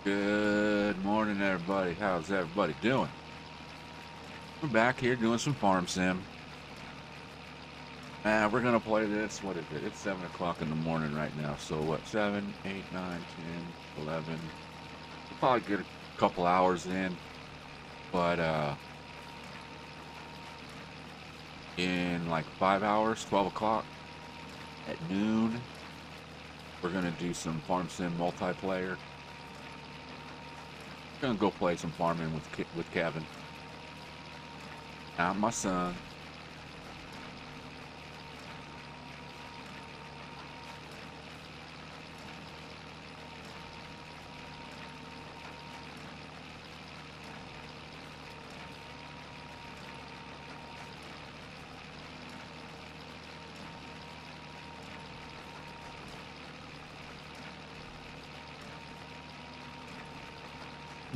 Good morning, everybody. How's everybody doing? We're back here doing some farm sim. We're gonna play this. What is it? It's 7 o'clock in the morning right now. So what? 7, 8, 9, 10, 11. We'll probably get a couple hours in. But in like 5 hours, 12 o'clock at noon, we're gonna do some farm sim multiplayer. Gonna go play some farming with Kevin. I'm my son.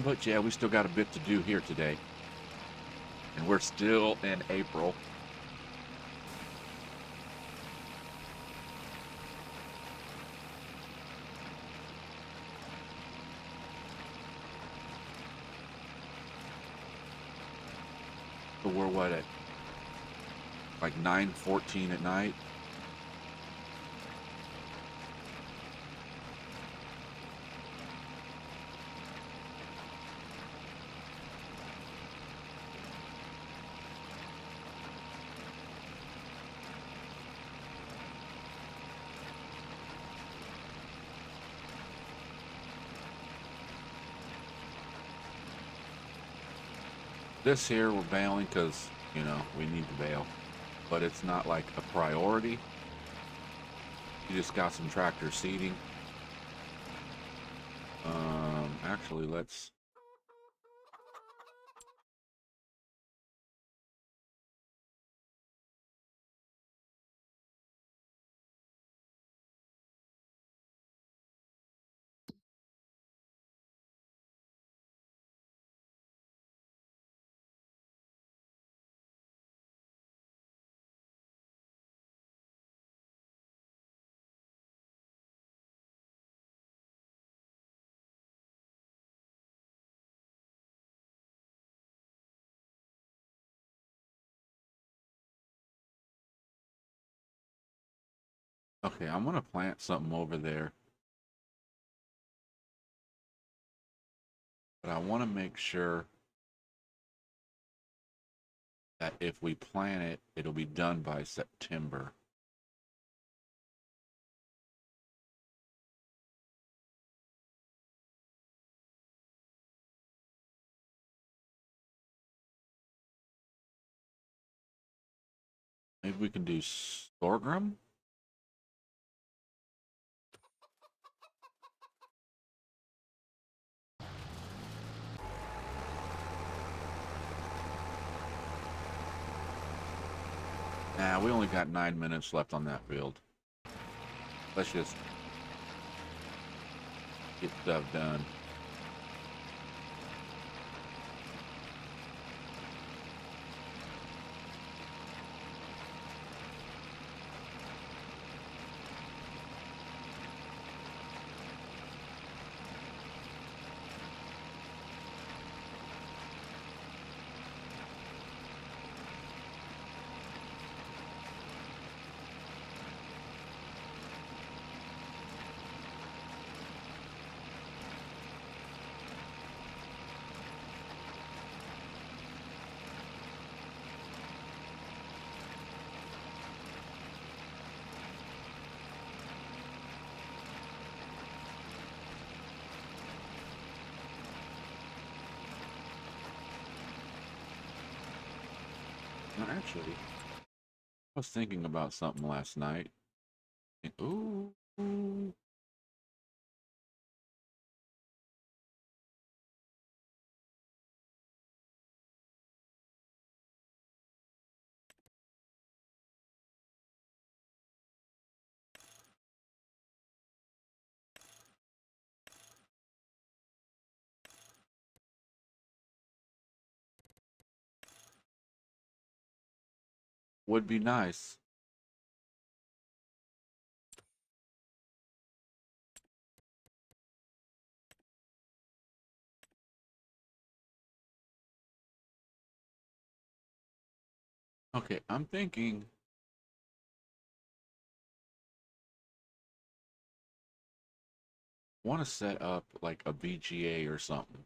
But yeah, we still got a bit to do here today. And we're still in April. So we're what at like 9:14 at night. This here we're bailing because, we need to bail. But it's not like a priority. You just got some tractor seeding. Actually, let's... Okay, I'm gonna plant something over there. But I want to make sure that if we plant it, it'll be done by September. Maybe we can do sorghum? Nah, we only got 9 minutes left on that field. Let's just get stuff done. Actually, I was thinking about something last night. Ooh. Would be nice. Okay, I'm thinking want to set up like a VGA or something.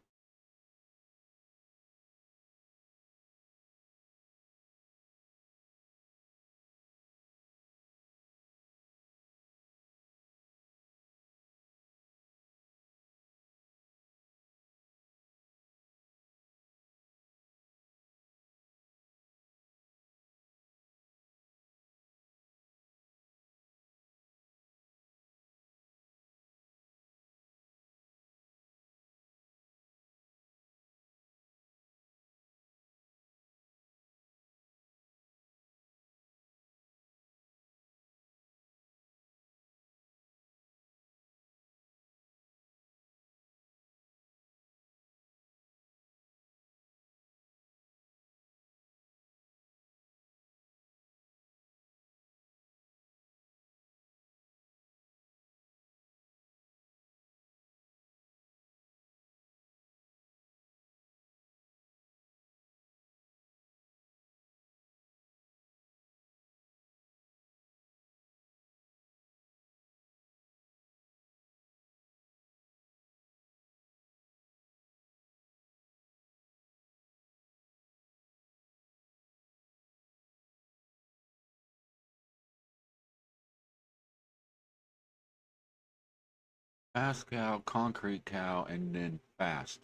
Fast cow, concrete cow, and then fast.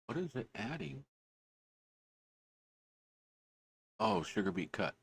What is it adding? Oh, sugar beet cut.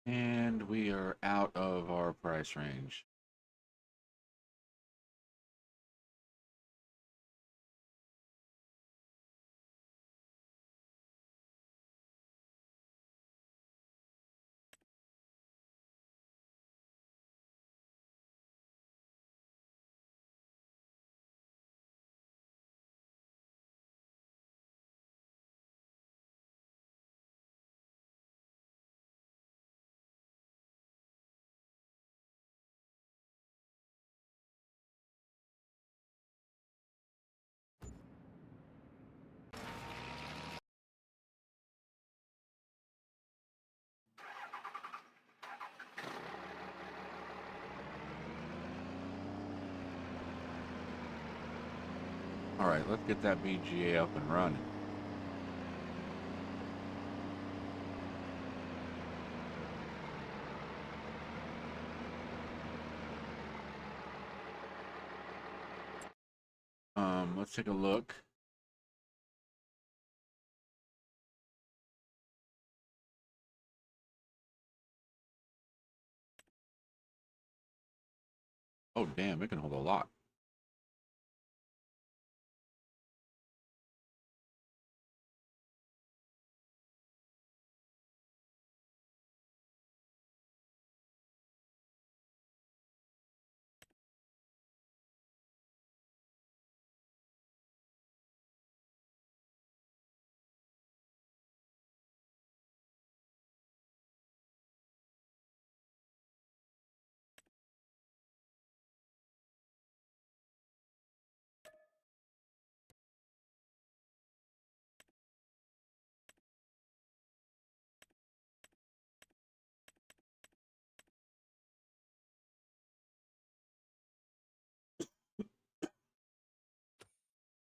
And we are out of our price range. All right, let's get that BGA up and running. Let's take a look. Oh, damn, it can hold a lot.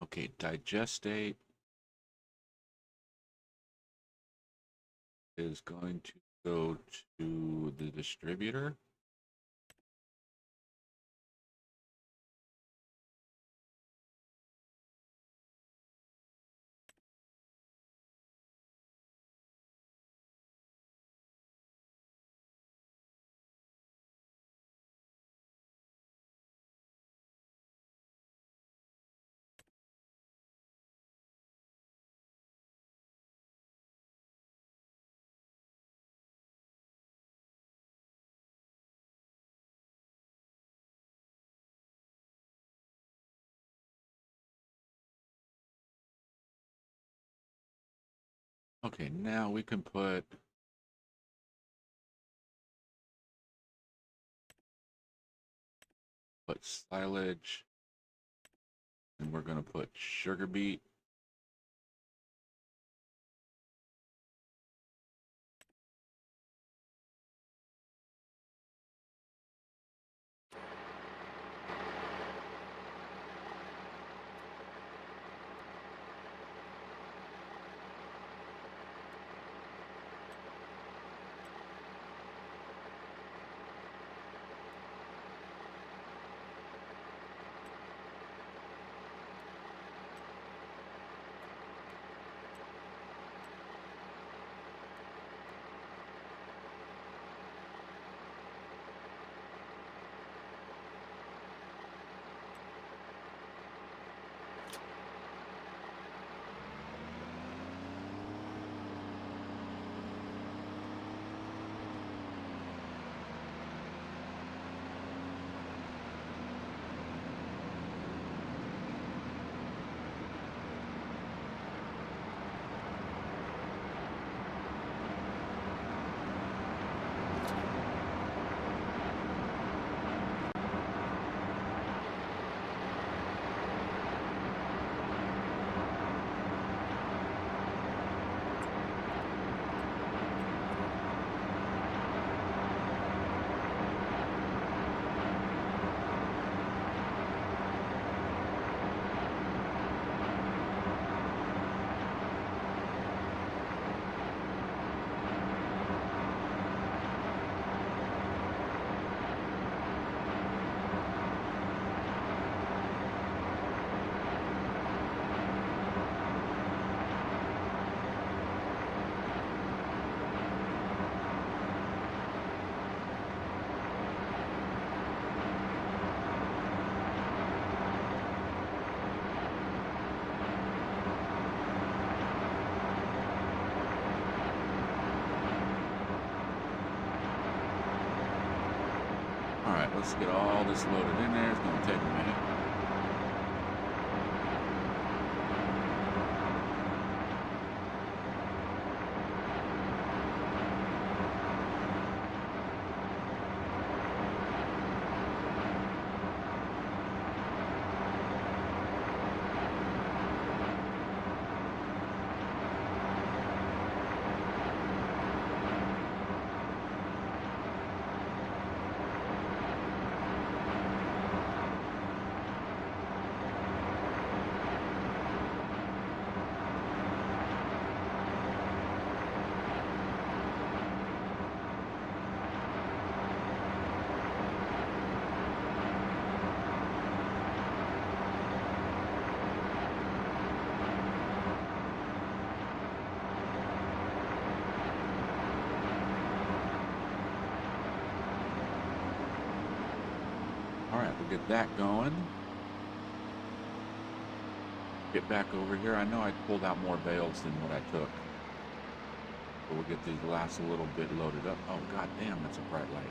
Okay, digestate is going to go to the distributor. Okay, now we can put silage, and we're gonna put sugar beet. All right, let's get all this loaded in there. It's gonna take a minute. All right, we'll get that going. Get back over here. I know I pulled out more bales than what I took. But we'll get these last a little bit loaded up. Oh, god damn, that's a bright light.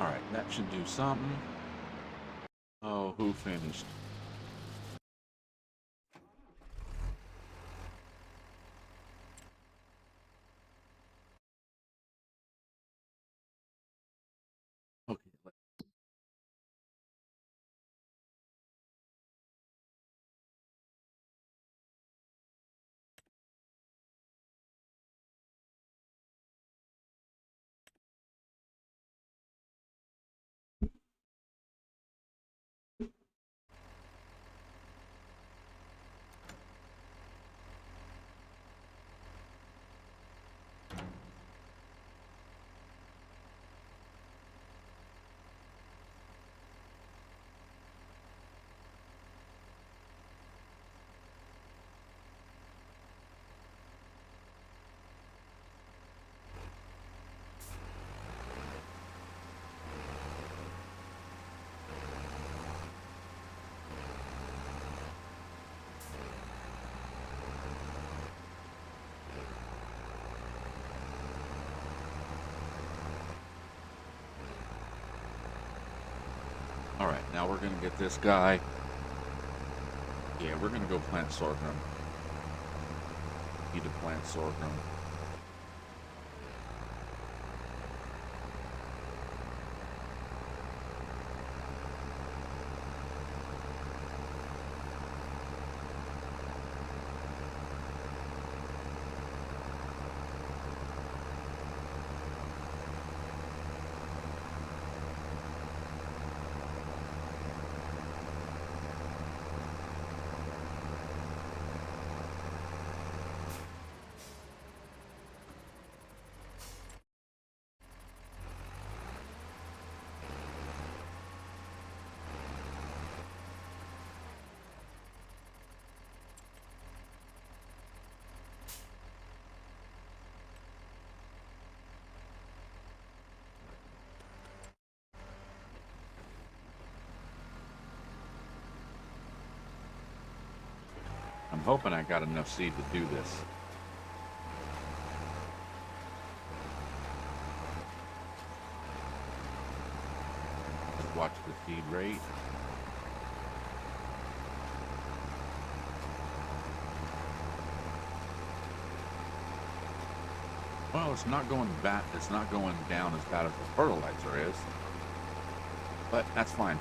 All right, that should do something. Oh, who finished? Now we're gonna get this guy. Yeah, we're gonna go plant sorghum. Need to plant sorghum. I'm hoping I got enough seed to do this. Let's watch the seed rate. Well, it's not going bad. It's not going down as bad as the fertilizer is, but that's fine.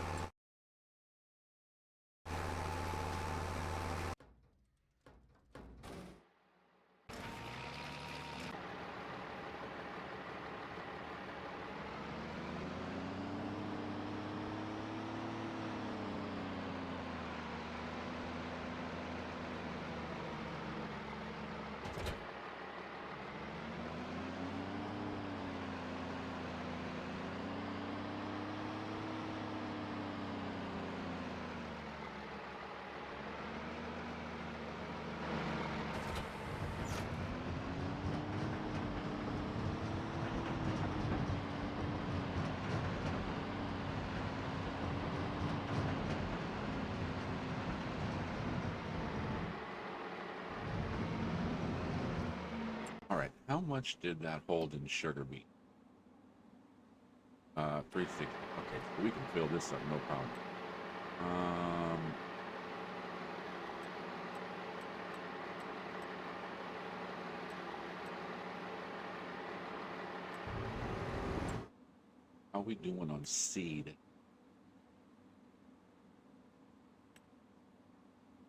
All right, how much did that hold in sugar beet? 360. Okay, so we can fill this up, no problem. Um, how we doing on seed?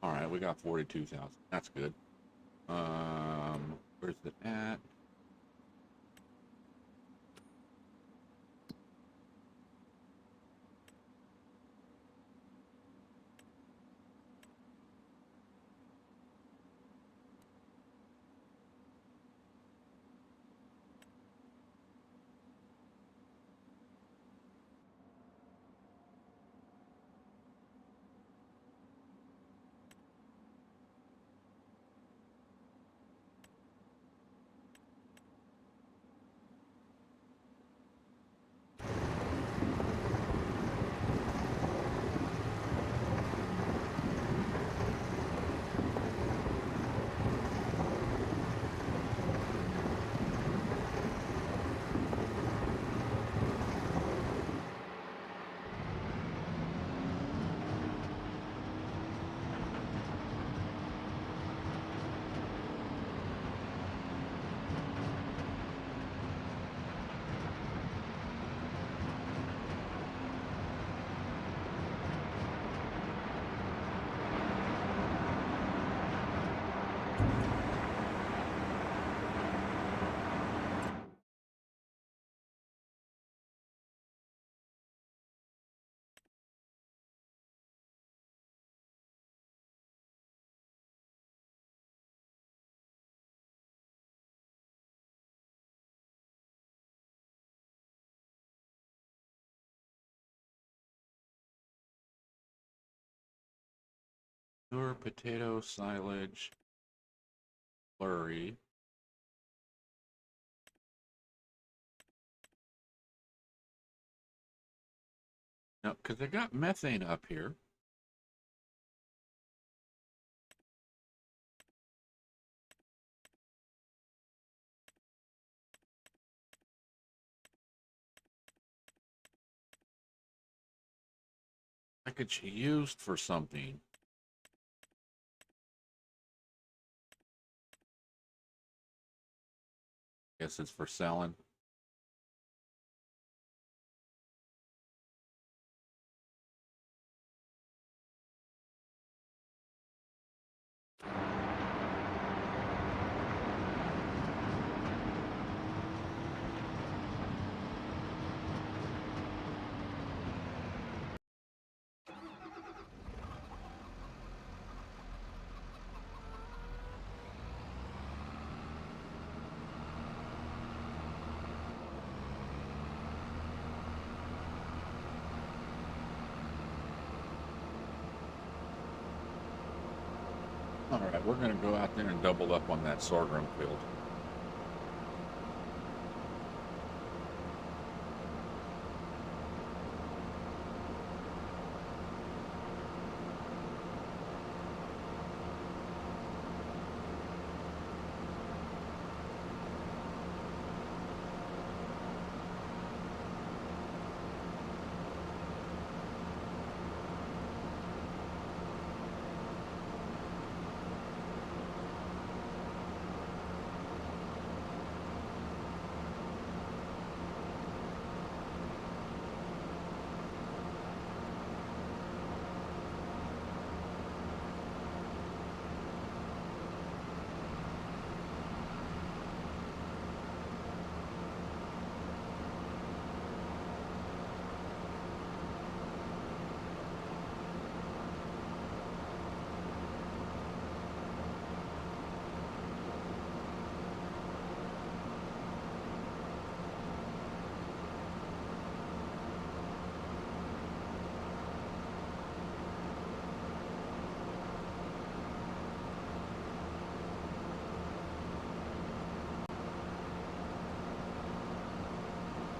All right, we got 42,000. That's good. Where's it at? Pure potato silage slurry. No, because I got methane up here. package used for something. Guess it's for selling. All right, we're going to go out there and double up on that sorghum field.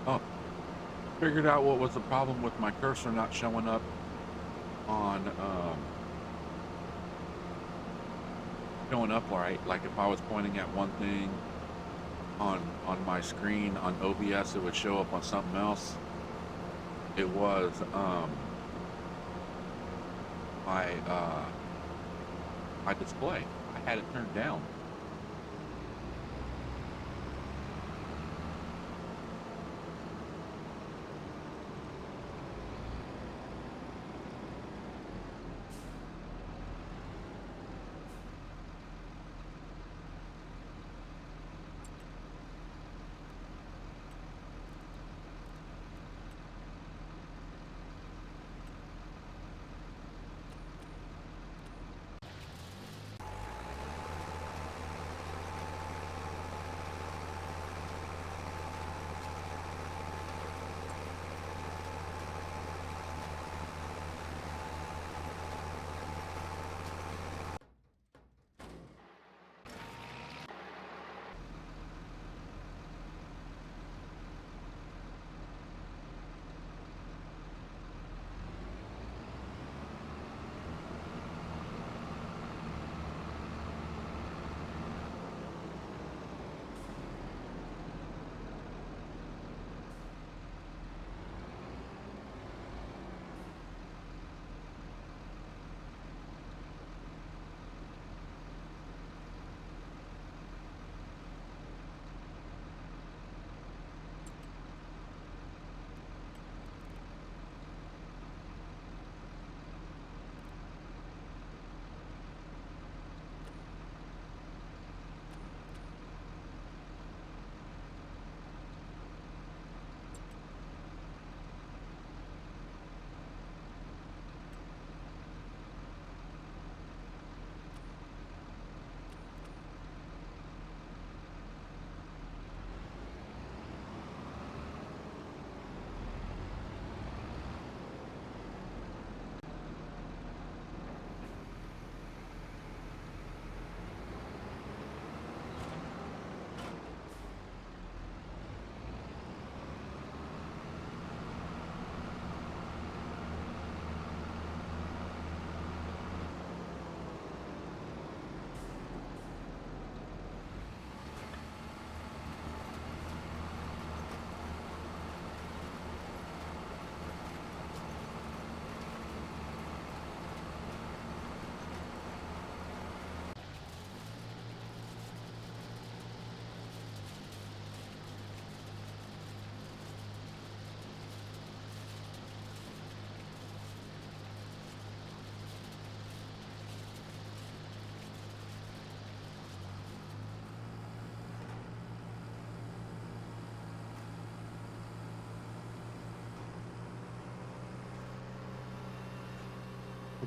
Oh, figured out what was the problem with my cursor not showing up on showing up right. Like if I was pointing at one thing on my screen on OBS, it would show up on something else. It was my my display. I had it turned down.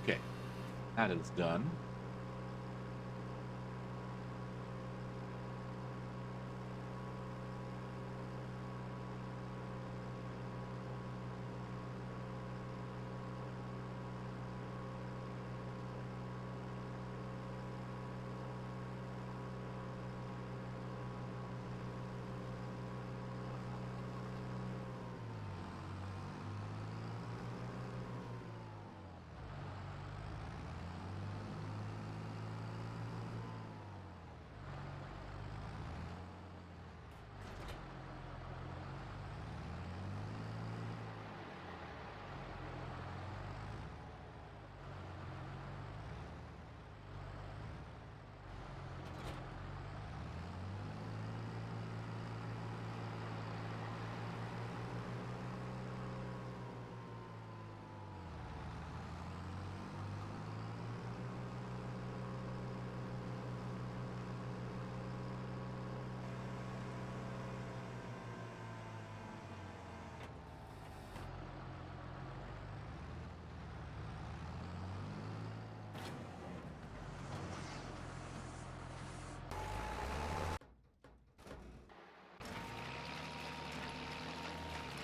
Okay, that is done.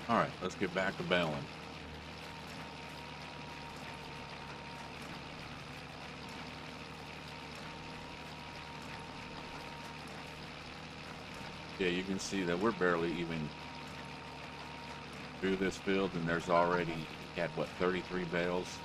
All right, let's get back to baling. Yeah, you can see that we're barely even through this field, and there's already had what, 33 bales.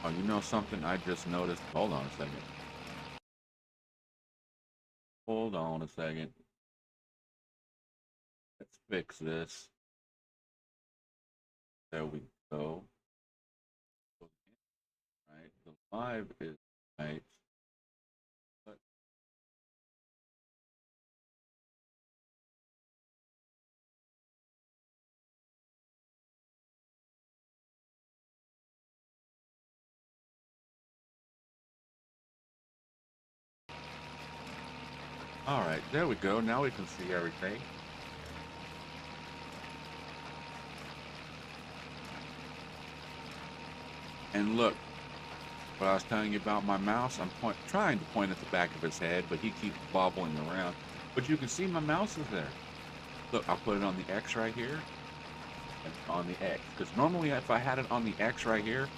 Oh, you know something I just noticed? Hold on a second. Hold on a second. Let's fix this. There we go. Right, the live is right. But, all right, there we go. Now we can see everything. And look, what I was telling you about my mouse, I'm trying to point at the back of his head, but he keeps bobbling around. But you can see my mouse is there. Look, I'll put it on the X right here, and on the X. Because normally if I had it on the X right here,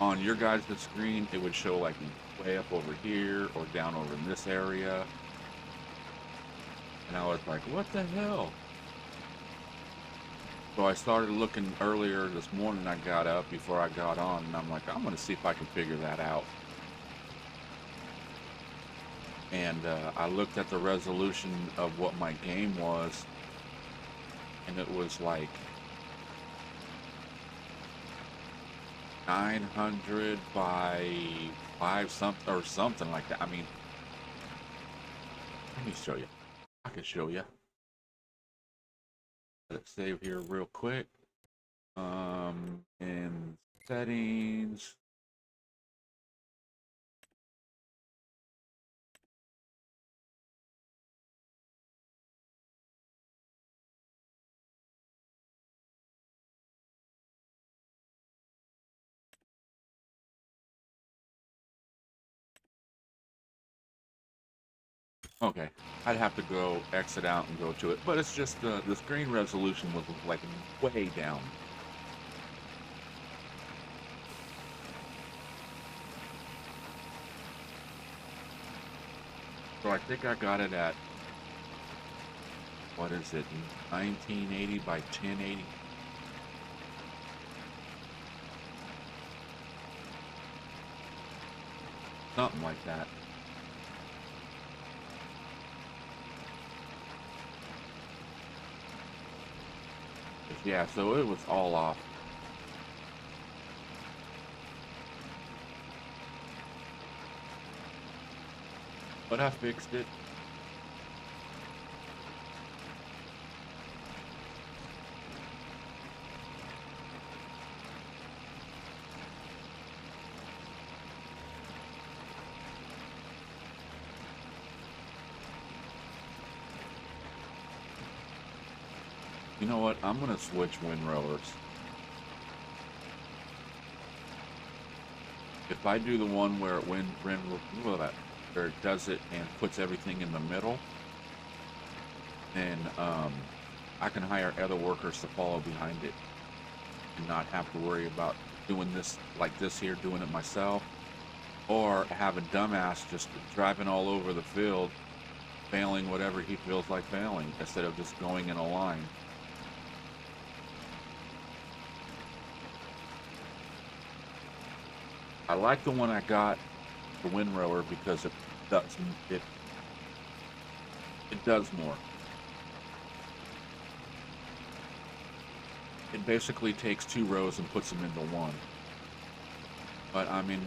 on your guys' screen, it would show like way up over here or down over in this area. And I was like, what the hell? So I started looking earlier this morning. I got up before I got on, and I'm like, I'm going to see if I can figure that out. And I looked at the resolution of what my game was, and it was like 900 by 5 something or something like that. I mean, let me show you. I can show you. Let's save here real quick. In settings. Okay, I'd have to go exit out and go to it, but it's just the screen resolution was like way down. So I think I got it at, what is it, 1980 by 1080? Something like that. Yeah, so it was all off. But I fixed it. You know what? I'm gonna switch windrowers. If I do the one where where it does it and puts everything in the middle, then I can hire other workers to follow behind it and not have to worry about doing this like this here, doing it myself, or have a dumbass just driving all over the field, failing whatever he feels like failing, instead of just going in a line. I like the one I got, the windrower, because does it it does more. It basically takes 2 rows and puts them into one. But I mean,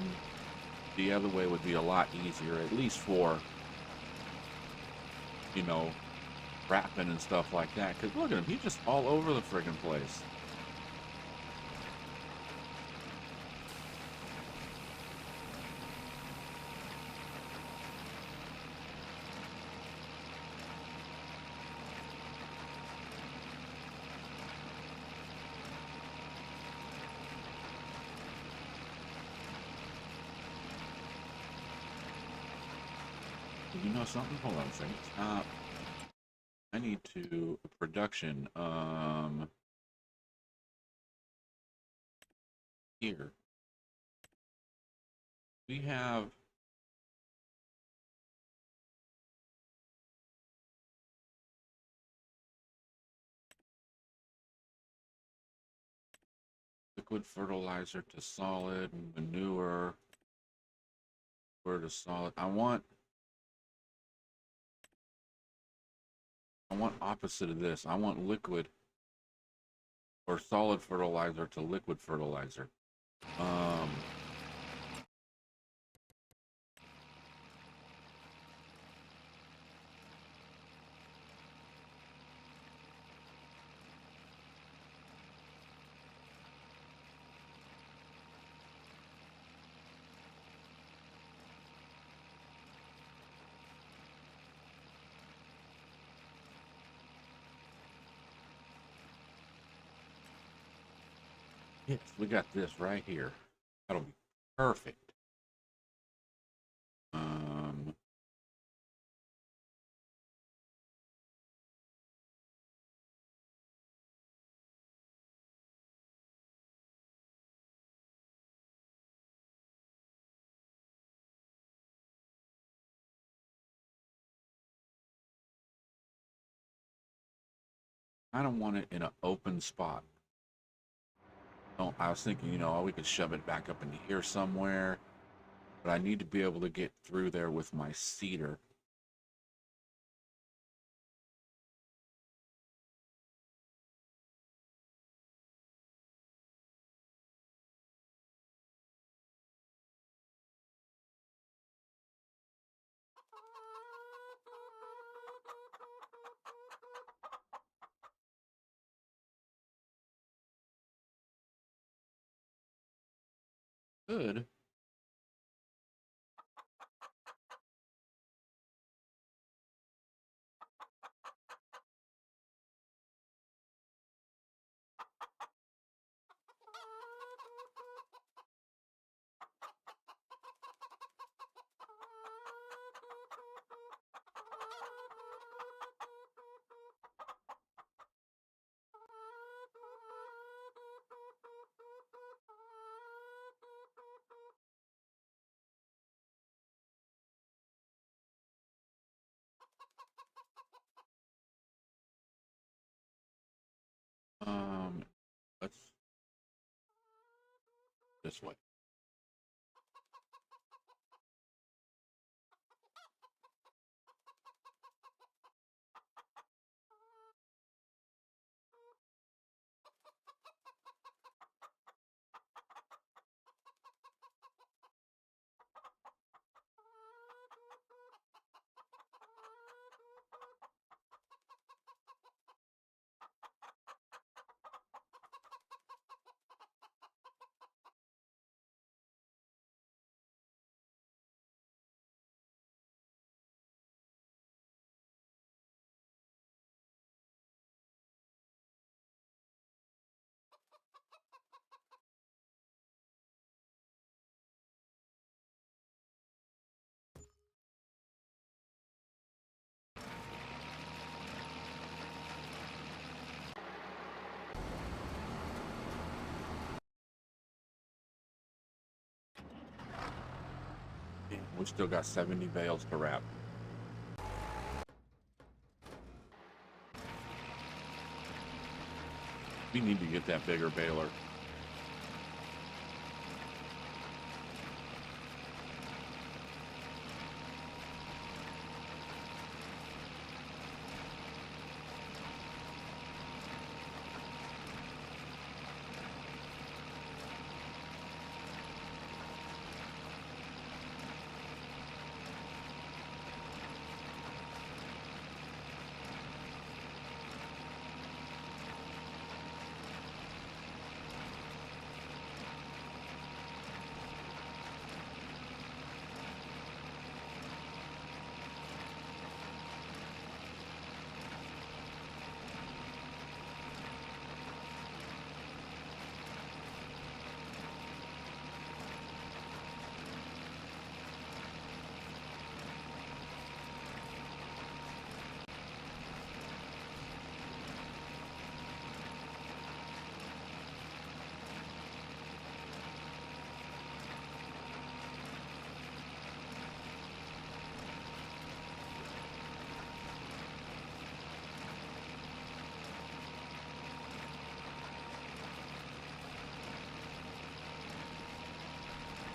the other way would be a lot easier, at least for, you know, rapping and stuff like that. Because look at him, he's just all over the friggin' place. You know something? Hold on a second. Stop. I need to production. Here we have liquid fertilizer to solid, manure, where to solid. I want opposite of this. I want liquid or solid fertilizer to liquid fertilizer. Um, yes, we got this right here. That'll be perfect. Um, I don't want it in an open spot. Oh, I was thinking, oh, we could shove it back up into here somewhere, but I need to be able to get through there with my cedar. Good. Um, let's this way. Yeah, we still got 70 bales to wrap. We need to get that bigger baler.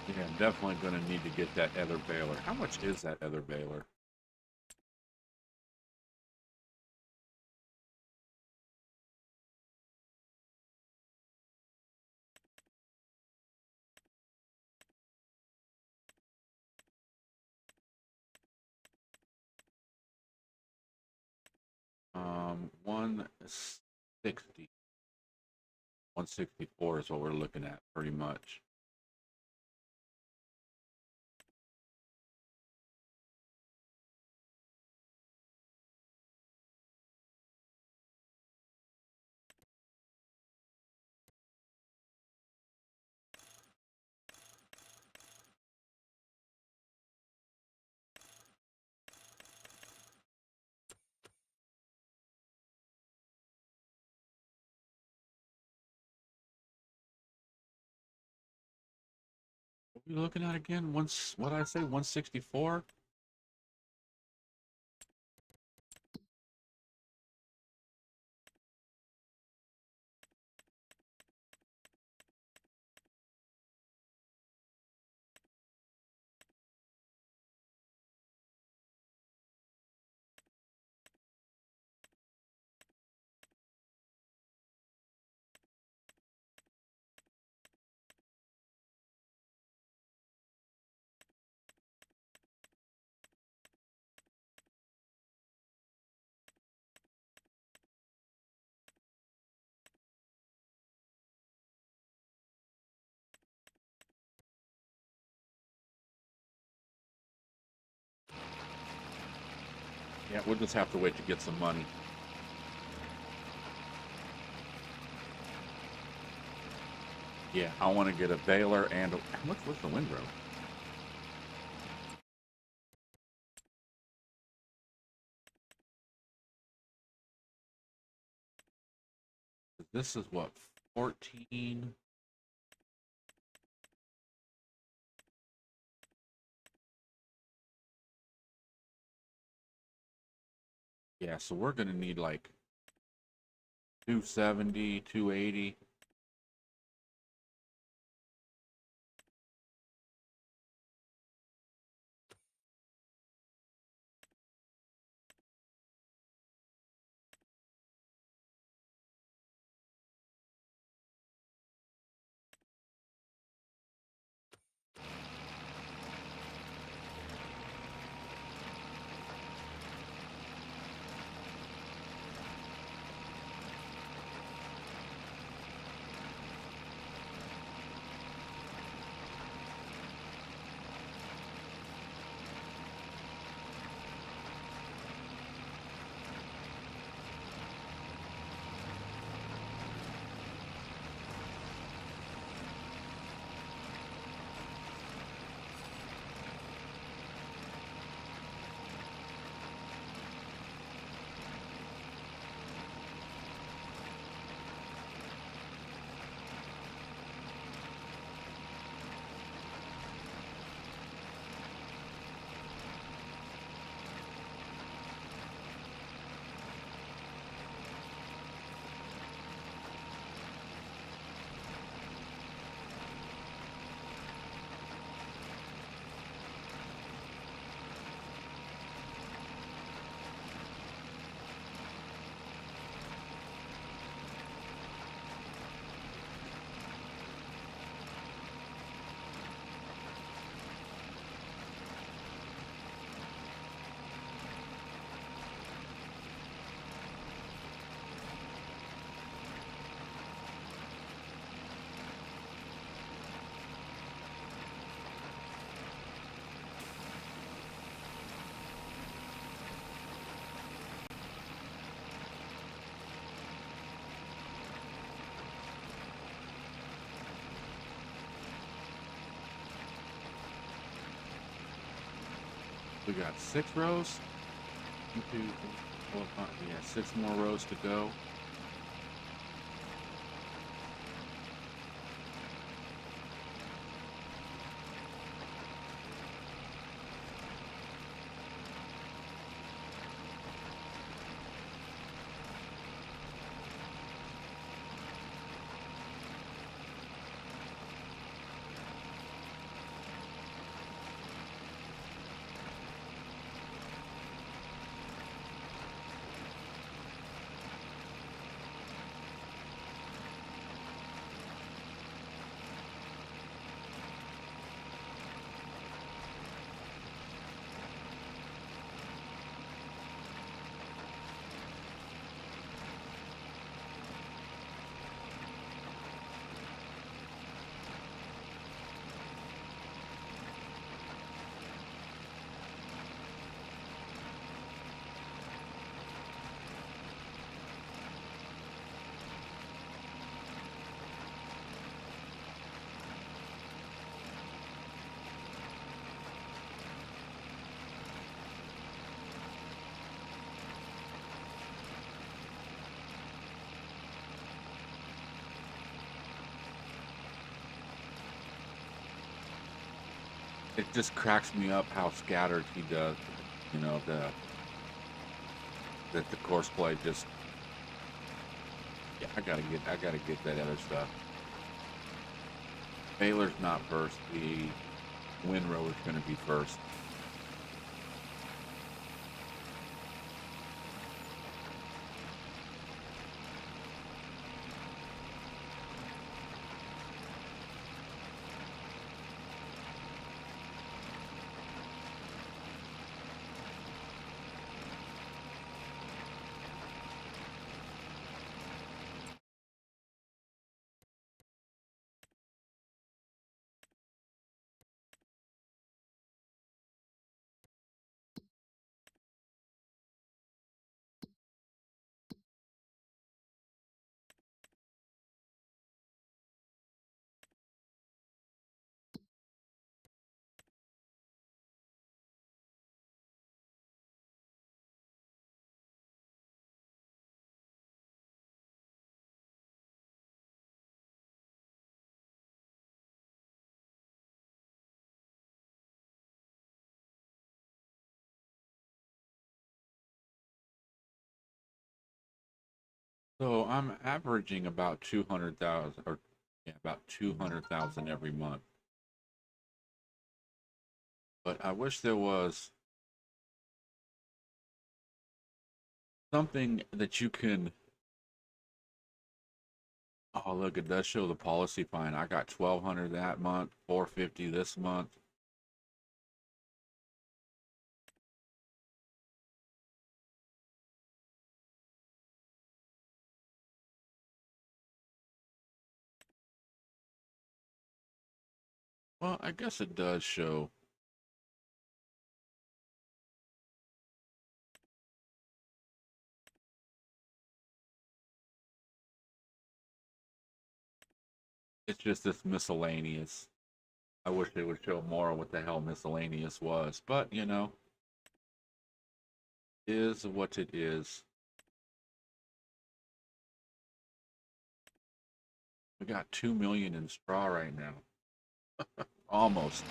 Yeah, I'm definitely going to need to get that other baler. How much is that other baler? Um, 160. 164 is what we're looking at, pretty much. What are we looking at again? Once, what did I say? 164? Yeah, we'll just have to wait to get some money. Yeah, I want to get a baler and what's the windrow? This is what, 14? Yeah, so we're gonna need like 270, 280. We got 6 rows. 1, 2, 3, 4, 5. Yeah, 6 more rows to go. It just cracks me up how scattered he does. You know, that the course play just. Yeah, I gotta get that other stuff. Baylor's not first. The windrow is gonna be first. So I'm averaging about 200,000, or yeah, about 200,000 every month. But I wish there was something that you can. Oh, look, it does show the policy fine. I got 1,200 that month, 450 this month. Well, I guess it does show. It's just this miscellaneous. I wish they would show more of what the hell miscellaneous was, but you know, is what it is. We got 2 million in straw right now. Almost.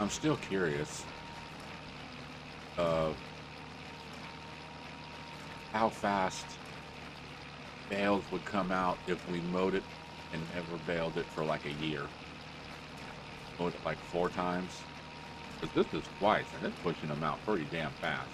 I'm still curious of how fast bales would come out if we mowed it and never baled it for like a year. Mowed it like 4 times. Because this is twice, and it's pushing them out pretty damn fast.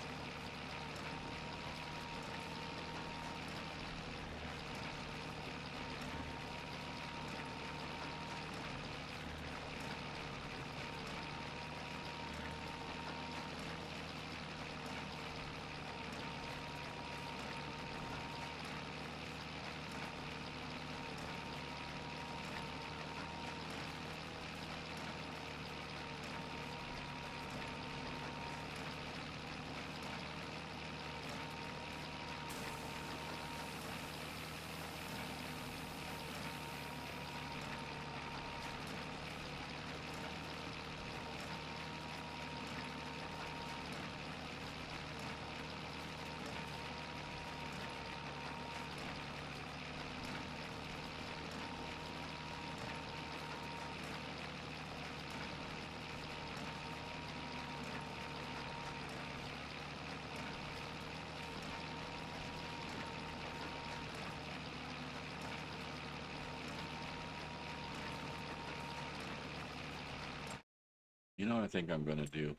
You know what I think I'm going to do?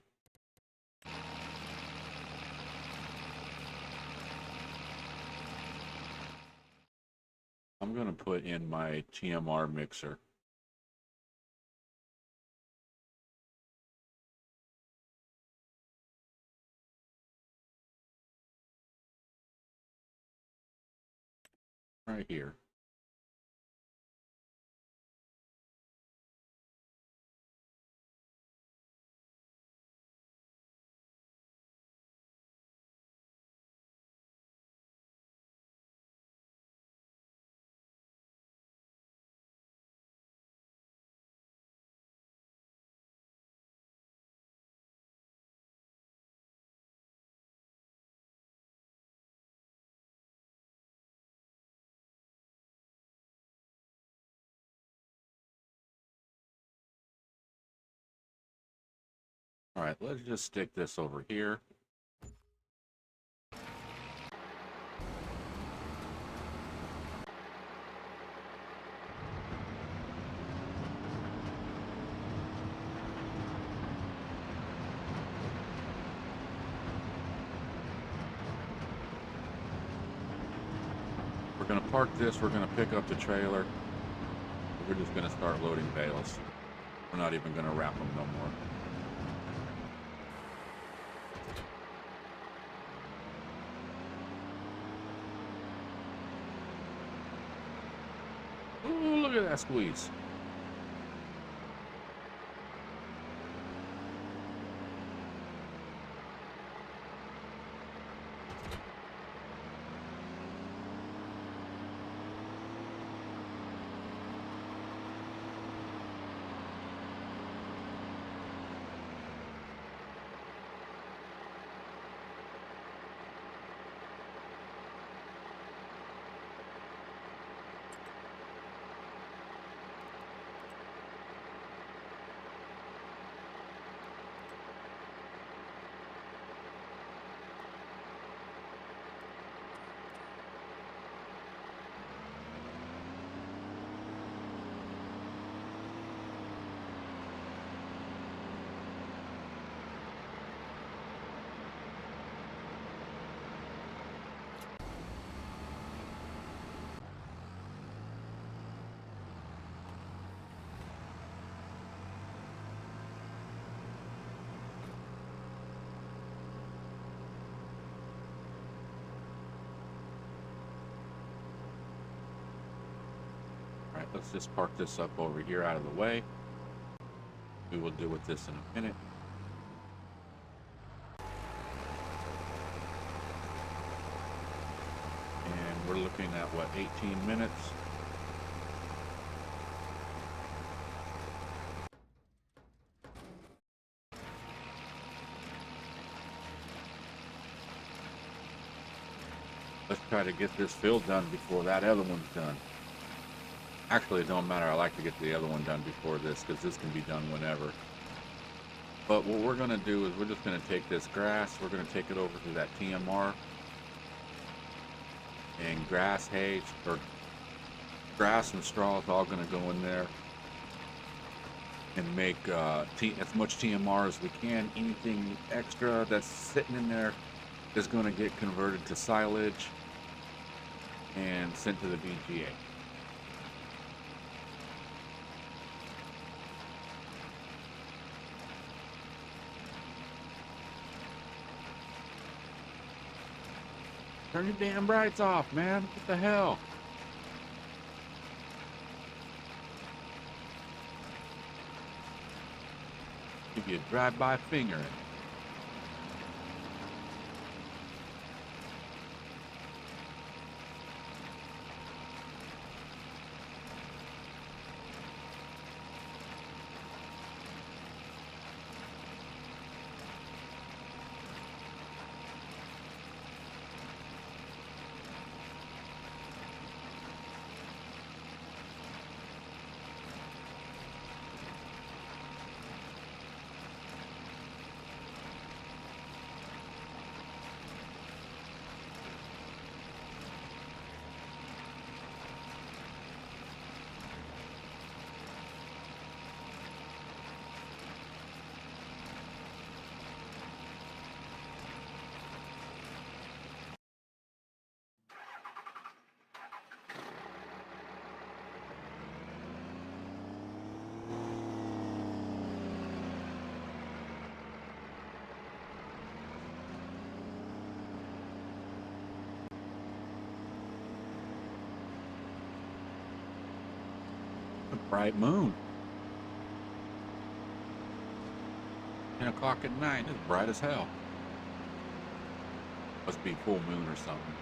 I'm going to put in my TMR mixer. Right here. All right, let's just stick this over here. We're going to park this. We're going to pick up the trailer. We're just gonna start loading bales. We're not even gonna wrap them no more. Ooh, look at that squeeze. All right, let's just park this up over here out of the way. We will deal with this in a minute. And we're looking at what, 18 minutes? Let's try to get this fill done before that other one's done. Actually, it don't matter. I like to get the other one done before this because this can be done whenever. But what we're going to do is we're just going to take this grass. We're going to take it over to that TMR. And grass, hay, or grass and straw is all going to go in there. And make as much TMR as we can. Anything extra that's sitting in there is going to get converted to silage and sent to the BGA. Turn your damn brights off, man. What the hell? Give you a drive-by finger in it. A bright moon. 10 o'clock at night. It's bright as hell. Must be full moon or something.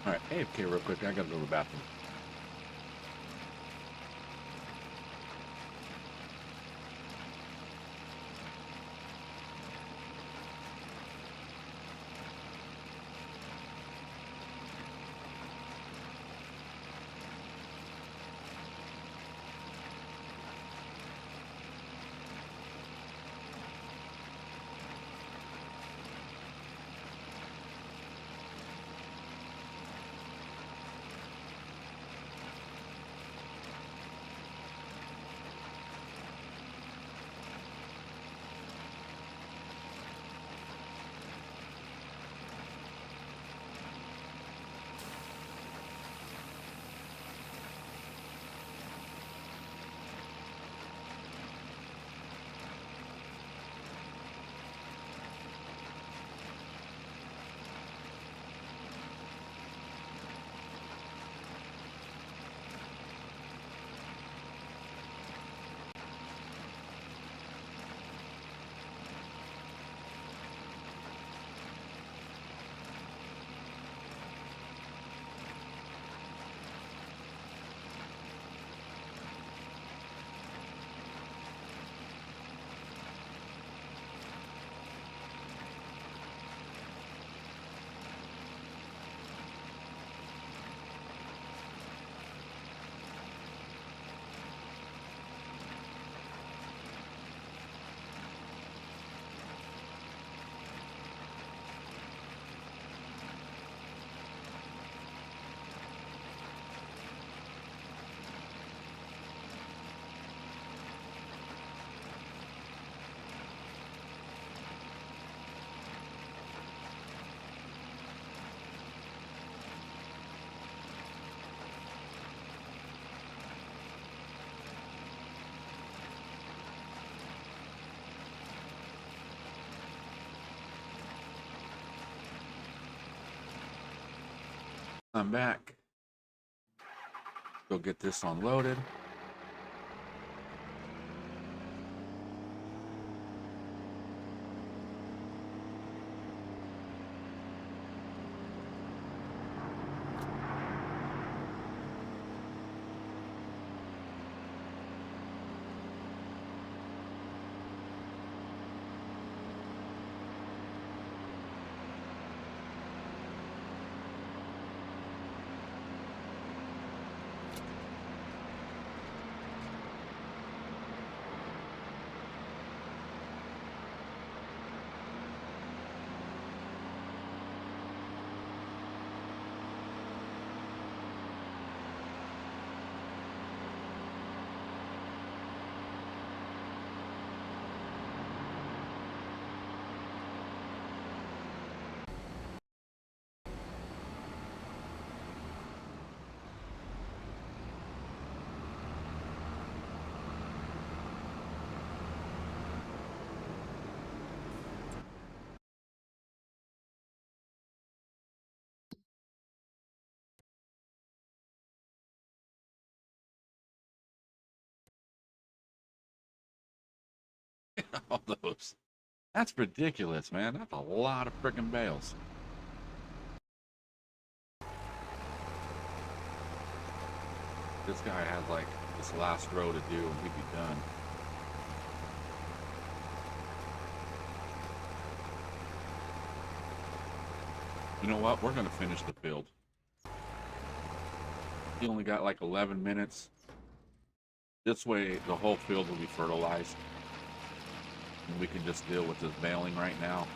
All right, AFK real quick. I gotta go to the bathroom. I'm back. Go get this unloaded. All those. That's ridiculous, man. That's a lot of freaking bales. This guy had like this last row to do and he'd be done. You know what? We're going to finish the field. He only got like 11 minutes. This way, the whole field will be fertilized. And we can just deal with this baling right now.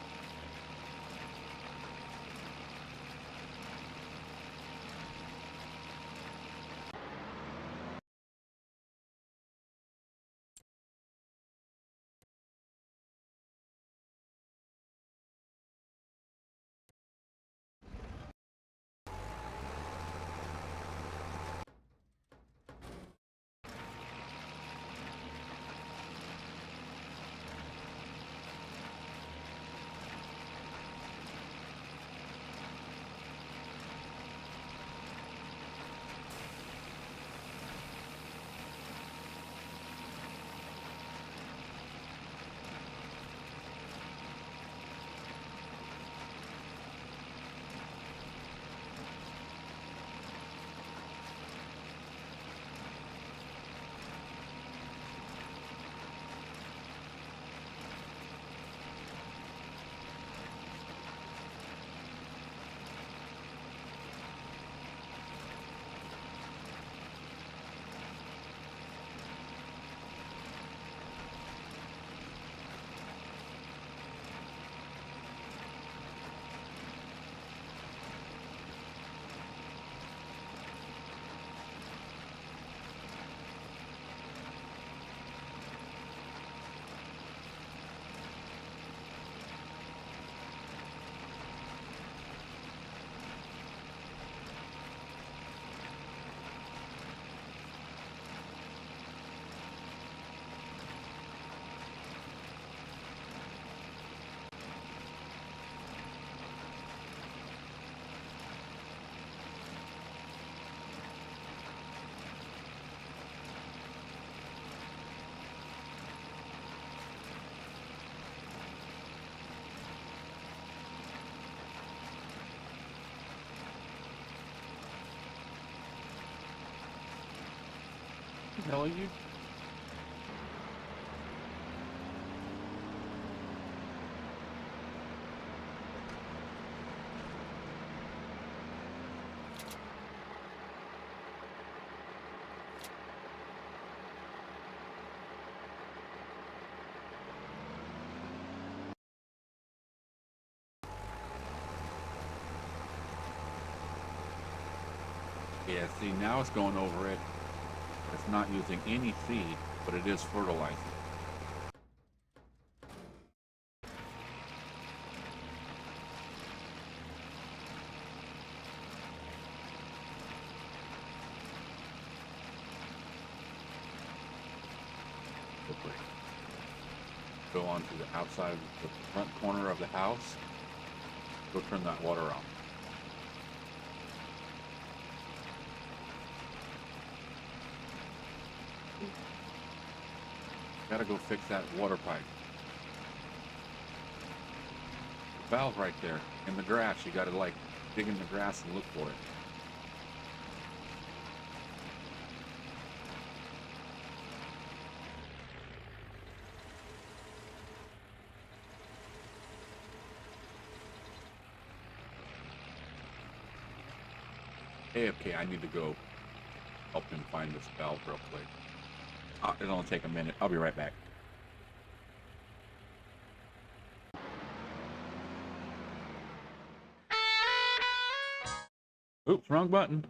The hell are you? Yeah, see, now it's going over it. It's not using any seed, but it is fertilizing. Go on to the outside, the front corner of the house. Go turn that water off. Gotta go fix that water pipe. The valve right there in the grass. You gotta like dig in the grass and look for it. Hey, okay, I need to go help him find this valve real quick. It'll only take a minute. I'll be right back. Oops, wrong button.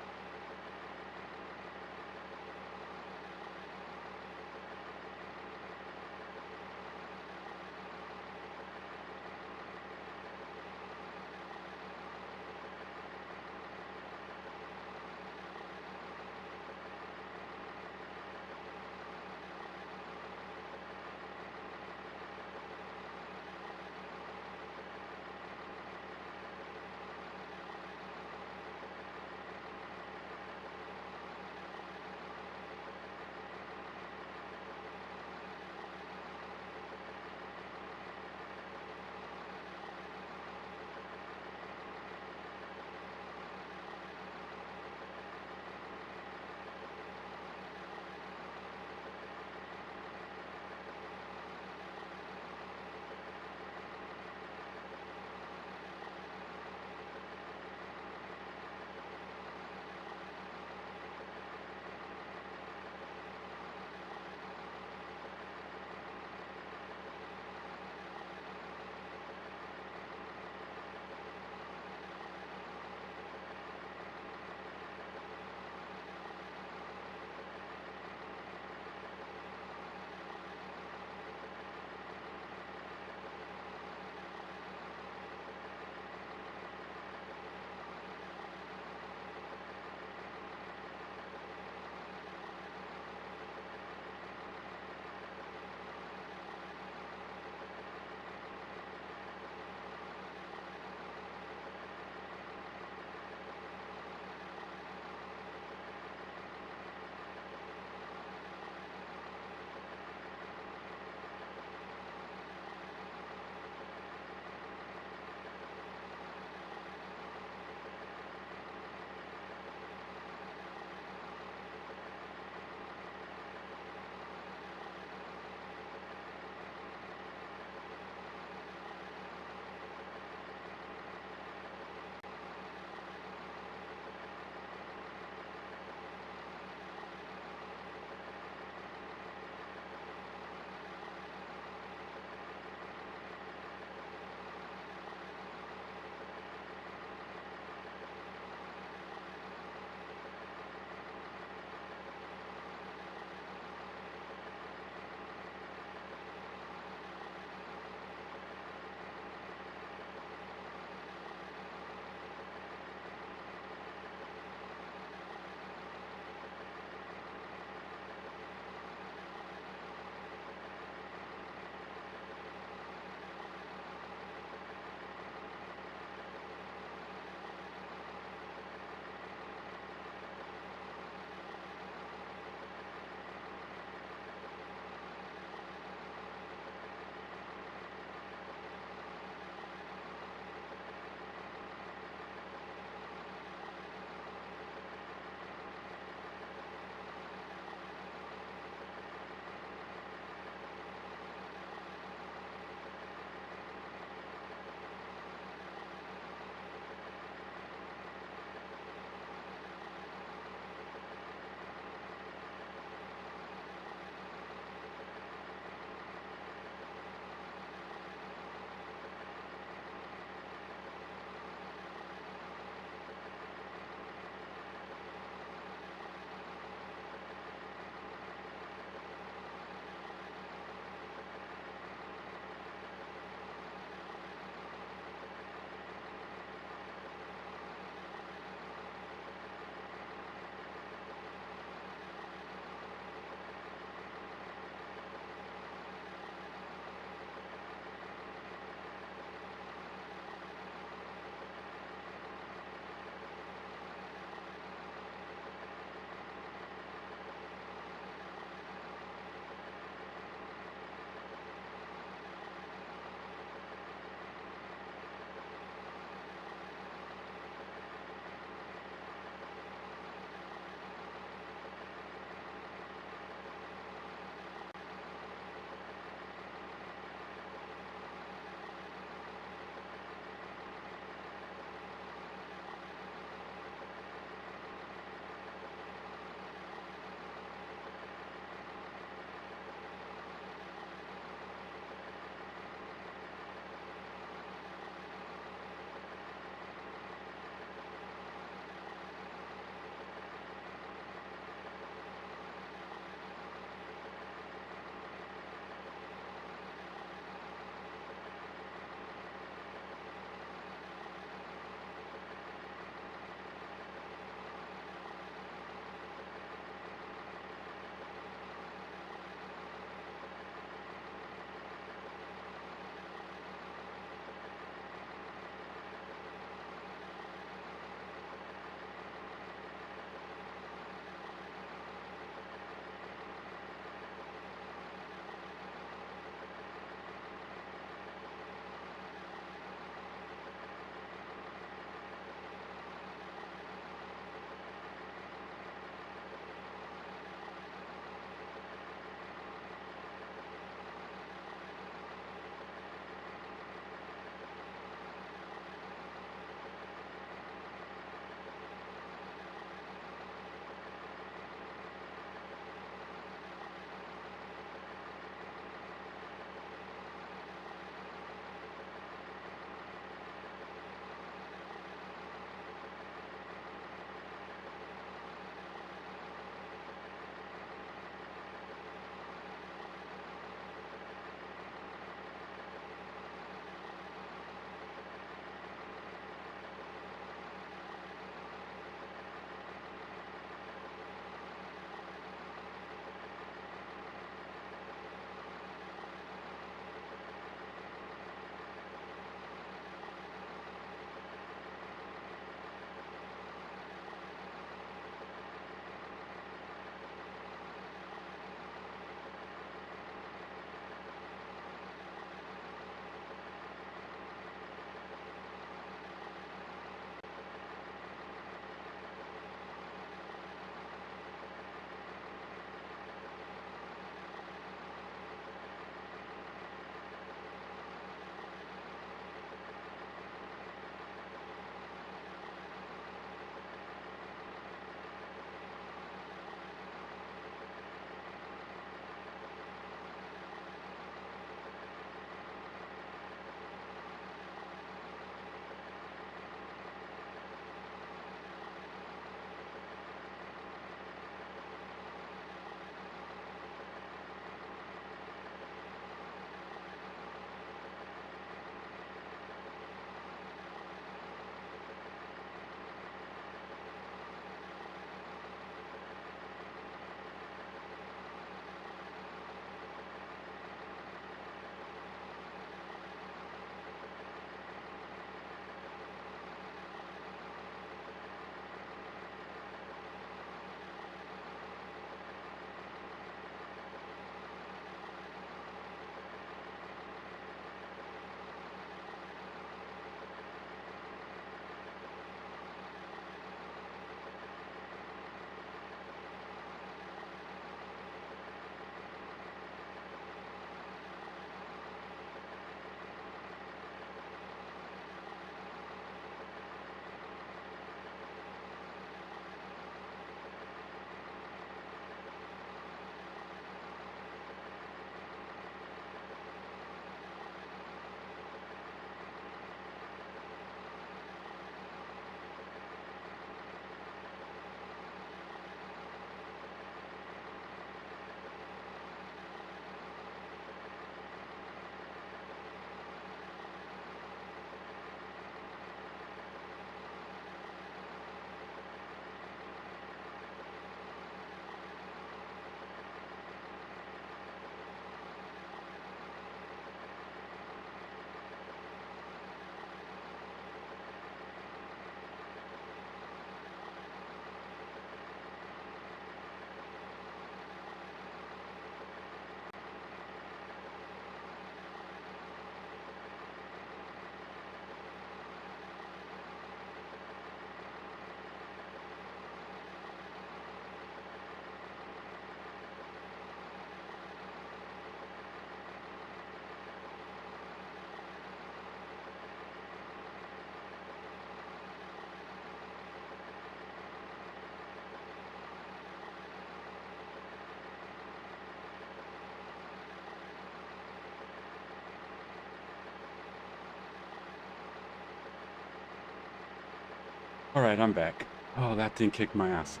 All right, I'm back. Oh, that thing kicked my ass.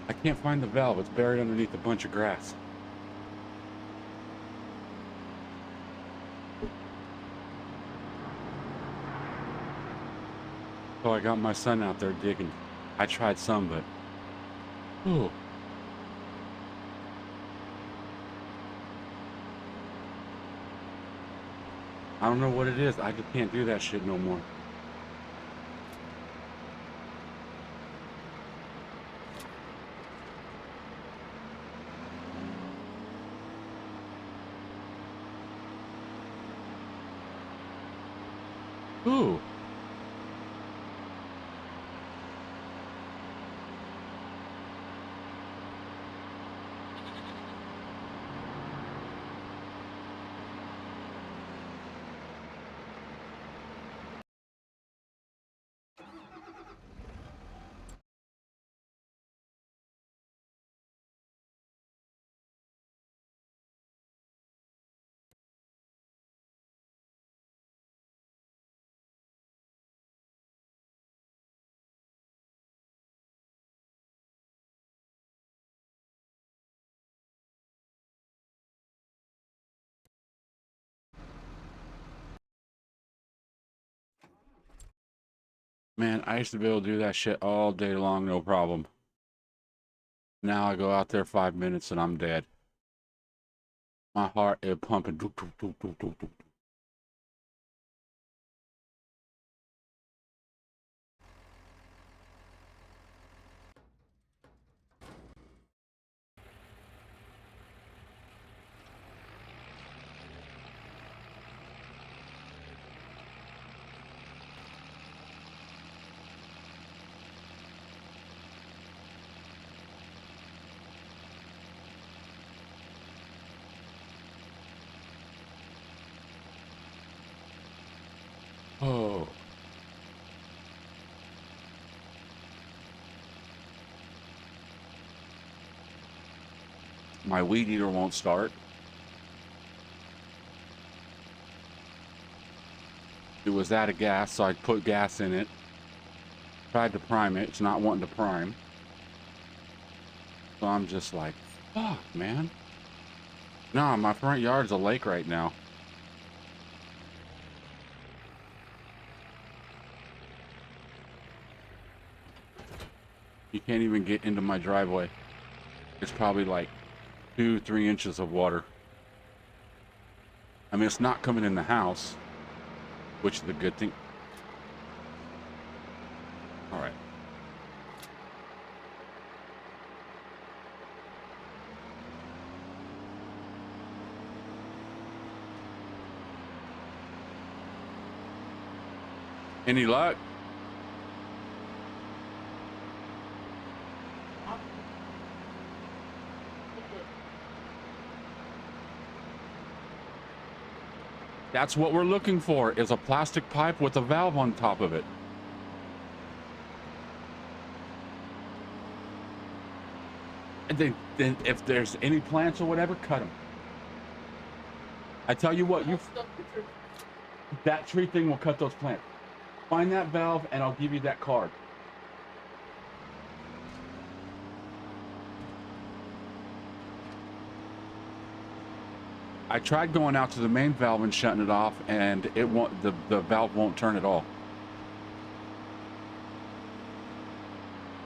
I can't find the valve. It's buried underneath a bunch of grass. So I got my son out there digging. I tried some, but ooh, I don't know what it is. I just can't do that shit no more. Ooh. Man, I used to be able to do that shit all day long, no problem. Now I go out there 5 minutes and I'm dead. My heart is pumping. Doop, doop, doop, doop, doop, doop. Oh, my weed eater won't start. It was out of gas, so I put gas in it. Tried to prime it. It's not wanting to prime. So I'm just like, fuck, man. Nah, my front yard's a lake right now. You can't even get into my driveway. It's probably like 2, 3 inches of water. I mean, it's not coming in the house, which is the good thing. All right. Any luck? That's what we're looking for, is a plastic pipe with a valve on top of it. And then if there's any plants or whatever, cut them. I tell you what, that tree thing will cut those plants. Find that valve and I'll give you that card. I tried going out to the main valve and shutting it off, and it won't. The valve won't turn at all.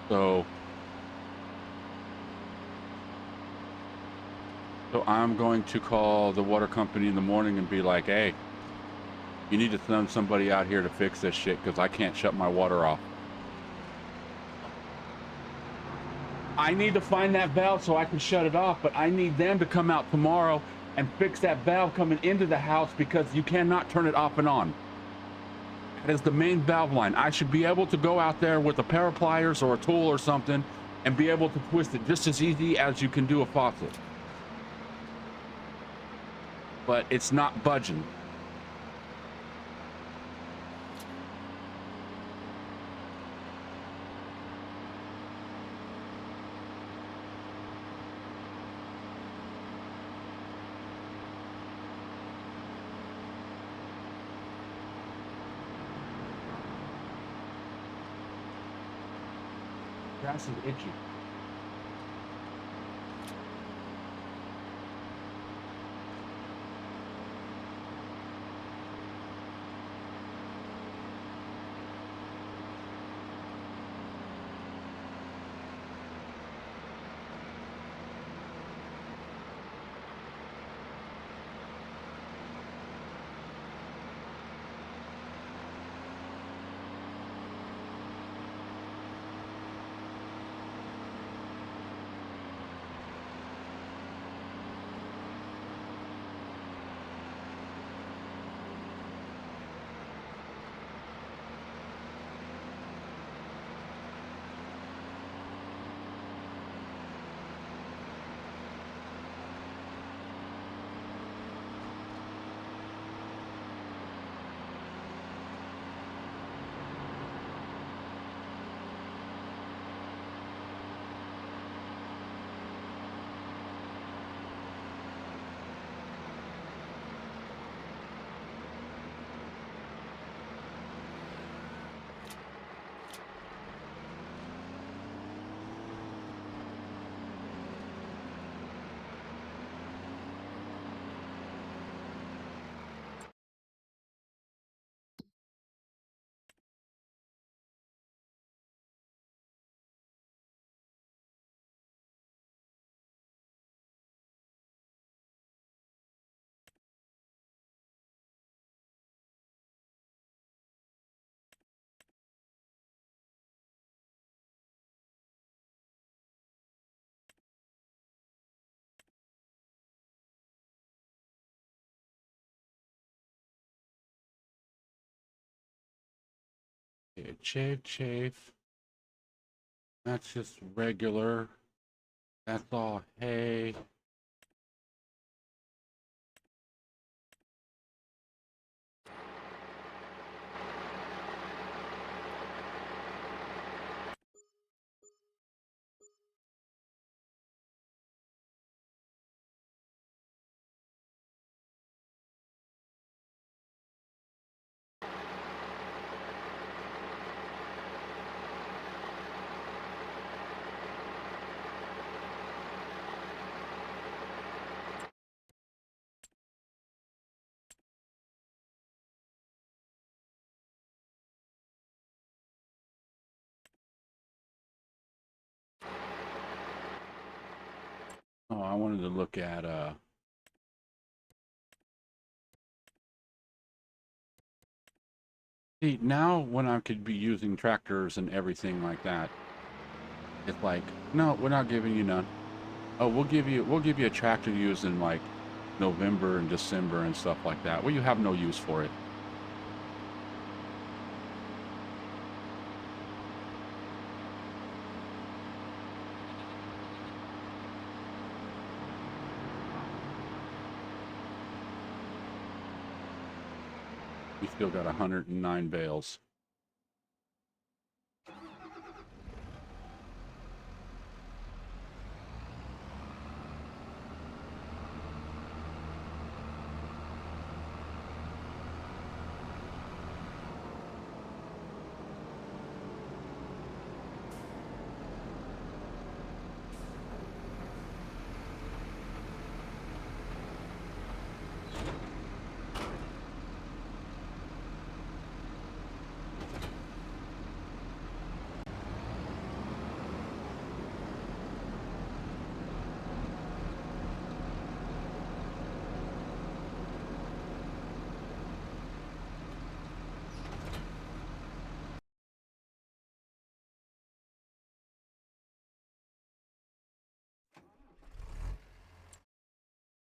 So I'm going to call the water company in the morning and be like, "Hey, you need to send somebody out here to fix this shit because I can't shut my water off. I need to find that valve so I can shut it off, but I need them to come out tomorrow and fix that valve coming into the house because you cannot turn it off and on. That is the main valve line. I should be able to go out there with a pair of pliers or a tool or something and be able to twist it just as easy as you can do a faucet. But it's not budging. Grass is itchy. Okay, chafe. That's just regular. That's all hay. Oh, I wanted to look at see now when I could be using tractors and everything like that, it's like, no, we're not giving you none. Oh, we'll give you a tractor to use in like November and December and stuff like that. Well, you have no use for it. We still got 109 bales.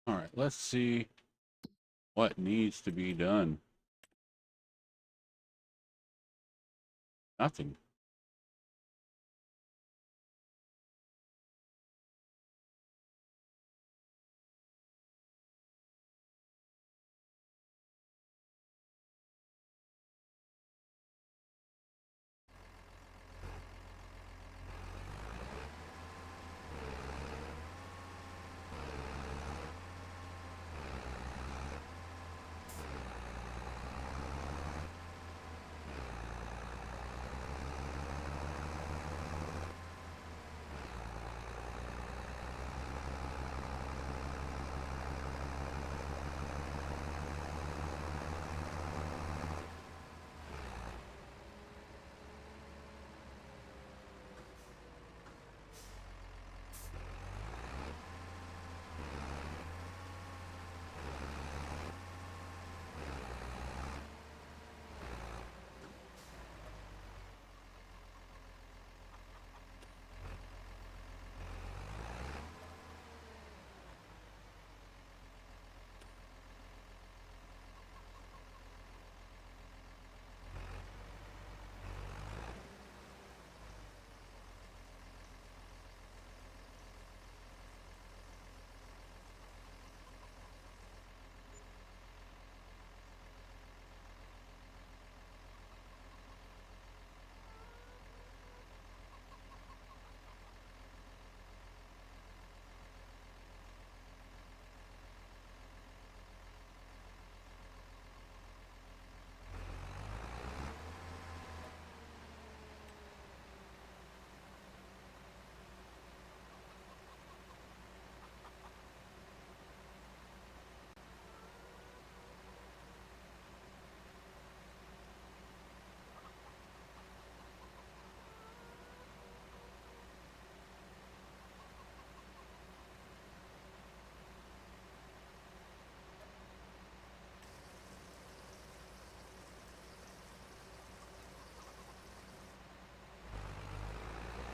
All right, let's see what needs to be done. Nothing.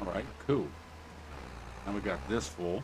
All right, cool. Now we got this full.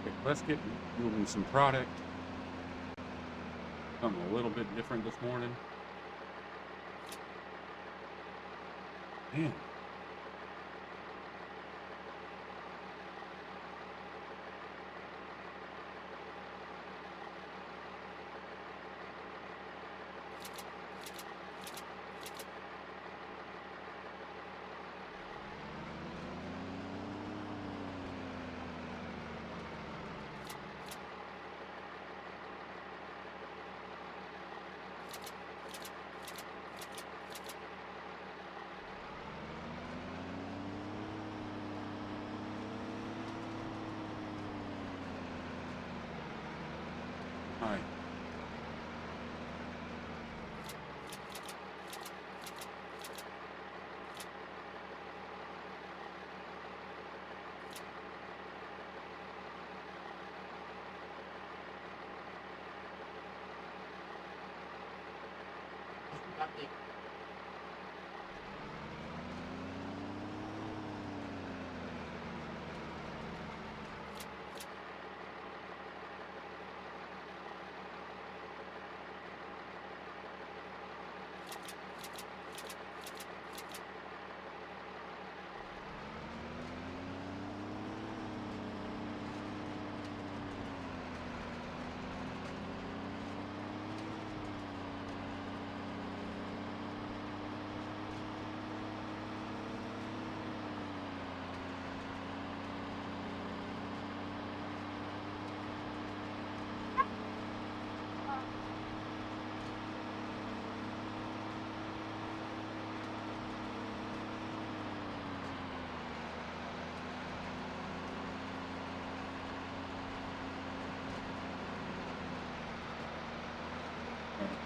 Okay, let's get moving some product. Something a little bit different this morning. Man. Hi.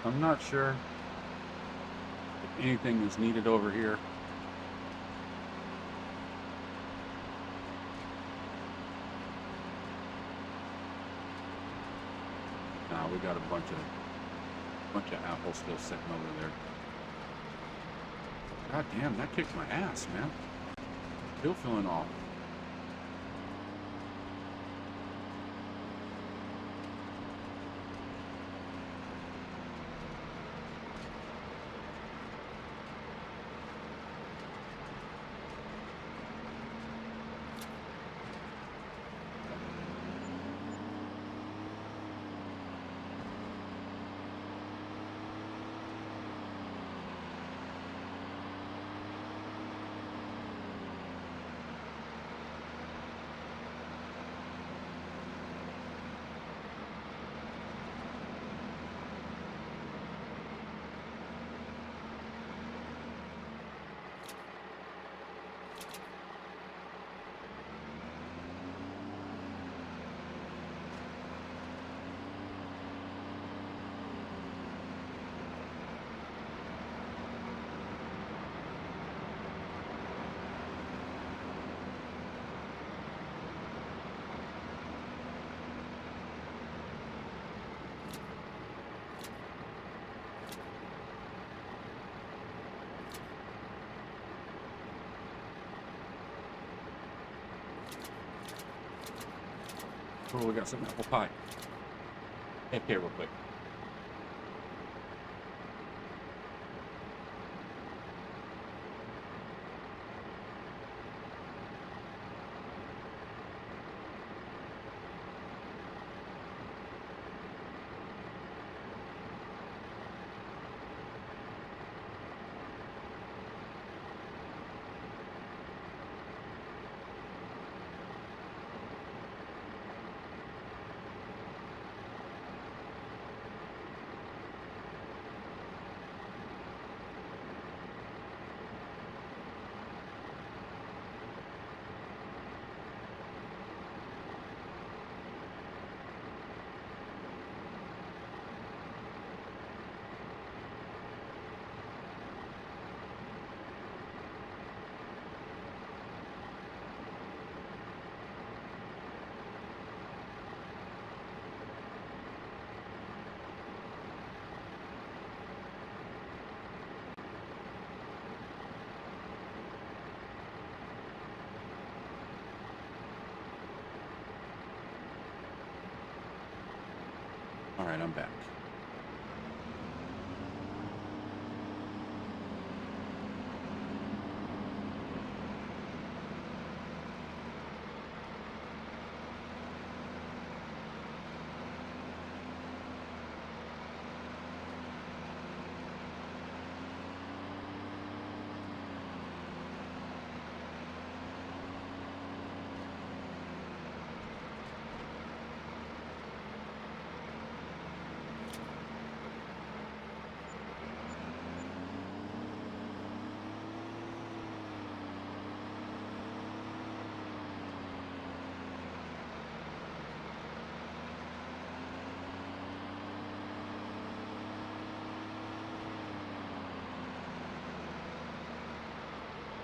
I'm not sure if anything is needed over here. Nah, we got a bunch of apples still sitting over there. God damn, that kicked my ass, man. Still feeling off. Oh, we got some apple pie. Heck here real quick. All right, I'm back.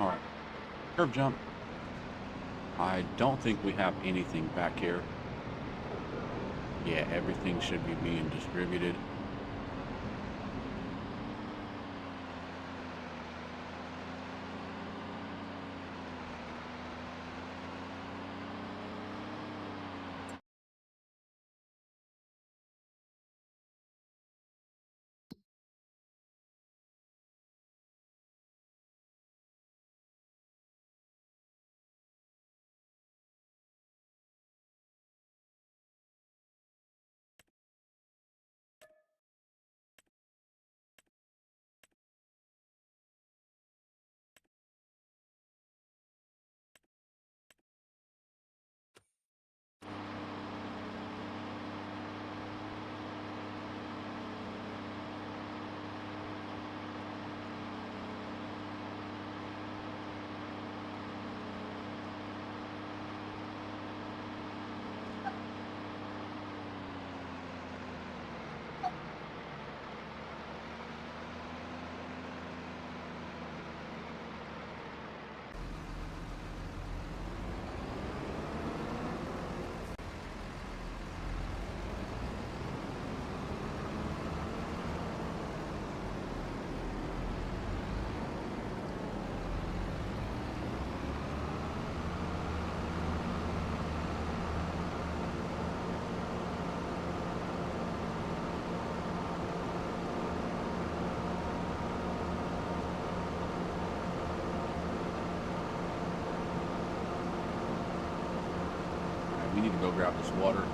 All right, curb jump. I don't think we have anything back here. Yeah, everything should be being distributed. All right, we need to go grab this water.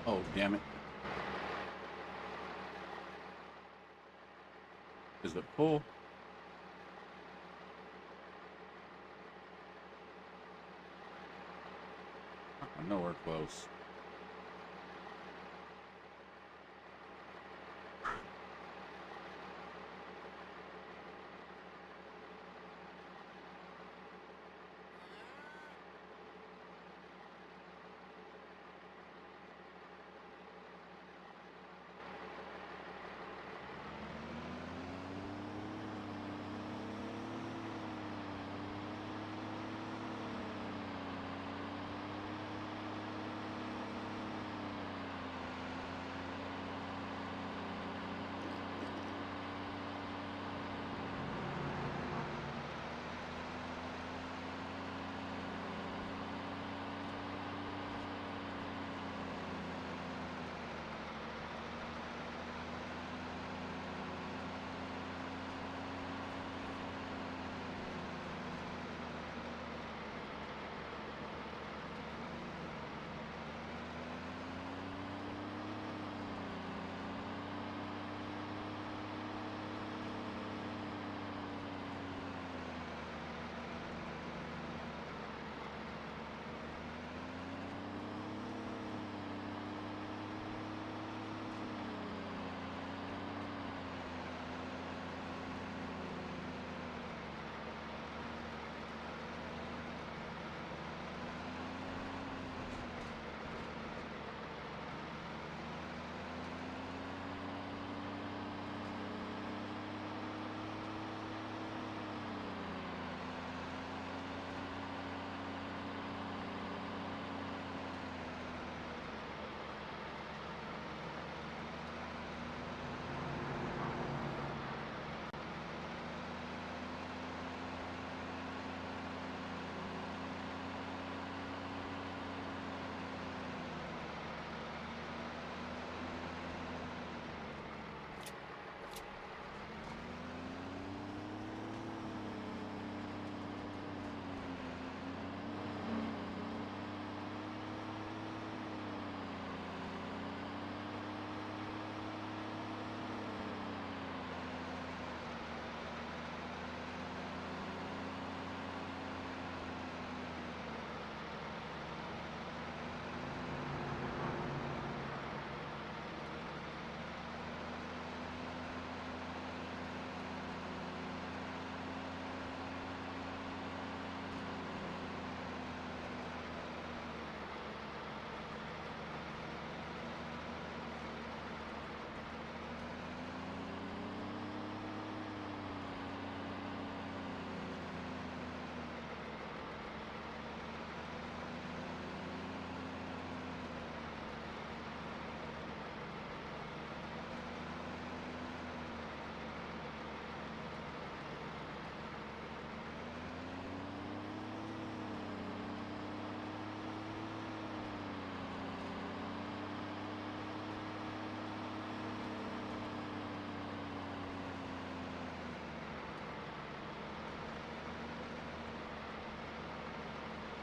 Oh, damn it. Is it full? Nowhere close.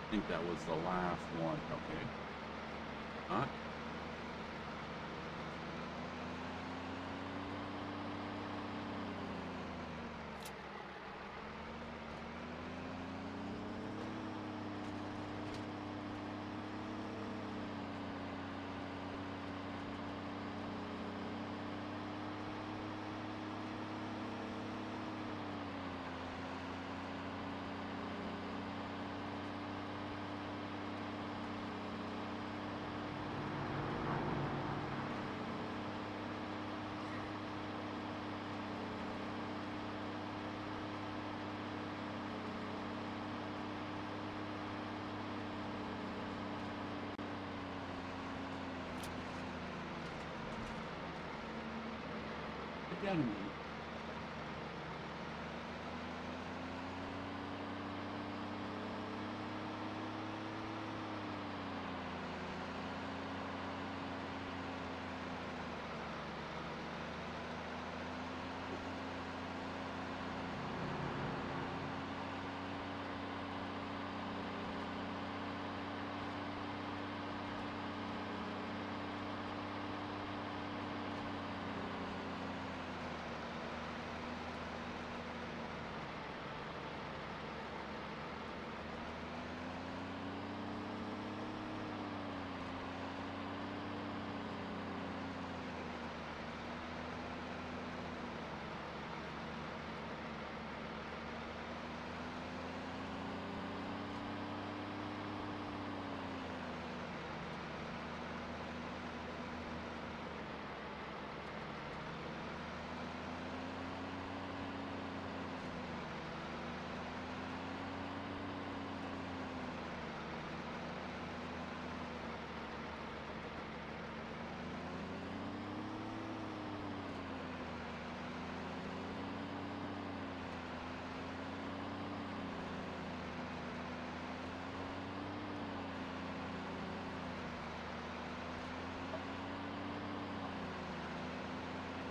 I think that was the last one. Okay. Not. Get down a minute.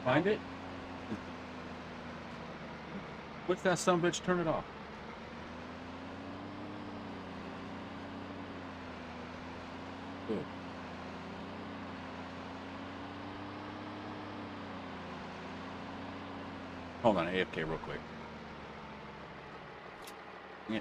Find it? What's that sumbitch? Turn it off. Good. Hold on, AFK real quick. Yeah.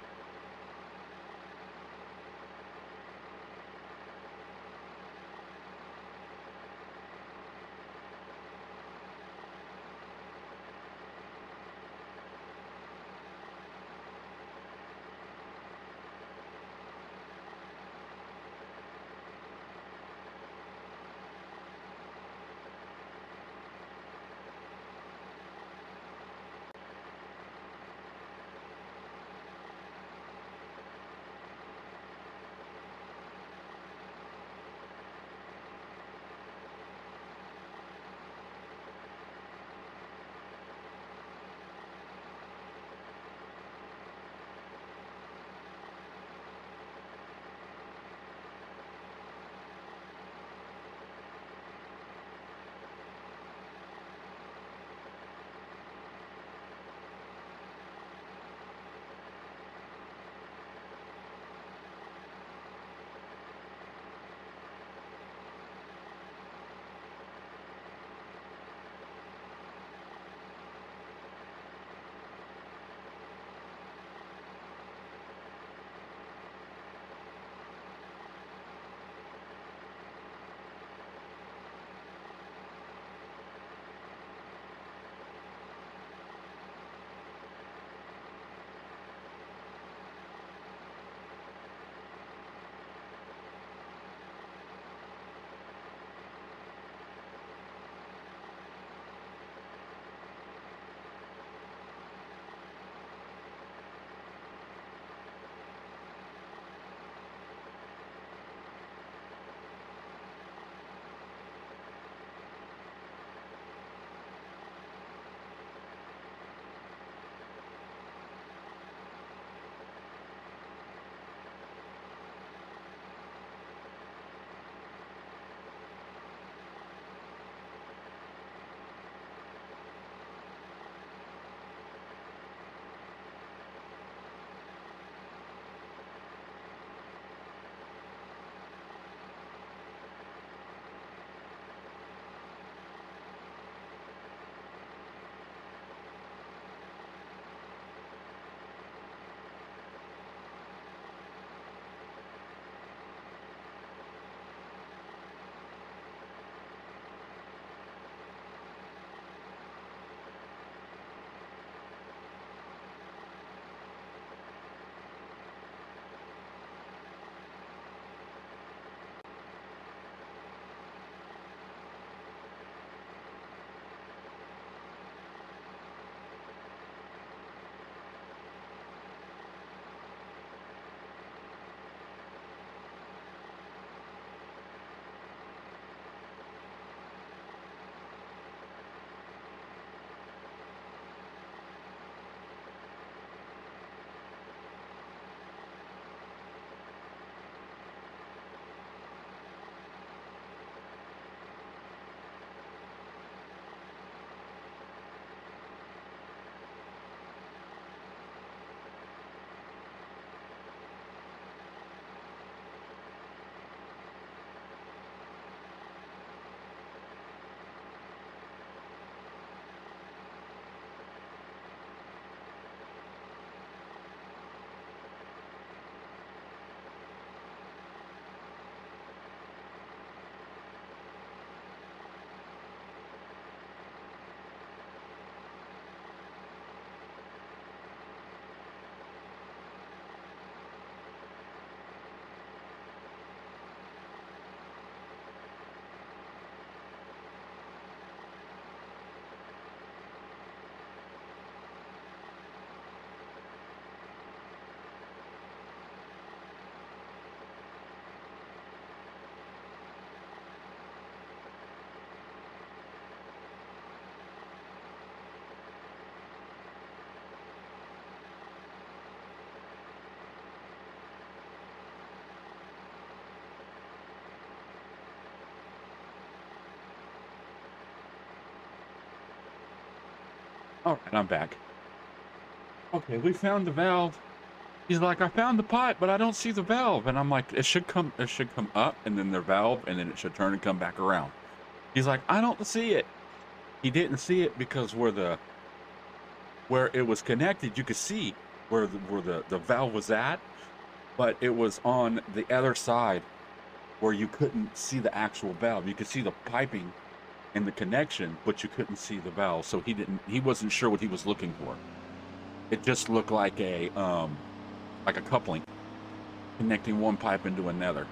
All right, I'm back. Okay, we found the valve. He's like, I found the pipe, but I don't see the valve. And I'm like, it should come up and then the valve, and then it should turn and come back around. He's like, I don't see it. He didn't see it because where it was connected, you could see where the valve was at, but it was on the other side where you couldn't see the actual valve. You could see the piping and the connection, but you couldn't see the valve. So he wasn't sure what he was looking for. It just looked like a coupling connecting one pipe into another.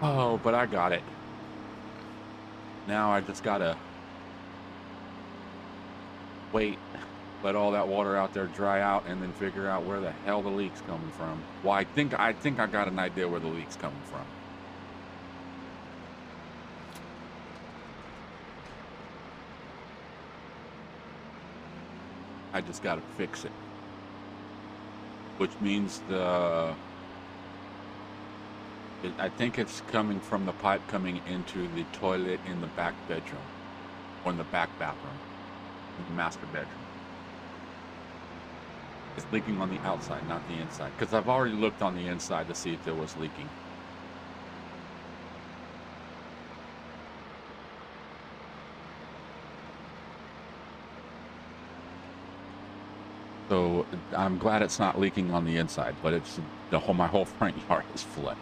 Oh, but I got it. Now I just gotta wait, let all that water out there dry out, and then figure out where the hell the leak's coming from. Well, I think I got an idea where the leak's coming from. I just gotta fix it. Which means I think it's coming from the pipe coming into the toilet in the back bedroom, or in the back bathroom, in the master bedroom. It's leaking on the outside, not the inside, because I've already looked on the inside to see if there was leaking. So I'm glad it's not leaking on the inside, but it's my whole front yard is flooded.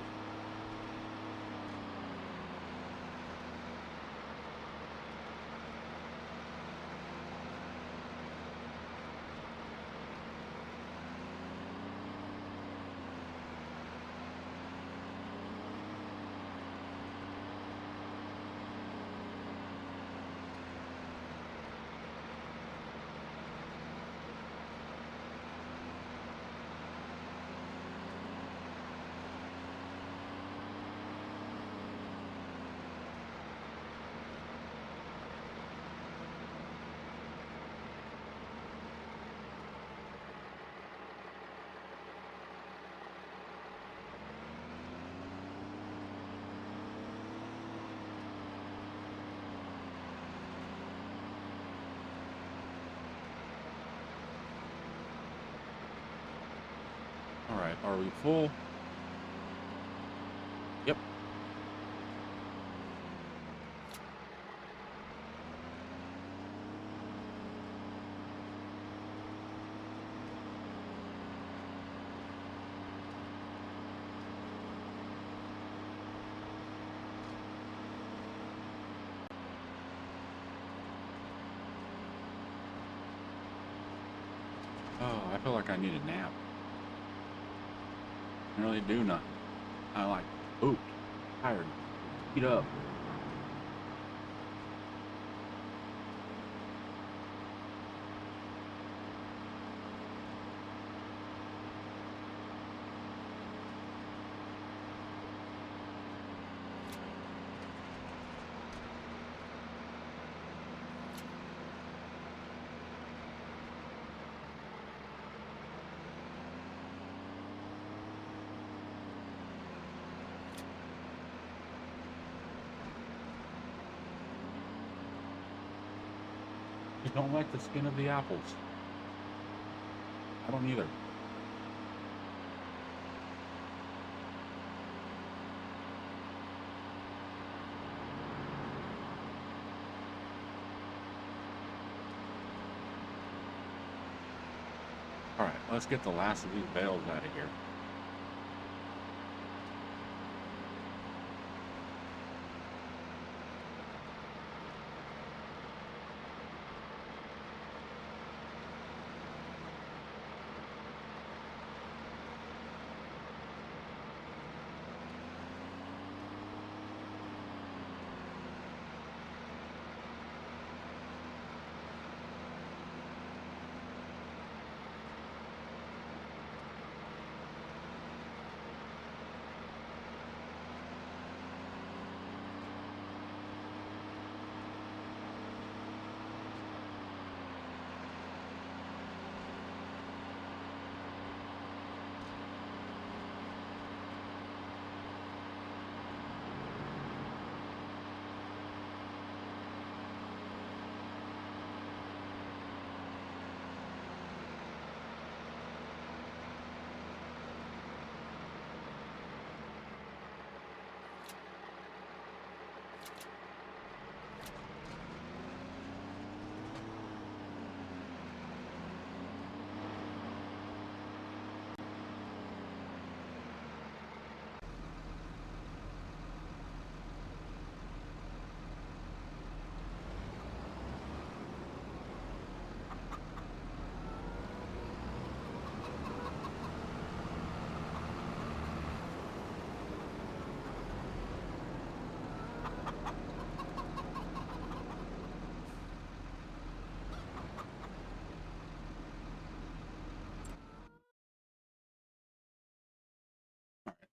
All right, are we full? Yep. Oh, I feel like I need a nap. I really do not. I like pooped, tired, beat up. I don't like the skin of the apples. I don't either. All right, let's get the last of these bales out of here.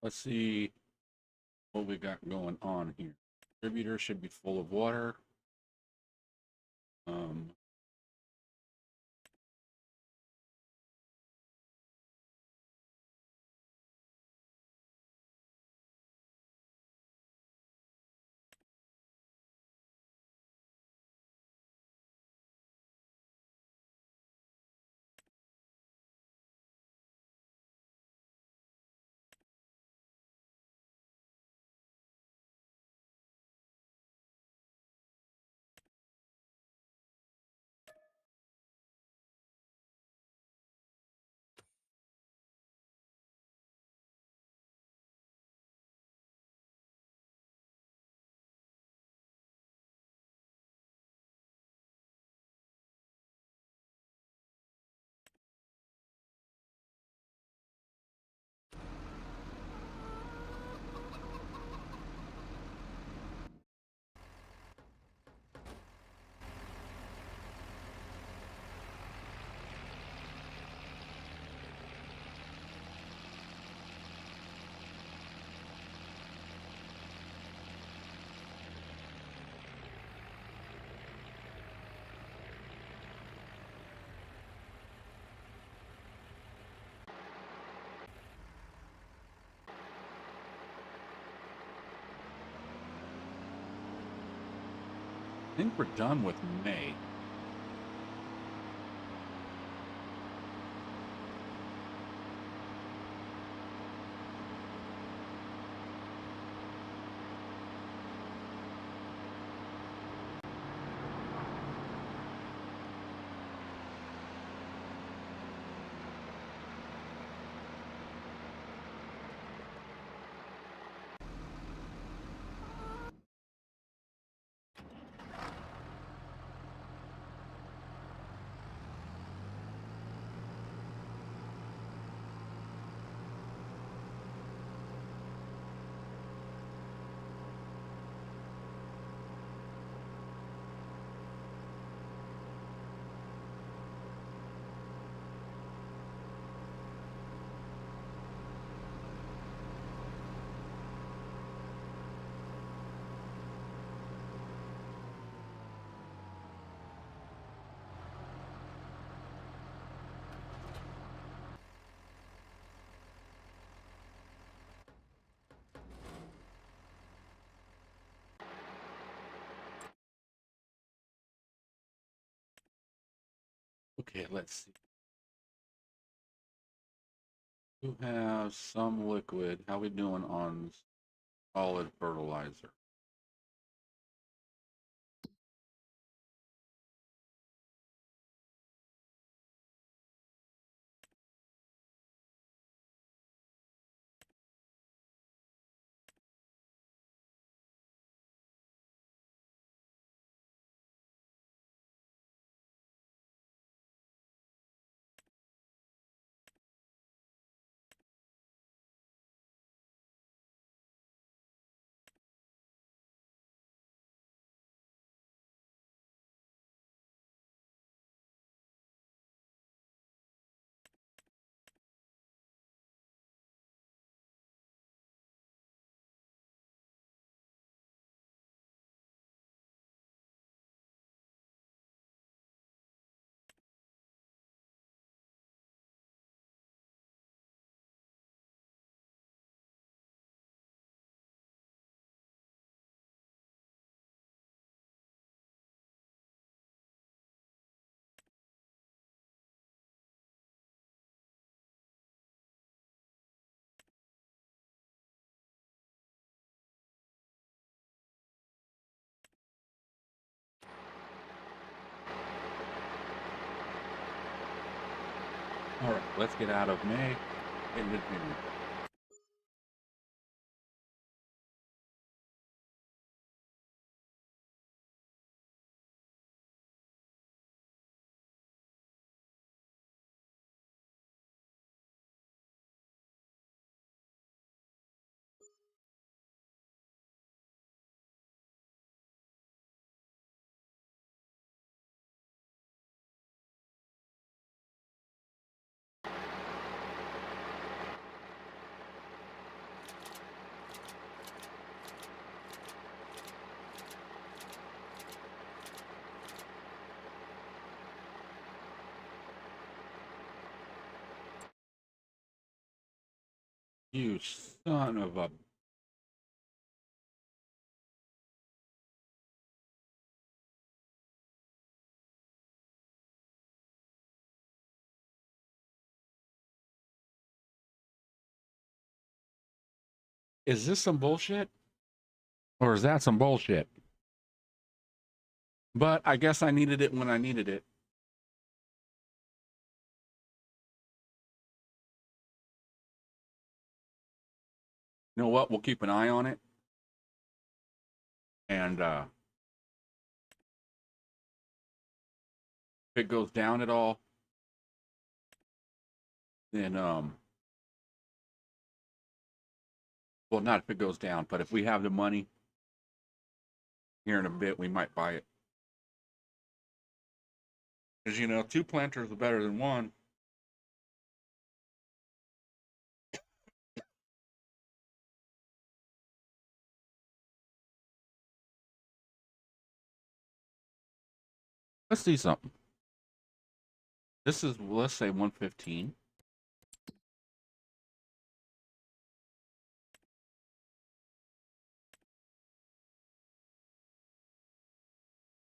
Let's see what we got going on here. Distributor should be full of water. Um, I think we're done with May. Okay, let's see. You have some liquid. How we doing on solid fertilizer? All right, let's get out of May into June. You son of a... Is this some bullshit? Or is that some bullshit? But I guess I needed it when I needed it. You know what? We'll keep an eye on it. And if it goes down at all, then well, not if it goes down, but if we have the money here in a bit, we might buy it. Because, you know, 2 planters are better than 1. Let's see something. This is, let's say 115.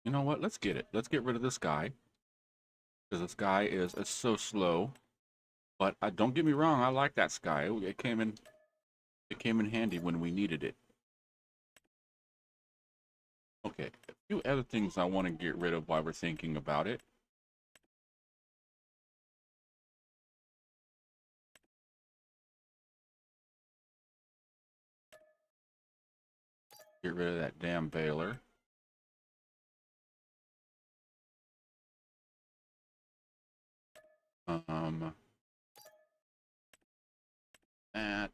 You know what? Let's get it. Let's get rid of this guy. Because this guy is so slow. But don't get me wrong, I like that sky. It came in handy when we needed it. Okay, a few other things I want to get rid of while we're thinking about it. Get rid of that damn baler. That.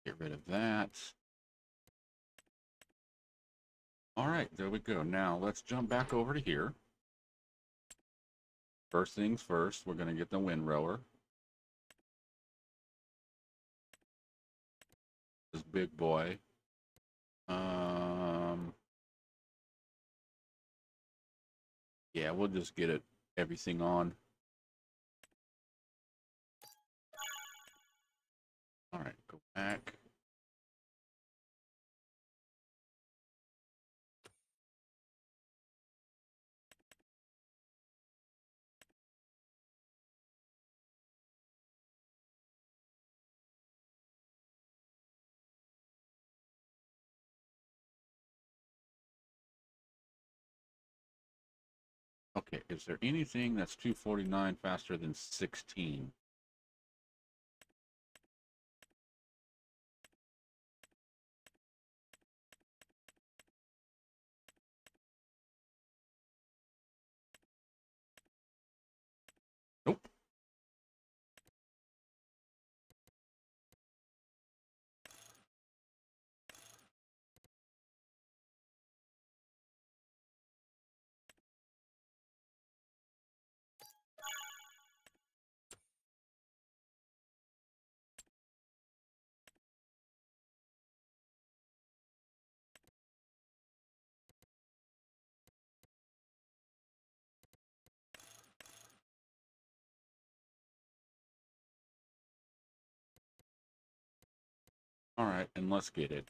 Get rid of that. All right, there we go. Now let's jump back over to here. First things first, we're going to get the windrower. This big boy. Yeah, we'll just get it everything on. All right, go back. Okay, is there anything that's 249 faster than 16? Nope. All right, and let's get it.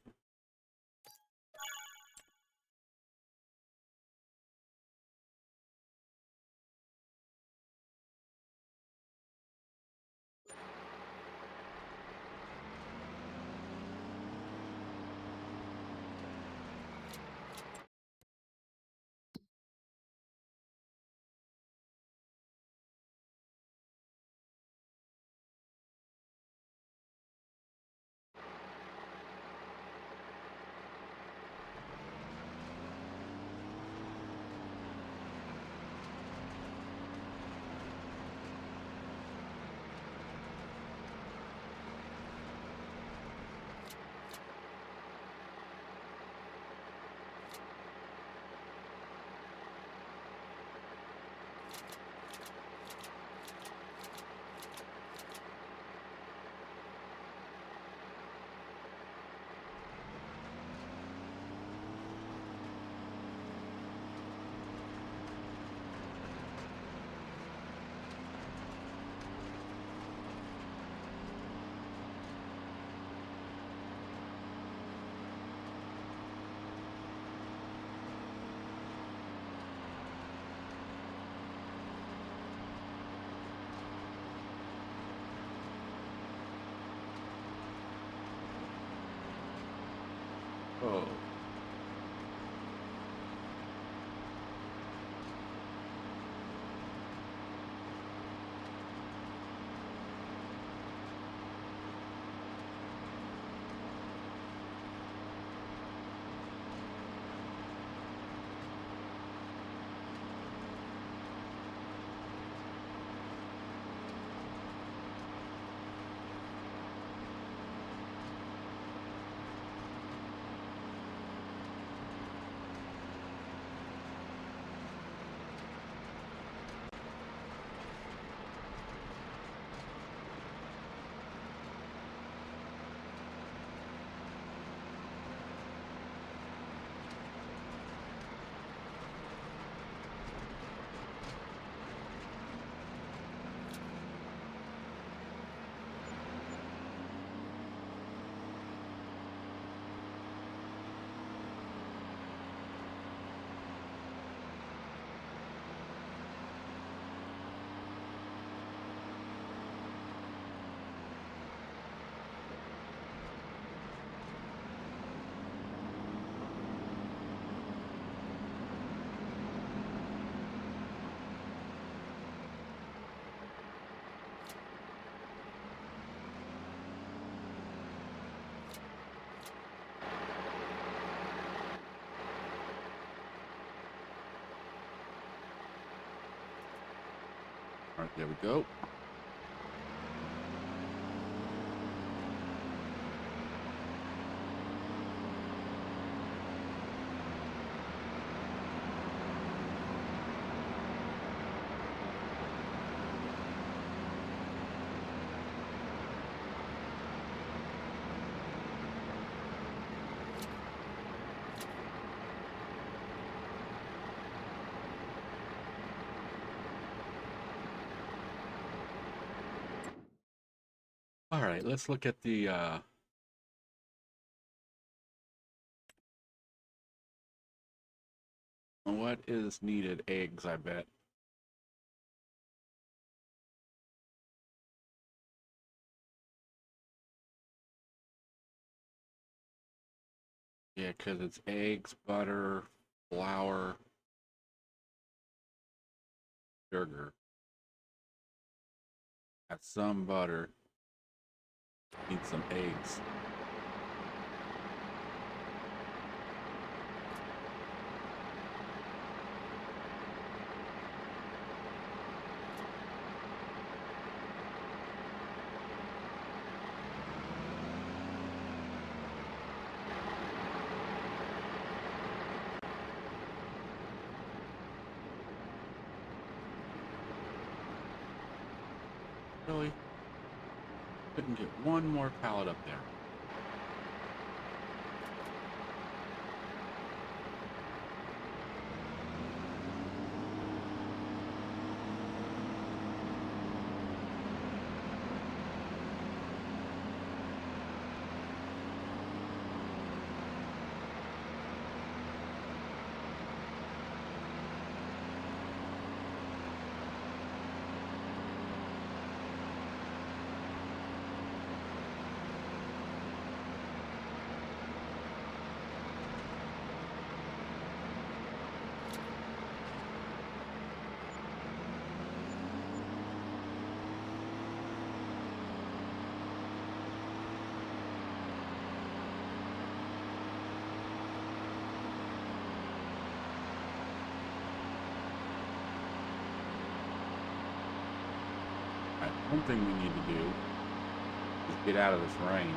go. All right, there we go. All right, let's look at the what is needed. Eggs, I bet. Yeah, because it's eggs, butter, flour, sugar. Got some butter. Need some eggs. Really? Couldn't get one more pallet up there. All right, one thing we need to do is get out of this rain.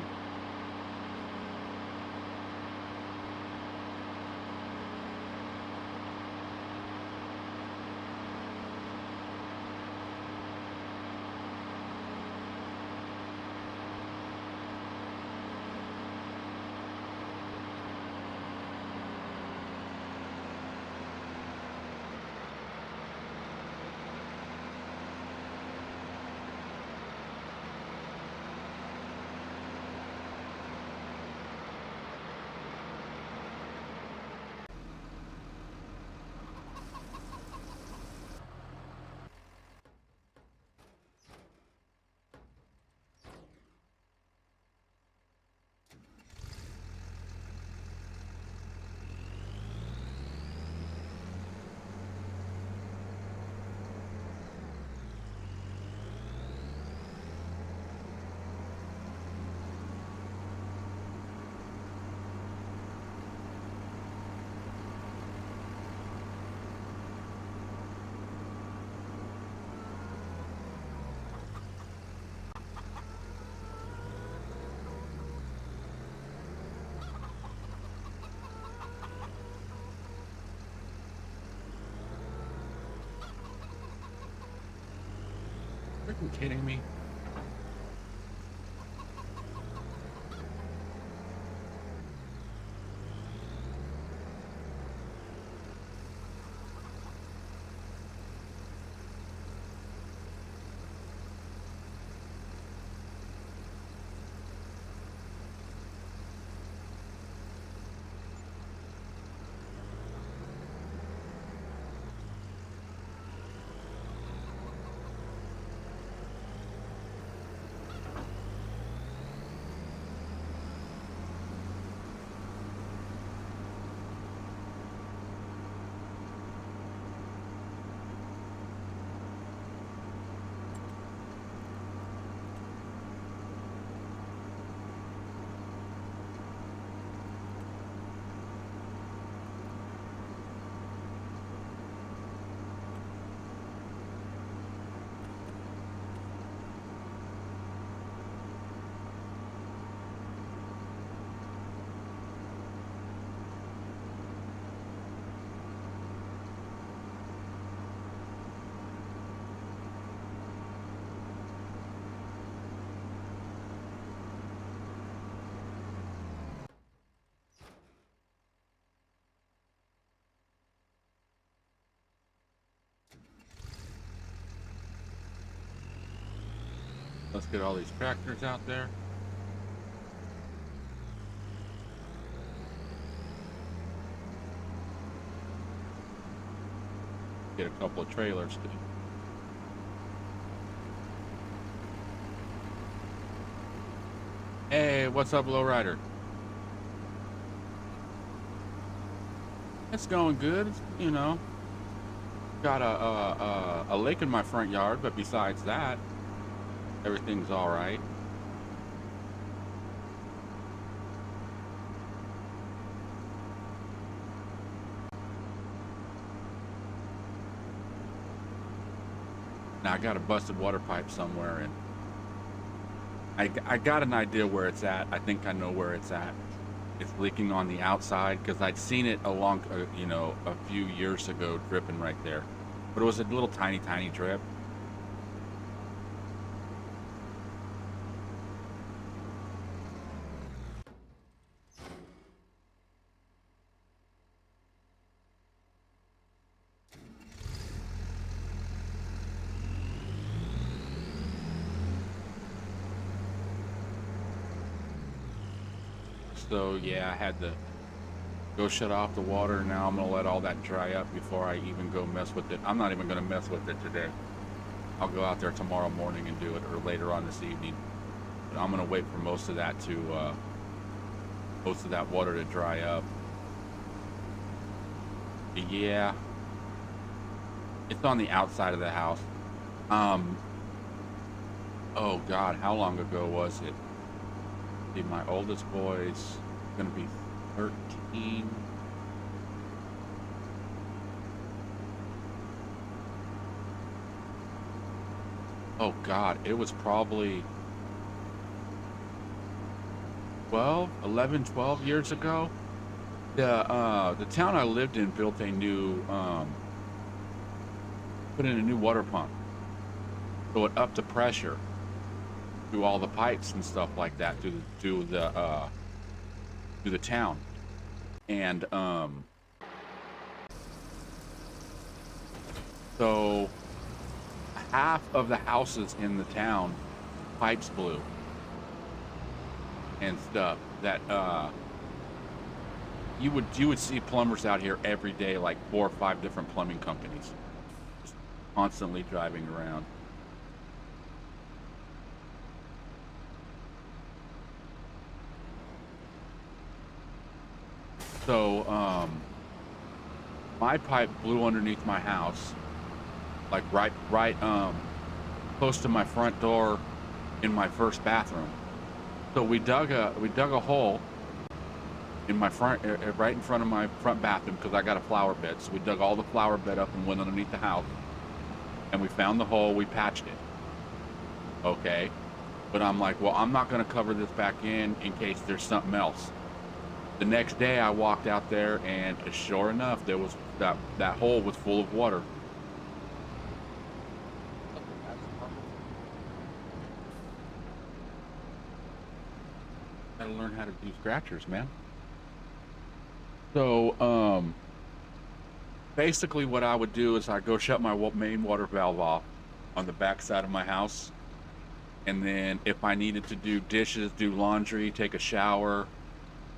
Freaking kidding me? Let's get all these tractors out there. Get a couple of trailers too. Hey, what's up, lowrider? It's going good, you know. Got a lake in my front yard, but besides that, everything's all right. Now I got a busted water pipe somewhere, and I got an idea where it's at. I think I know where it's at. It's leaking on the outside because I'd seen it along, you know, a few years ago dripping right there. But it was a little tiny drip. So yeah, I had to go shut off the water. Now I'm gonna let all that dry up before I even go mess with it. I'm not even gonna mess with it today. I'll go out there tomorrow morning and do it, or later on this evening. But I'm gonna wait for most of that water to dry up. Yeah, it's on the outside of the house. Oh God, how long ago was it? See, my oldest boy's gonna be 13. Oh God, it was probably 12, 11, 12 years ago. The town I lived in built a new put in a new water pump, so it upped the pressure through all the pipes and stuff like that through the town. And so half of the houses in the town, pipes blew and stuff. That you would see plumbers out here every day, like 4 or 5 different plumbing companies, just constantly driving around. So my pipe blew underneath my house, like right close to my front door in my first bathroom. So we dug a hole in my front, right in front of my front bathroom, because I got a flower bed. So we dug all the flower bed up and went underneath the house, and we found the hole. We patched it. Okay, but I'm like, well, I'm not going to cover this back in case there's something else. The next day I walked out there, and sure enough, there was that hole was full of water. Gotta learn how to do scratchers, man. So, Basically, what I would do is I go shut my main water valve off on the back side of my house, and then if I needed to do dishes, do laundry, take a shower,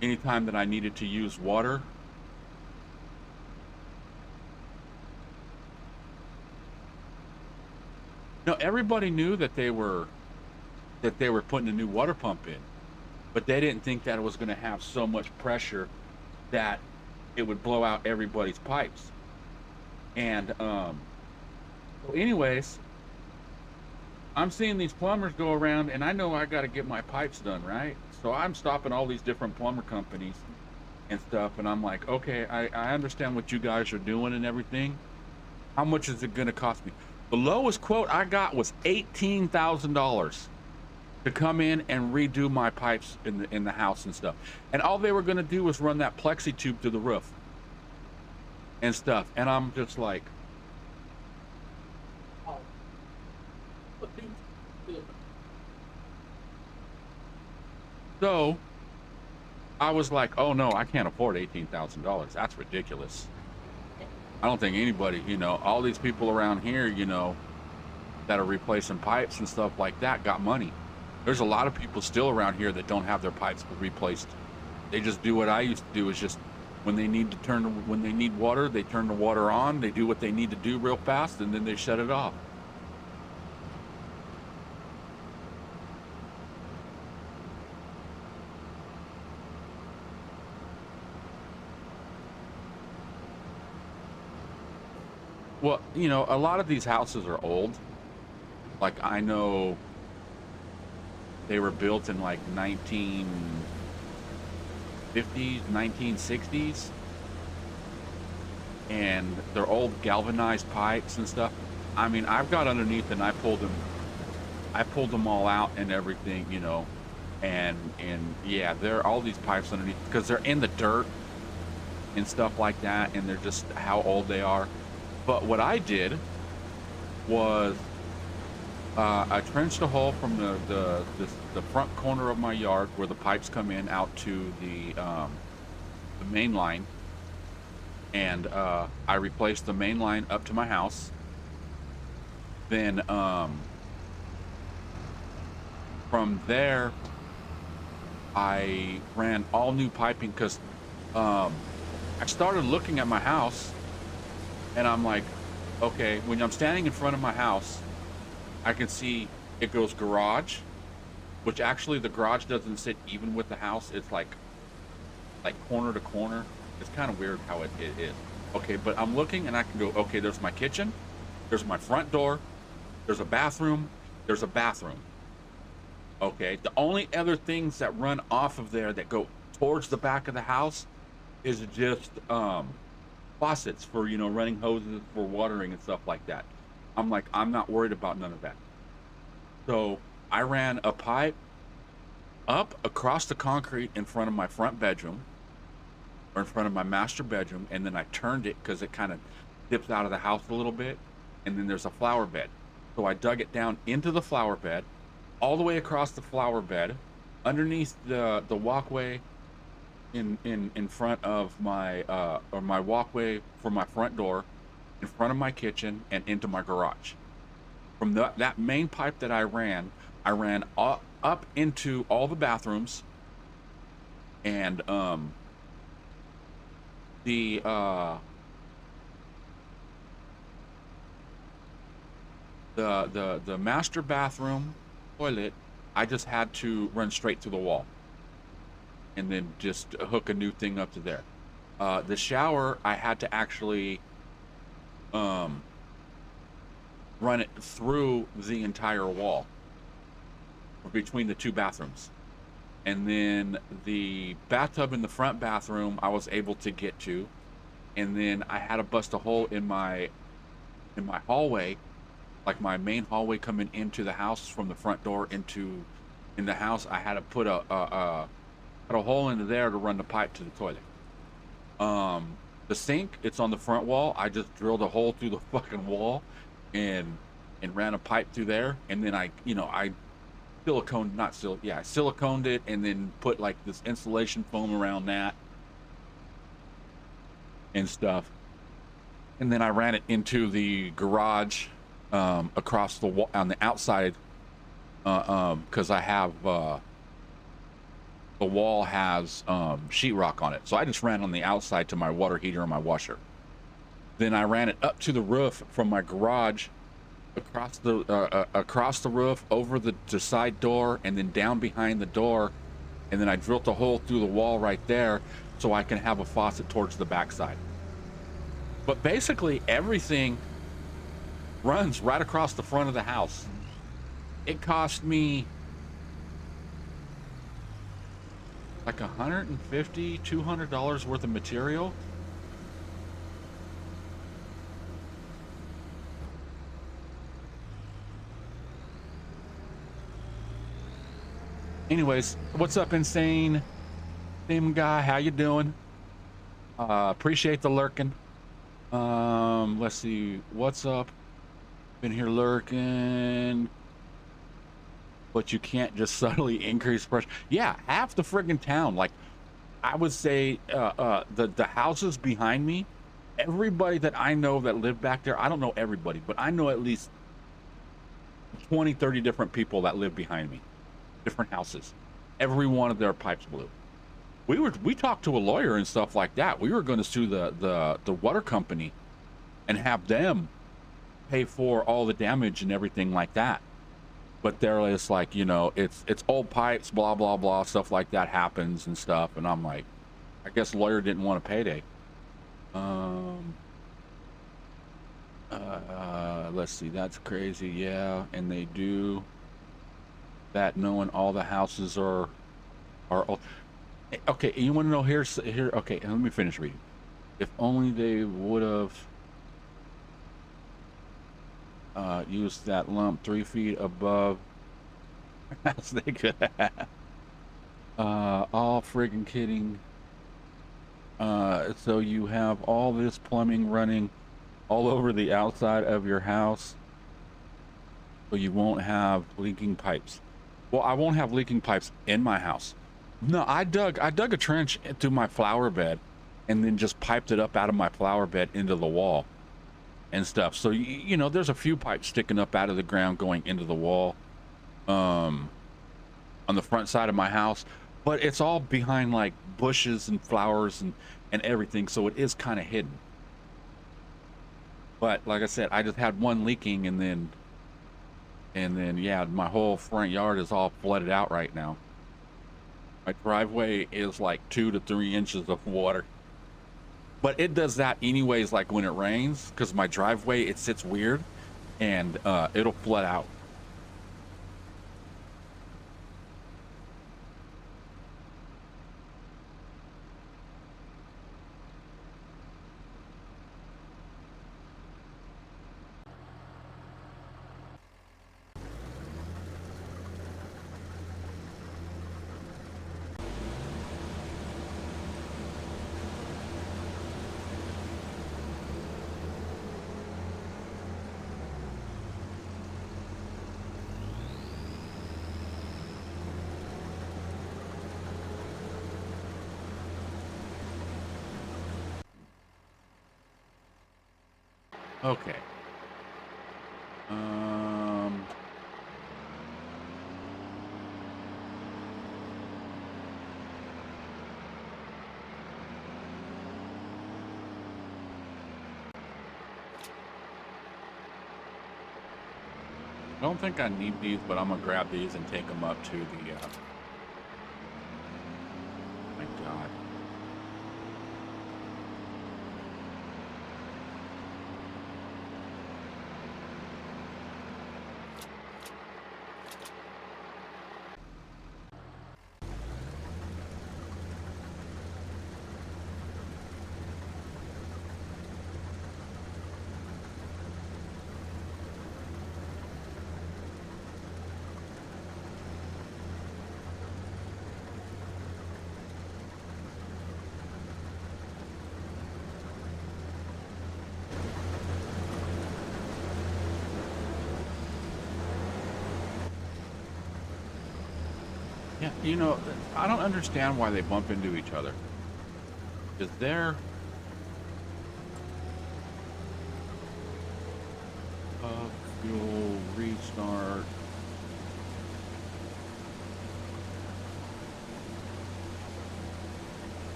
anytime that I needed to use water, everybody knew that they were putting a new water pump in, but they didn't think that it was going to have so much pressure that it would blow out everybody's pipes. And so anyways, I'm seeing these plumbers go around, and I know I got to get my pipes done, right? So I'm stopping all these different plumber companies and stuff, and I'm like, okay, I understand what you guys are doing and everything. How much is it going to cost me? The lowest quote I got was $18,000 to come in and redo my pipes in the house and stuff. And all they were going to do was run that plexi tube to the roof and stuff. And I'm just like, oh. So I was like, oh no, I can't afford $18,000. That's ridiculous. I don't think anybody, all these people around here, that are replacing pipes and stuff like that got money. There's a lot of people still around here that don't have their pipes replaced. They just do what I used to do, is just when they need water, they turn the water on, they do what they need to do real fast, and then they shut it off. Well, a lot of these houses are old. Like, I know they were built in like 1950s, 1960s, and they're old galvanized pipes and stuff. I mean, I've got underneath and I pulled them all out and everything, and yeah, there are all these pipes underneath because they're in the dirt and stuff like that, and they're just how old they are. But what I did was I trenched a hole from the front corner of my yard where the pipes come in out to the main line, and I replaced the main line up to my house. Then from there, I ran all new piping because I started looking at my house, and I'm like, okay, when I'm standing in front of my house, I can see it goes garage, which actually the garage doesn't sit even with the house. It's like corner to corner. It's kind of weird how it is. Okay, but I'm looking and I can go, okay, there's my kitchen, there's my front door, there's a bathroom, there's a bathroom. Okay, the only other things that run off of there that go towards the back of the house is just faucets for, running hoses for watering and stuff like that. I'm like, I'm not worried about none of that. So I ran a pipe up across the concrete in front of my front bedroom, or in front of my master bedroom, and then I turned it because it kind of dips out of the house a little bit, and then there's a flower bed. So I dug it down into the flower bed, all the way across the flower bed, underneath the walkway in front of my or my walkway for my front door, in front of my kitchen, and into my garage. From that main pipe that I ran up into all the bathrooms, and the master bathroom toilet, I just had to run straight through the wall and then just hook a new thing up to there. The shower, I had to actually run it through the entire wall between the two bathrooms. And then the bathtub in the front bathroom I was able to get to, and then I had to bust a hole in my hallway, like my main hallway coming into the house from the front door in the house. I had to put a hole into there to run the pipe to the toilet. The sink, it's on the front wall. I just drilled a hole through the fucking wall and ran a pipe through there, and then I silicone, not sil, yeah, siliconed it and then put like this insulation foam around that and stuff. And then I ran it into the garage, across the wall on the outside, because I have the wall has sheetrock on it, so I just ran on the outside to my water heater and my washer. Then I ran it up to the roof from my garage, across the roof, over the side door, and then down behind the door, and then I drilled a hole through the wall right there so I can have a faucet towards the backside. But basically everything runs right across the front of the house. It cost me like $150, $200 worth of material. Anyways, what's up, insane theme guy? How you doing? Appreciate the lurking. Let's see, what's up? Been here lurking, but you can't just subtly increase pressure. Yeah, half the friggin' town, like I would say, the houses behind me, everybody that I know that live back there, I don't know everybody, but I know at least 20, 30 different people that live behind me, different houses. Every one of their pipes blew. We talked to a lawyer and stuff like that. We were going to sue the water company and have them pay for all the damage and everything like that. But they're just like, you know, it's old pipes, blah blah blah, stuff like that happens and stuff. And I'm like, I guess the lawyer didn't want a payday. Let's see, that's crazy. Yeah, and they do that knowing all the houses are old. Okay, you want to know here? Okay, let me finish reading. If only they would have used that lump 3 feet above, as they could have. All friggin' kidding. So you have all this plumbing running all over the outside of your house, so you won't have leaking pipes. Well, I won't have leaking pipes in my house. No, I dug a trench into my flower bed and then just piped it up out of my flower bed into the wall and stuff. So, you know, there's a few pipes sticking up out of the ground going into the wall, on the front side of my house, but it's all behind like bushes and flowers and everything. So it is kind of hidden. But like I said, I just had one leaking and then, yeah, my whole front yard is all flooded out right now. My driveway is like 2 to 3 inches of water, but it does that anyways. Like when it rains, because my driveway, it sits weird and it'll flood out. Okay. I don't think I need these, but I'm gonna grab these and take them up to the, my God. Yeah, you know, I don't understand why they bump into each other. Is there fuel restart?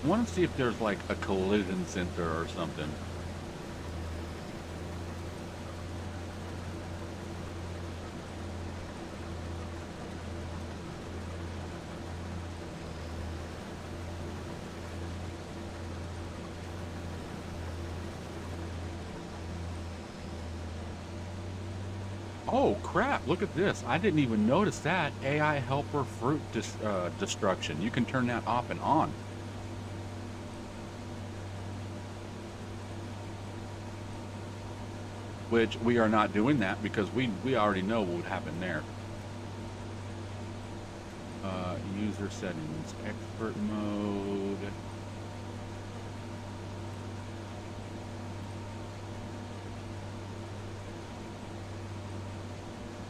I want to see if there's like a collision center or something. Oh crap, look at this. I didn't even notice that. AI helper fruit destruction. You can turn that off and on. Which we are not doing that because we already know what would happen there. User settings, expert mode.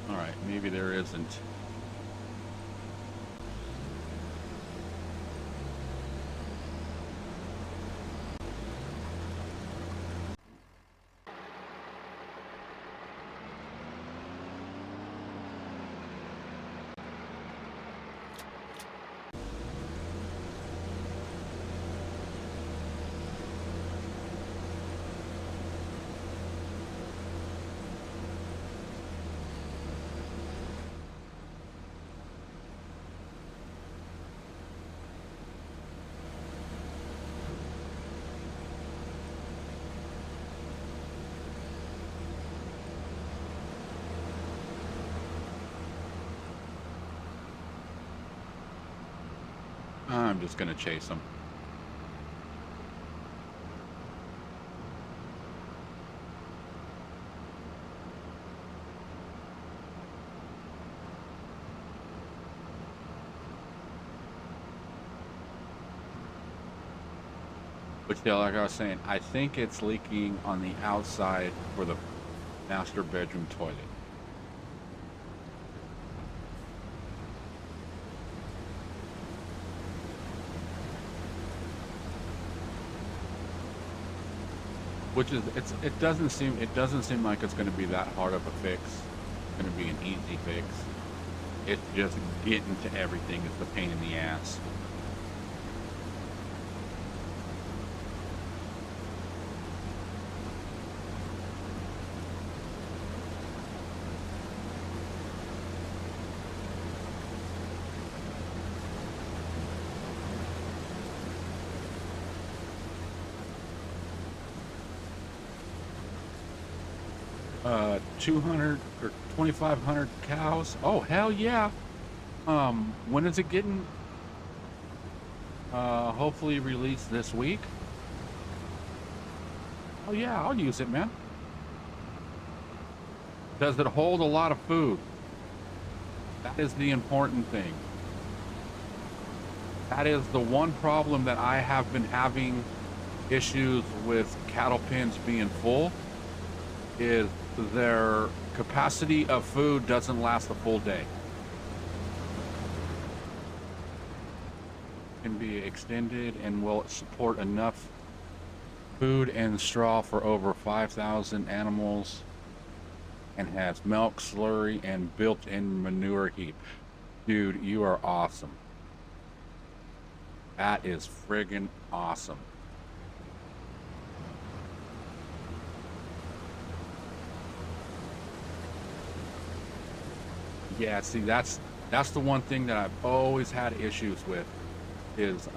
All right, maybe there isn't. I'm just gonna chase them. Which, yeah, like I was saying, I think it's leaking on the outside for the master bedroom toilet. Which is it doesn't seem like it's going to be that hard of a fix. It's going to be an easy fix. It's just getting to everything is the pain in the ass. Uh, 200 or 2,500 cows. Oh hell yeah. When is it getting hopefully released this week? Oh yeah, I'll use it, man. Does it hold a lot of food? That is the important thing. That is the one problem that I have been having issues with cattle pens being full is their capacity of food doesn't last a full day. Can be extended and will support enough food and straw for over 5,000 animals and has milk slurry and built-in manure heap. Dude, you are awesome. That is friggin' awesome. Yeah, see, that's the one thing that I've always had issues with is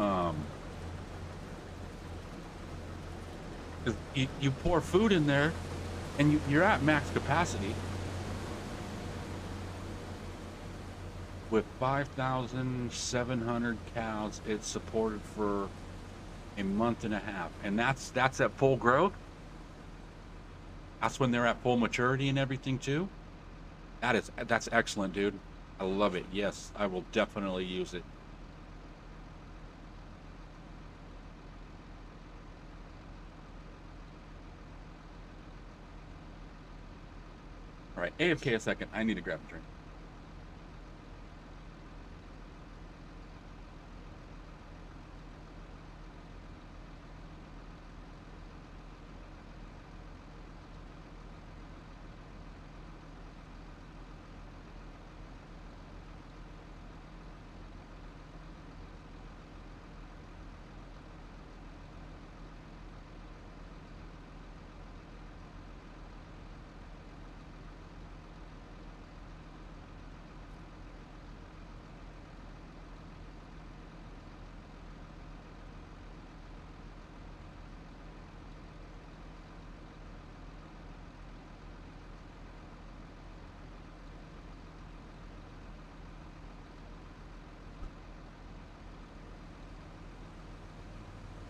you pour food in there and you're at max capacity with 5,700 cows. It's supported for a month and a half, and that's at full growth. That's when they're at full maturity and everything too. That's excellent, dude. I love it. Yes, I will definitely use it. All right, AFK a second. I need to grab a drink.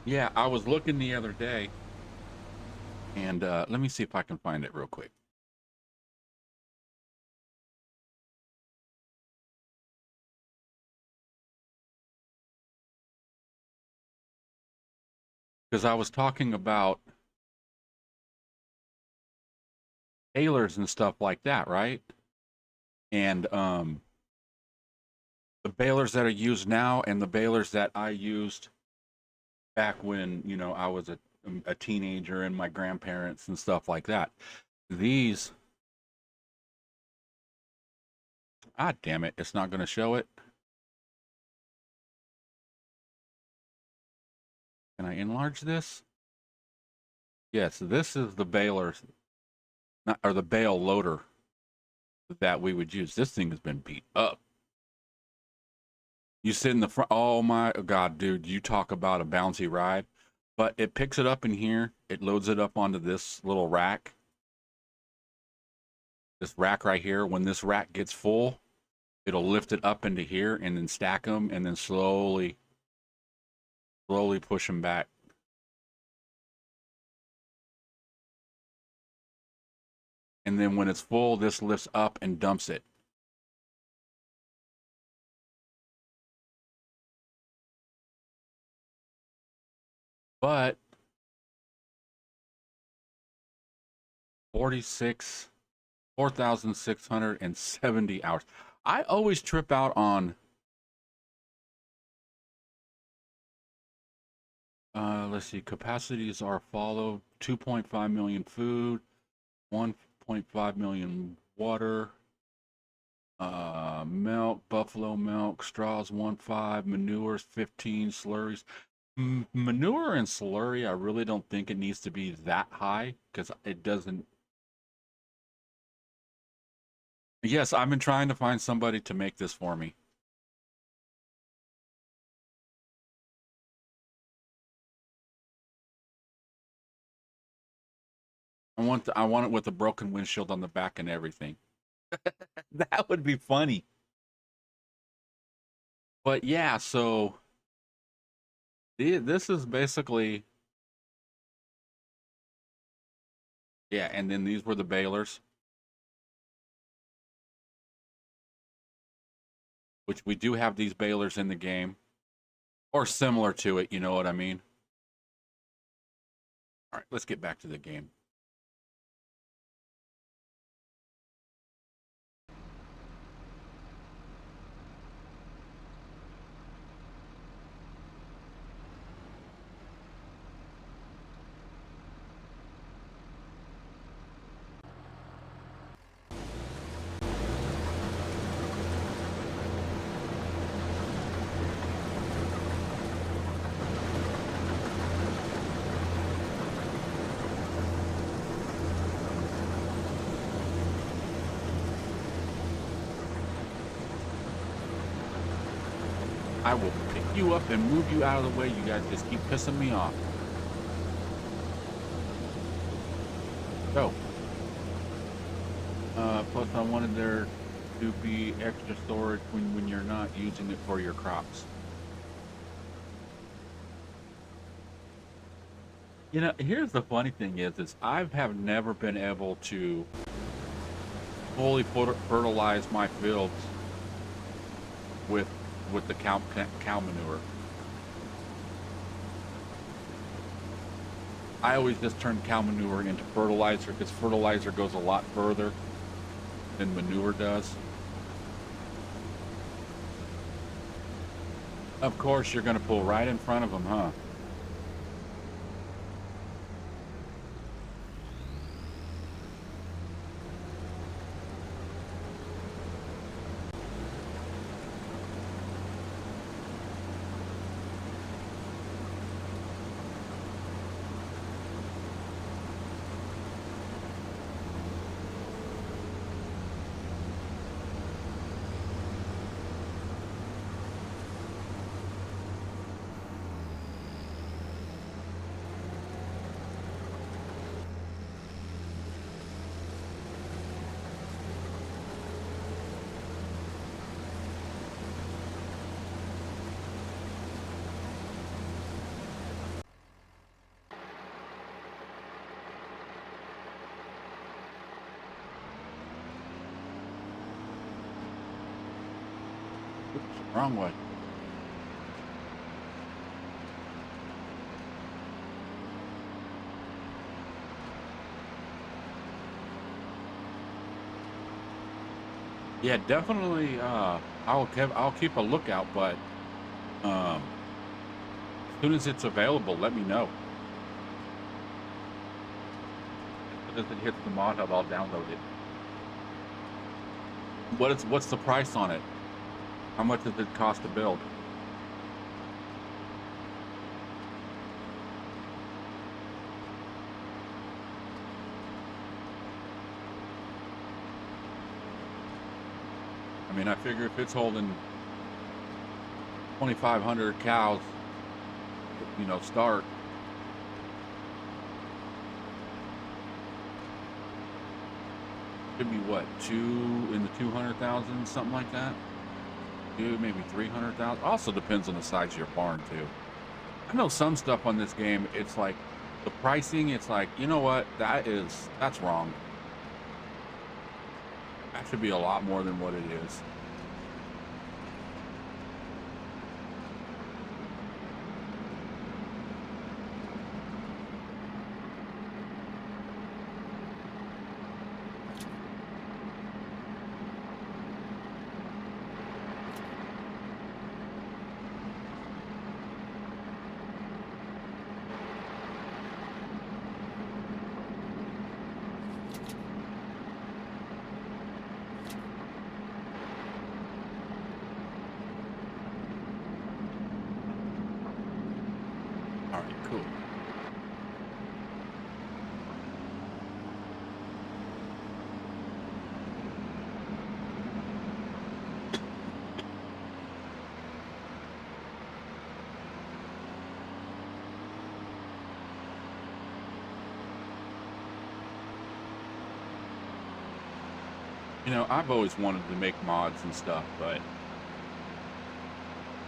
Yeah, I was looking the other day, and let me see if I can find it real quick. Because I was talking about balers and stuff like that, right? And the balers that are used now and the balers that I used back when, you know, I was a teenager and my grandparents and stuff like that. These, ah, damn it, it's not going to show it. Can I enlarge this? Yes, this is the baler, not, or the bale loader that we would use. This thing has been beat up. You sit in the front. Oh my God, dude, you talk about a bouncy ride. But it picks it up in here. It loads it up onto this little rack. This rack right here. When this rack gets full, it'll lift it up into here and then stack them and then slowly push them back. And then when it's full, this lifts up and dumps it. But 4,670 hours. I always trip out on, let's see, capacities are followed: 2.5 million food, 1.5 million water, milk, buffalo milk, straws 1.5, manures 15, slurries. Manure and slurry, I really don't think it needs to be that high because it doesn't. Yes, I've been trying to find somebody to make this for me. I want it with a broken windshield on the back and everything. That would be funny. But yeah, so this is basically, yeah, and then these were the balers, which we do have these balers in the game, or similar to it, you know what I mean? All right, let's get back to the game. I will pick you up and move you out of the way. You guys just keep pissing me off. Go. Plus, I wanted there to be extra storage when you're not using it for your crops. You know, here's the funny thing is I have never been able to fully fertilize my fields with the cow manure. I always just turn cow manure into fertilizer because fertilizer goes a lot further than manure does. Of course, you're going to pull right in front of them, huh? Wrong way. Yeah, definitely. I'll keep a lookout, but as soon as it's available, let me know. As soon as it hits the mod hub, I'll download it. What's the price on it? How much does it cost to build? I mean, I figure if it's holding 2,500 cows, start. Could be what, two in the 200,000, something like that. Two, maybe 300,000. Also depends on the size of your barn too. I know some stuff on this game. It's like the pricing. It's like, you know what? That's wrong. That should be a lot more than what it is. All right, cool. I've always wanted to make mods and stuff, but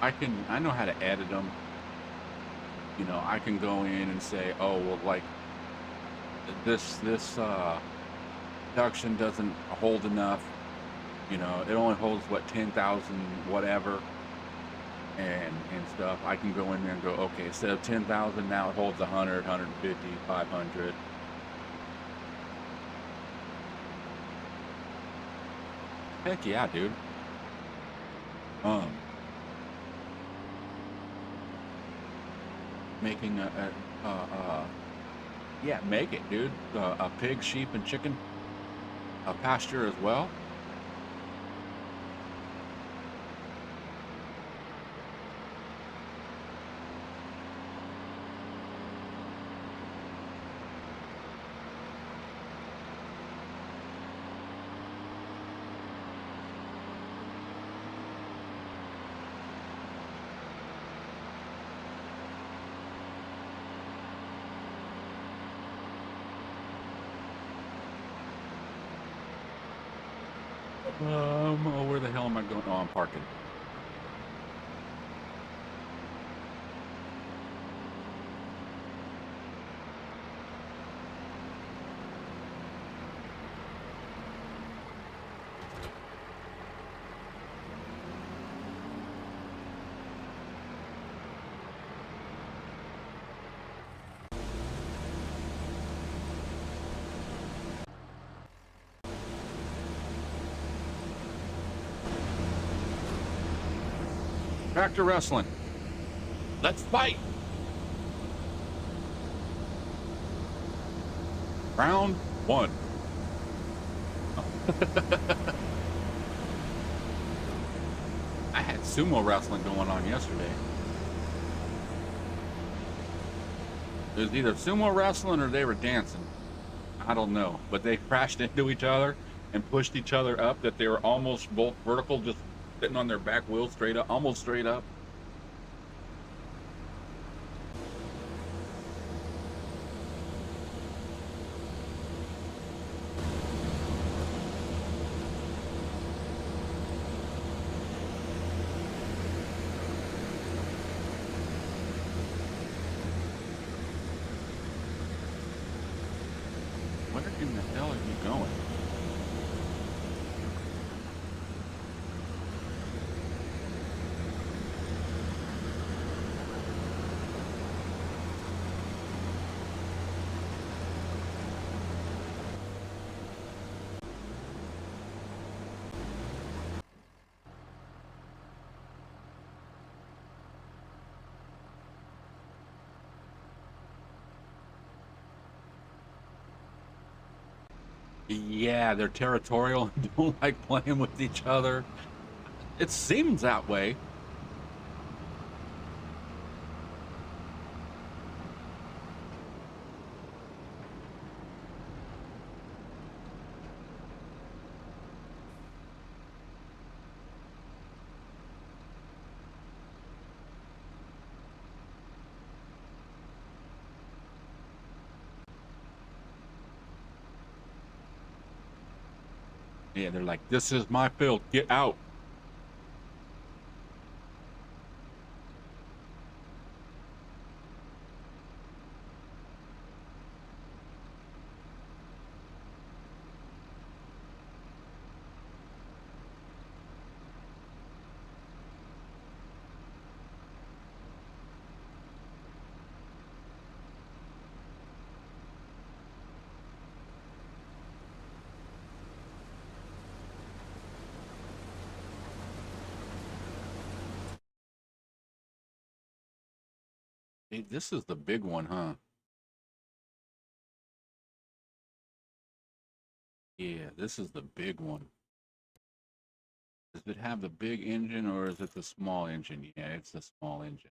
I know how to edit them. I can go in and say, oh, well, like this production doesn't hold enough. It only holds what 10,000 whatever and stuff. I can go in there and go, okay, instead of 10,000, now it holds 100, 150, 500. Heck yeah, dude. Um, making yeah, make it, dude. A pig, sheep, and chicken, a pasture as well. Oh, where the hell am I going? Oh, I'm parking. Back to wrestling. Let's fight. Round one. I had sumo wrestling going on yesterday. It was either sumo wrestling or they were dancing. I don't know, but they crashed into each other and pushed each other up that they were almost both vertical, just sitting on their back wheels straight up, almost straight up. Where in the hell are you going? Yeah, they're territorial and don't like playing with each other. It seems that way. Yeah, they're like, this is my field, get out. Hey, this is the big one, huh? Yeah, this is the big one. Does it have the big engine or is it the small engine? Yeah, it's the small engine.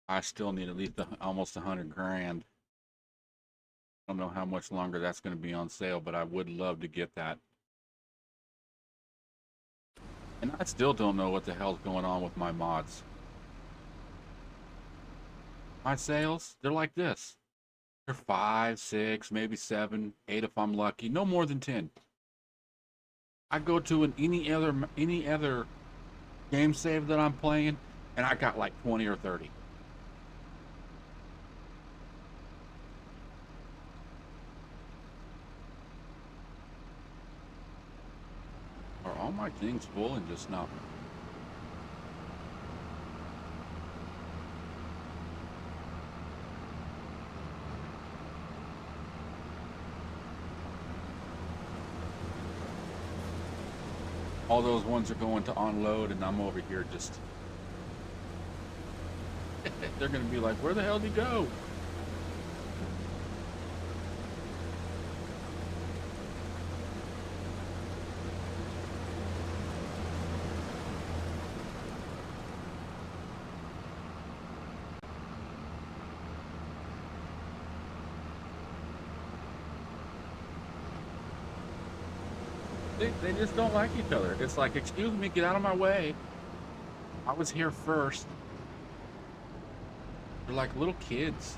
I still need at least almost 100 grand. I don't know how much longer that's going to be on sale, but I would love to get that. And I still don't know what the hell's going on with my mods. My sales, they're like this. They're 5, 6, maybe 7, 8 if I'm lucky. No more than 10. I go to any other game save that I'm playing, and I got like 20 or 30. Are all my things full and just not? All those ones are going to unload, and I'm over here just. They're going to be like, where the hell did he go? They just don't like each other. It's like, excuse me, get out of my way. I was here first. They're like little kids.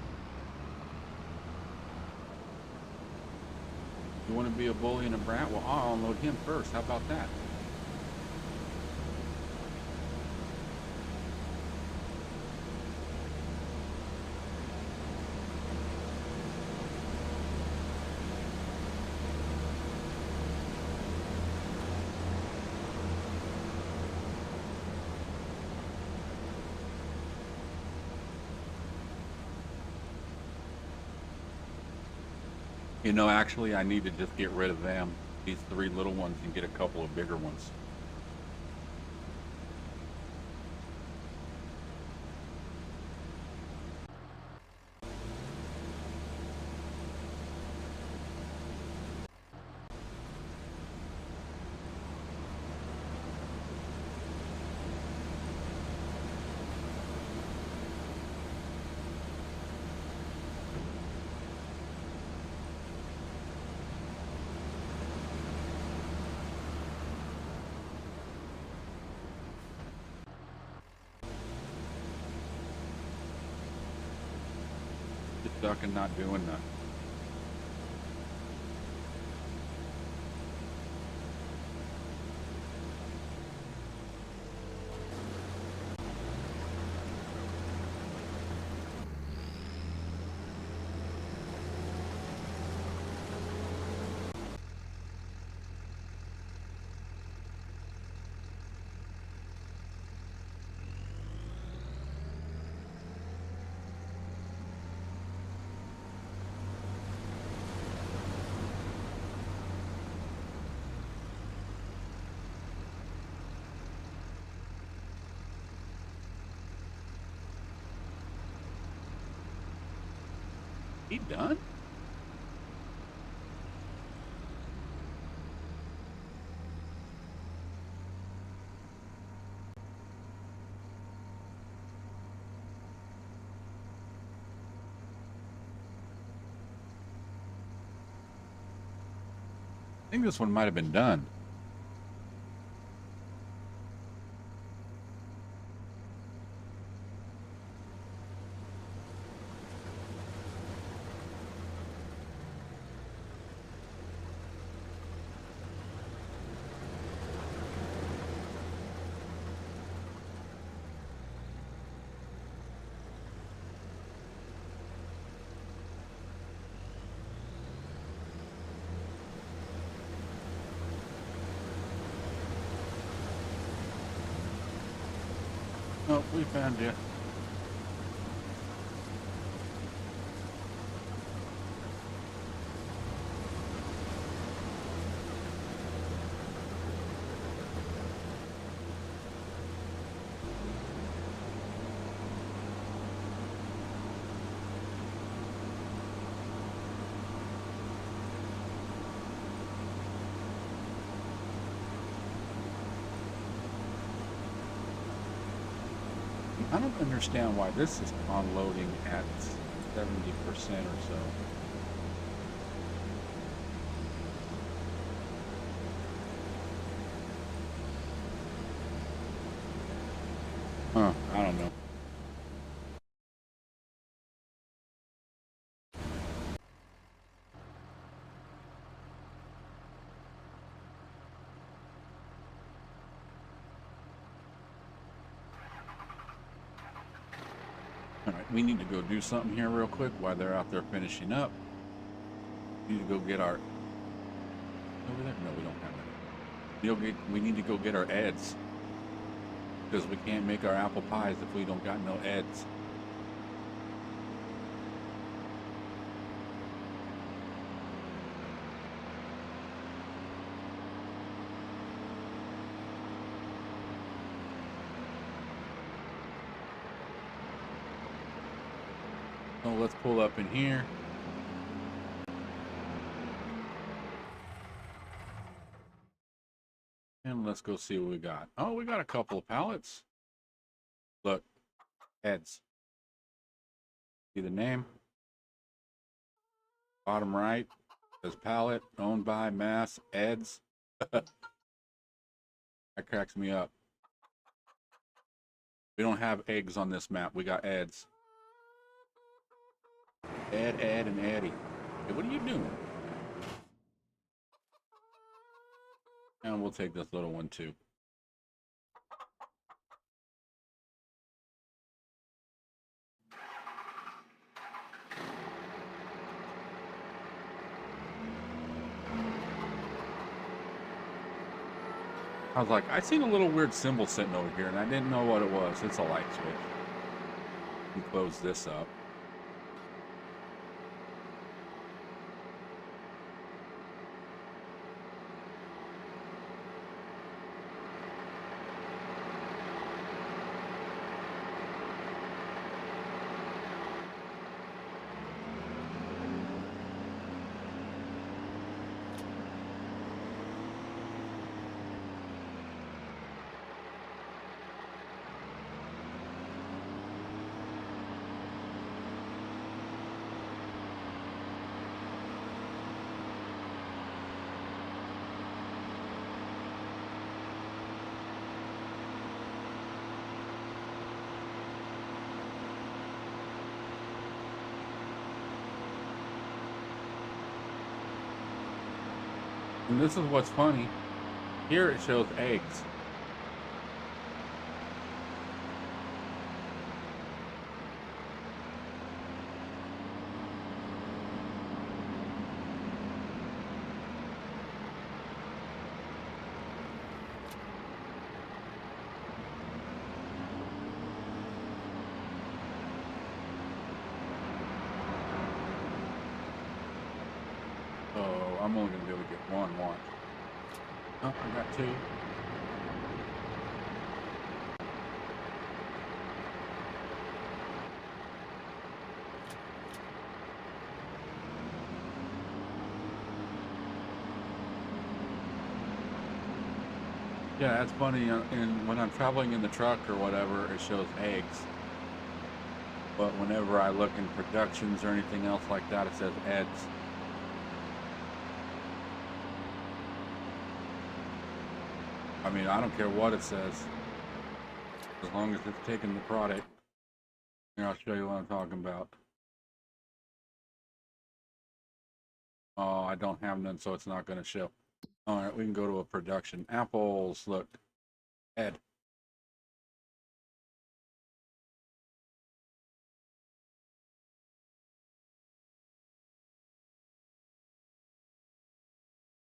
You want to be a bully and a brat? Well, I'll unload him first. How about that? You know, actually, I need to just get rid of them. These 3 little ones and get a couple of bigger ones. Just stuck and not doing nothing. He done? I think this one might have been done. Oh, we found you. I don't understand why this is unloading at 70% or so. Huh, I don't know. All right, we need to go do something here real quick while they're out there finishing up. We need to go get our... Over there? No, we don't have it. We need to go get our eds. Because we can't make our apple pies if we don't got no eds. So let's pull up in here. And let's go see what we got. Oh, we got a couple of pallets. Look, eds. See the name? Bottom right says pallet, owned by Mass Eds. That cracks me up. We don't have eggs on this map. We got eds. Ed, and Eddie. Hey, what are you doing? And we'll take this little one too. I was like, I seen a little weird symbol sitting over here and I didn't know what it was. It's a light switch. We close this up. And this is what's funny. Here it shows eggs. So I'm only going to be able to get one watch. Oh, I got two. Yeah, that's funny. And when I'm traveling in the truck or whatever, it shows eggs. But whenever I look in productions or anything else like that, it says Eds. I mean, I don't care what it says, as long as it's taking the product. Here, I'll show you what I'm talking about. Oh, I don't have none, so it's not going to show. All right, we can go to a production. Apples, look, Ed.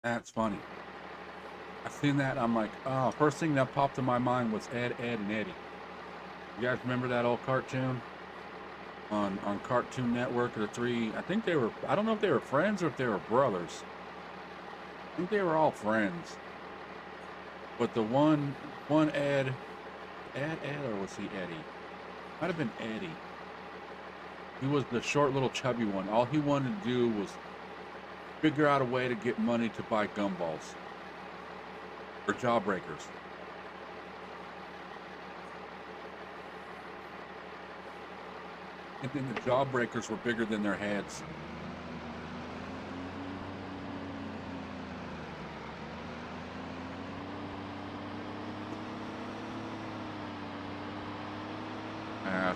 That's funny. I seen that. I'm like, oh, first thing that popped in my mind was Ed, Ed, and Eddie. You guys remember that old cartoon on Cartoon Network? The three, I think they were. I don't know if they were friends or if they were brothers. I think they were all friends. But the one Ed, or was he Eddie? Might have been Eddie. He was the short, little, chubby one. All he wanted to do was figure out a way to get money to buy gumballs or jawbreakers. And then the jawbreakers were bigger than their heads.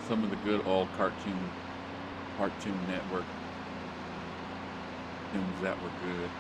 Some of the good old Cartoon Network tunes that were good.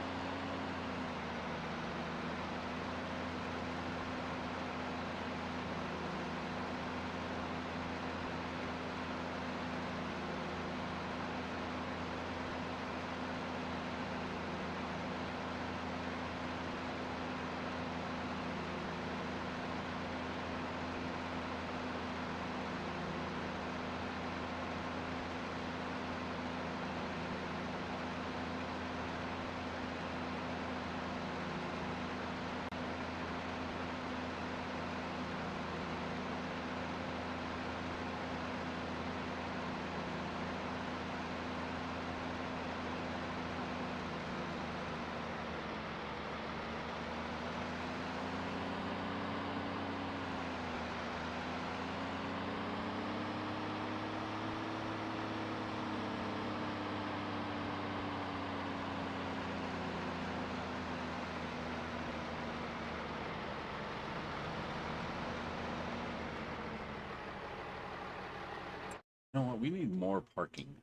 You know what? We need more parking.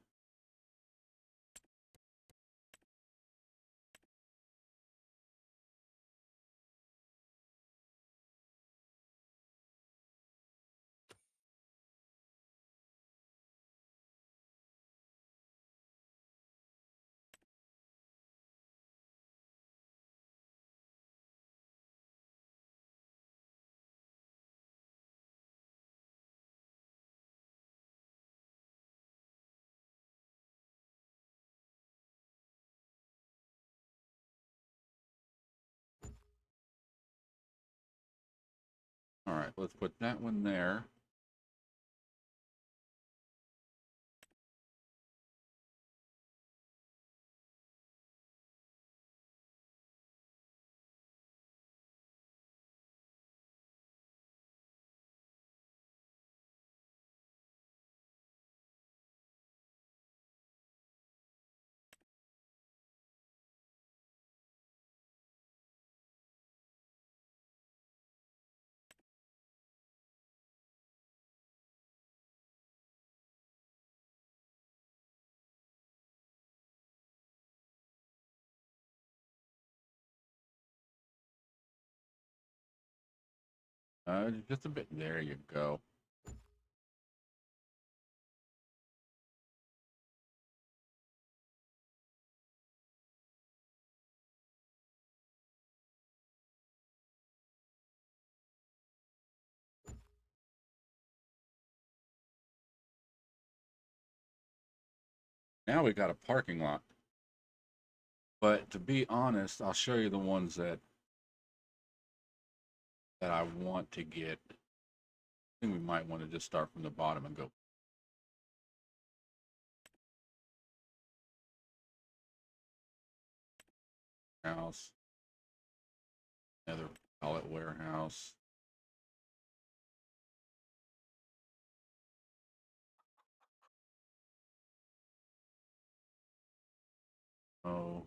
All right, let's put that one there. Just a bit. There you go. Now we got a parking lot. But to be honest, I'll show you the ones that I want to get. I think we might want to just start from the bottom and go house. Another Pallet warehouse. Oh,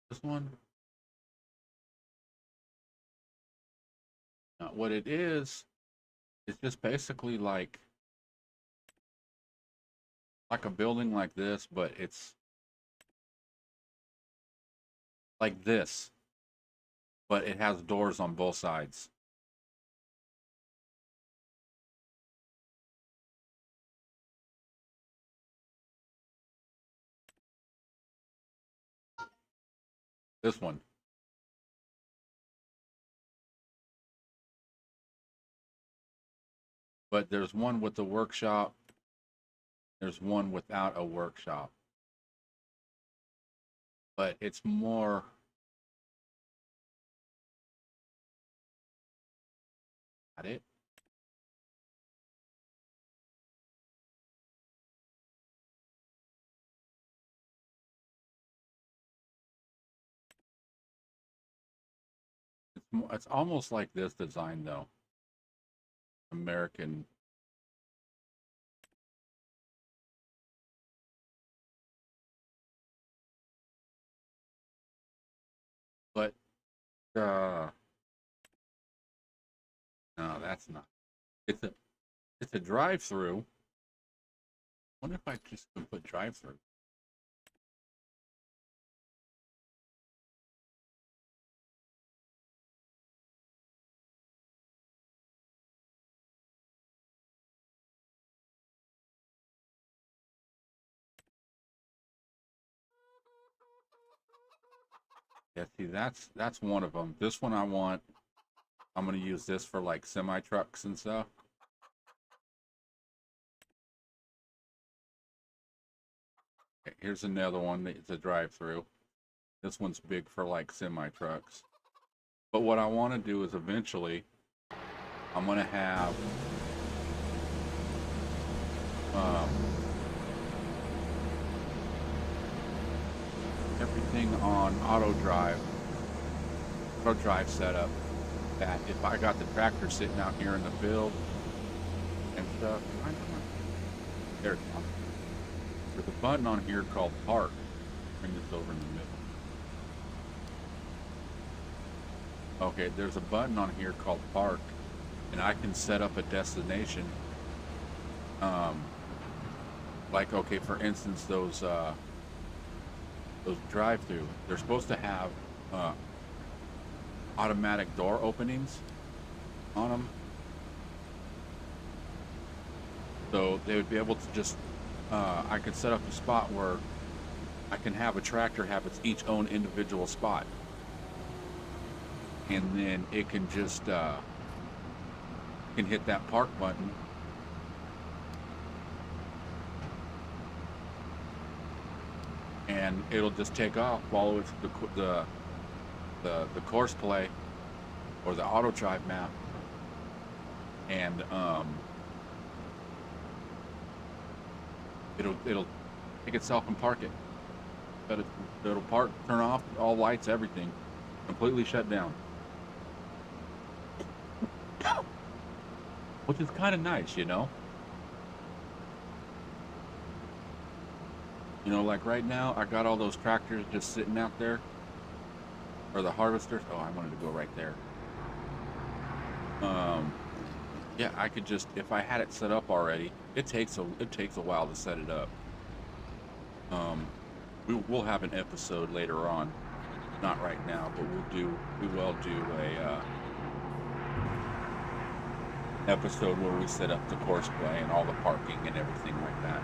this one. What it is, it's just basically like a building like this, but it's like this, but it has doors on both sides. This one. But there's one with the workshop. There's one without a workshop. But it's more. Got it? It's almost like this design though. American. But no, that's not. It's a drive-through. Wonder if I just can put drive-through. Yeah, see, that's one of them. This one I want. I'm gonna use this for like semi trucks and stuff. Okay, here's another one that's a drive-through. This one's big for like semi trucks. But what I want to do is eventually, I'm gonna have um, everything on auto drive setup. That if I got the tractor sitting out here in the field and stuff, there's a button on here called park. Bring this over in the middle. Okay, there's a button on here called park, and I can set up a destination. Like, okay, for instance, those drive-through, they're supposed to have automatic door openings on them, so they would be able to just I could set up a spot where I can have a tractor have its each own individual spot, and then it can just can hit that park button and it'll just take off, follow it to the course play or the auto drive map, and it'll take itself and park it. But it'll park, turn off all lights, everything, completely shut down, which is kind of nice, you know. You know, like right now, I got all those tractors just sitting out there, or the harvesters. Oh, I wanted to go right there. Yeah, I could just, if I had it set up already, it takes a while to set it up. We'll have an episode later on, not right now, but we will do a episode where we set up the course play and all the parking and everything like that.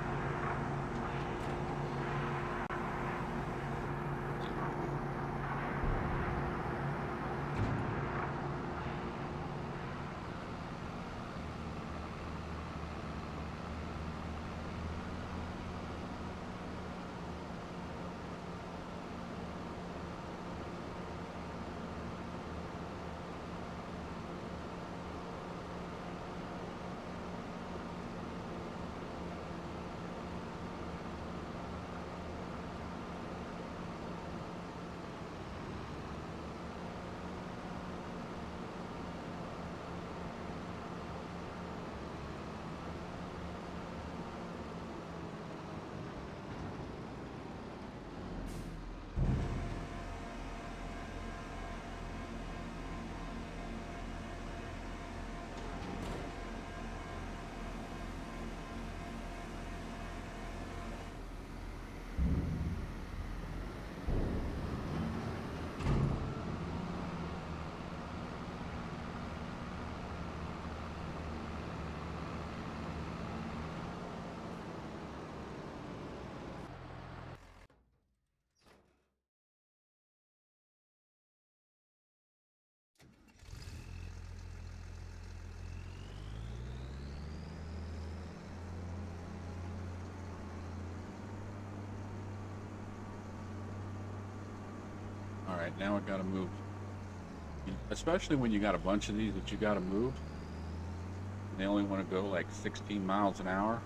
right, now I gotta move. Especially when you got a bunch of these that you gotta move. And they only want to go like 16 miles an hour.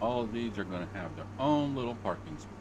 All of these are going to have their own little parking space.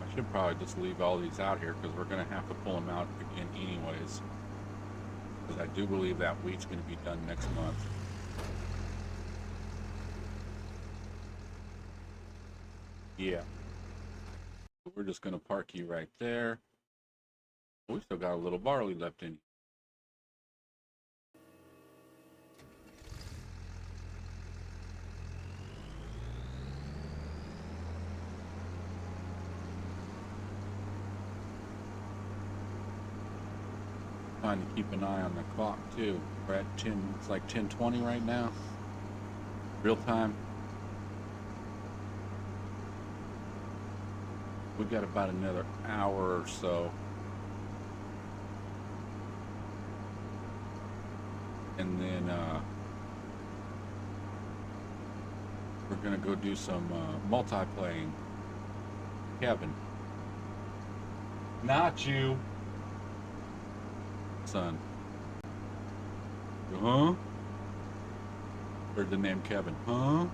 I should probably just leave all these out here because we're going to have to pull them out again anyways. Because I do believe that wheat's going to be done next month. Yeah. We're just going to park you right there. We still got a little barley left in. Trying to keep an eye on the clock too. We're at 10, it's like 10:20 right now. Real time. We've got about another hour or so. And then we're gonna go do some multiplaying. Kevin. Not you. Son. Huh? Heard the name Kevin. Huh?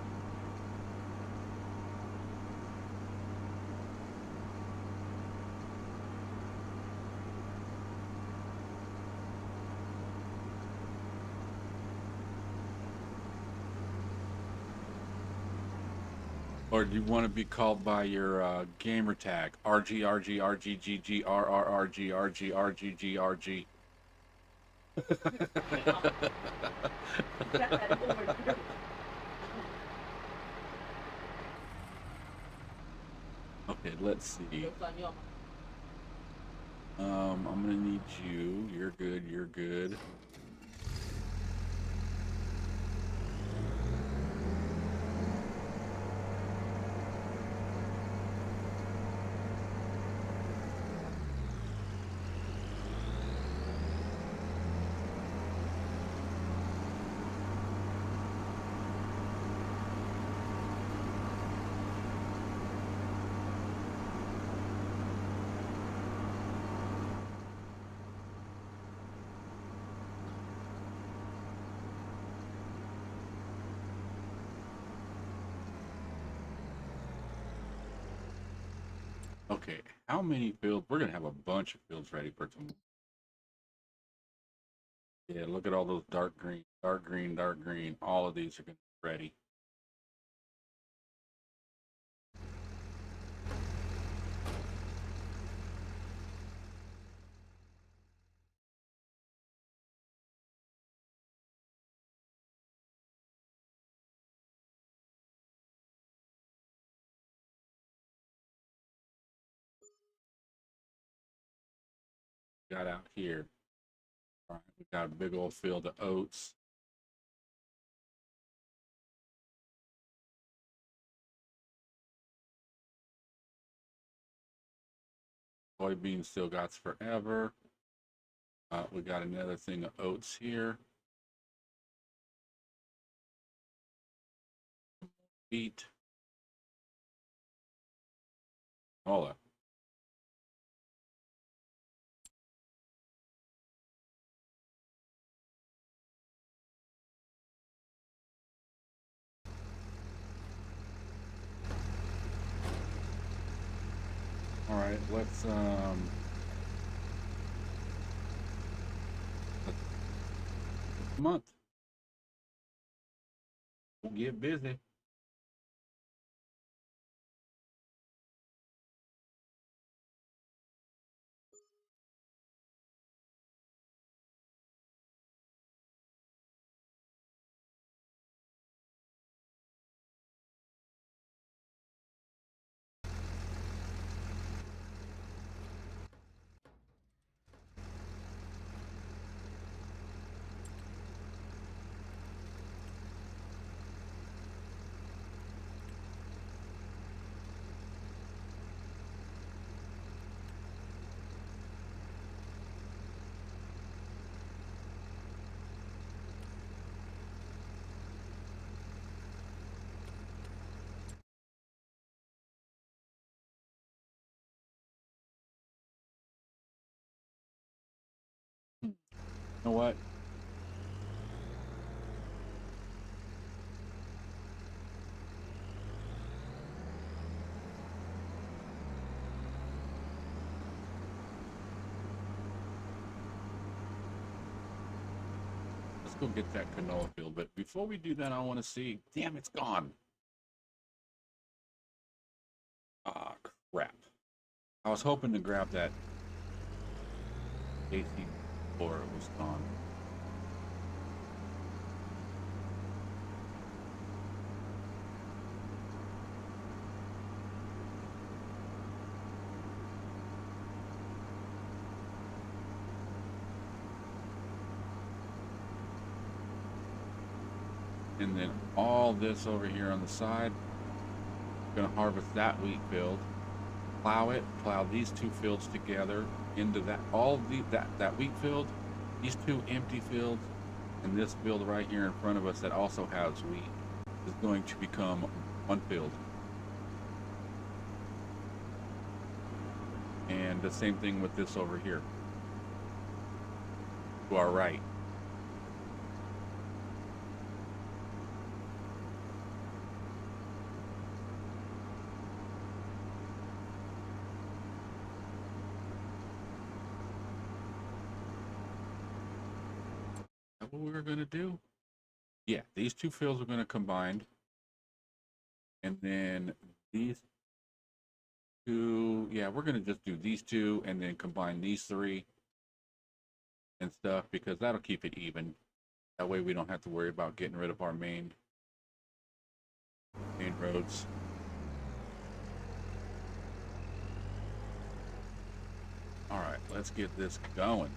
Or do you want to be called by your gamer tag? RGRGRGGRRRGRGRGRGRG. Okay, let's see. I'm gonna need you. You're good, you're good. Okay, how many fields? We're gonna have a bunch of fields ready for tomorrow. Yeah, look at all those dark green, dark green, dark green. All of these are gonna be ready. got out here. All right, we got a big old field of oats. Soybeans still got forever. We got another thing of oats here. Wheat. Hold up. All right, let's month. We'll get busy. You know what? Let's go get that canola field. But before we do that, I want to see. Damn, it's gone. Ah, crap. I was hoping to grab that AC before it was gone. And then all this over here on the side, gonna harvest that wheat field, plow it, plow these two fields together into that, that wheat field, these two empty fields, and this field right here in front of us that also has wheat is going to become one field. And the same thing with this over here to our right. What we're going to do? Yeah, these two fields are going to combine. And then these two, yeah, we're going to just do these two and then combine these three and stuff because that'll keep it even. That way we don't have to worry about getting rid of our main roads. All right, let's get this going.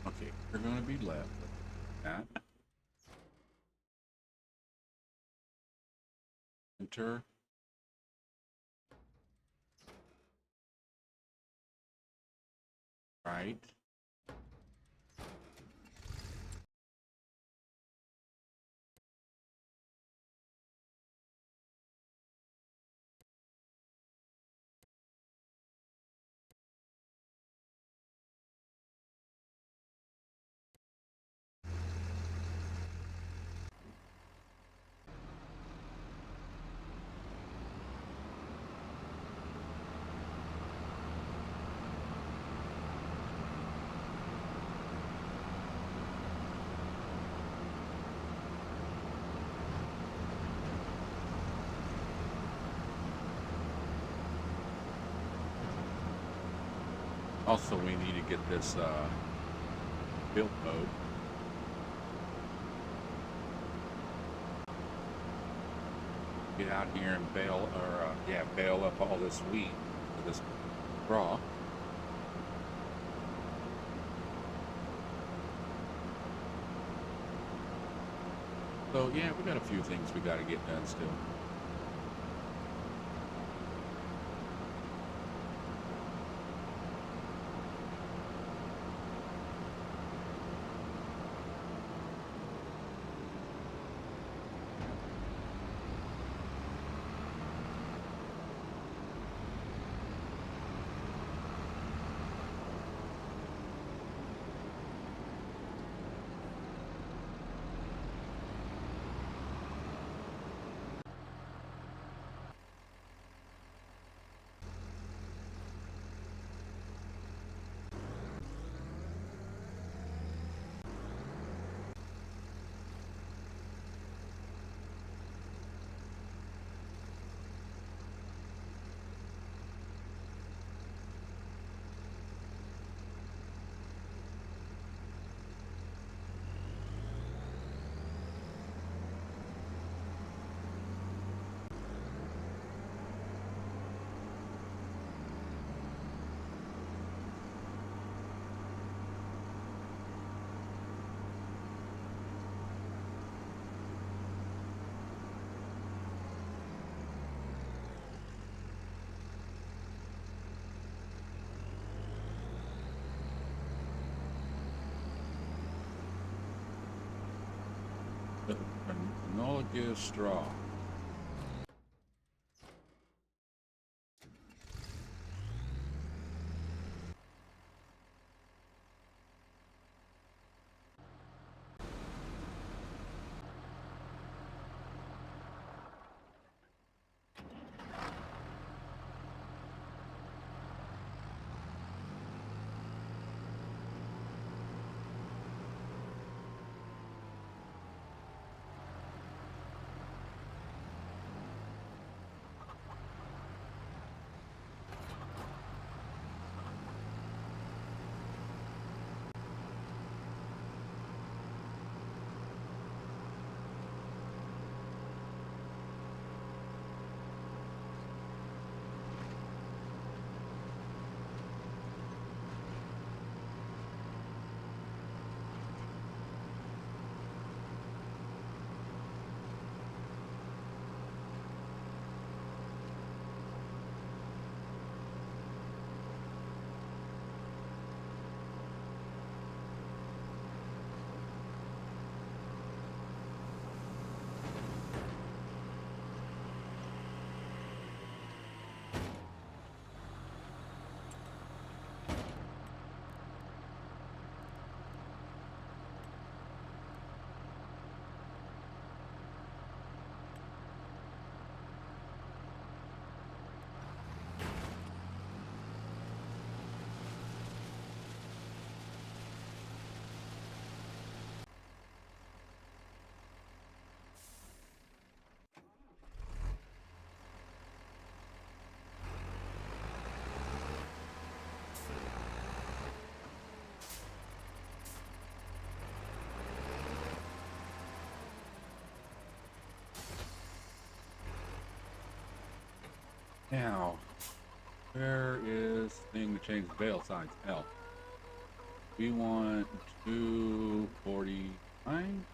Okay, we're going to be left with that. Enter. Right. Also, we need to get this built mode. Get out here and bale, or bale up all this wheat for this raw. So yeah, we got a few things we got to get done still. Canola gives straw. Now, where is thing to change the bale size? L. We want 249.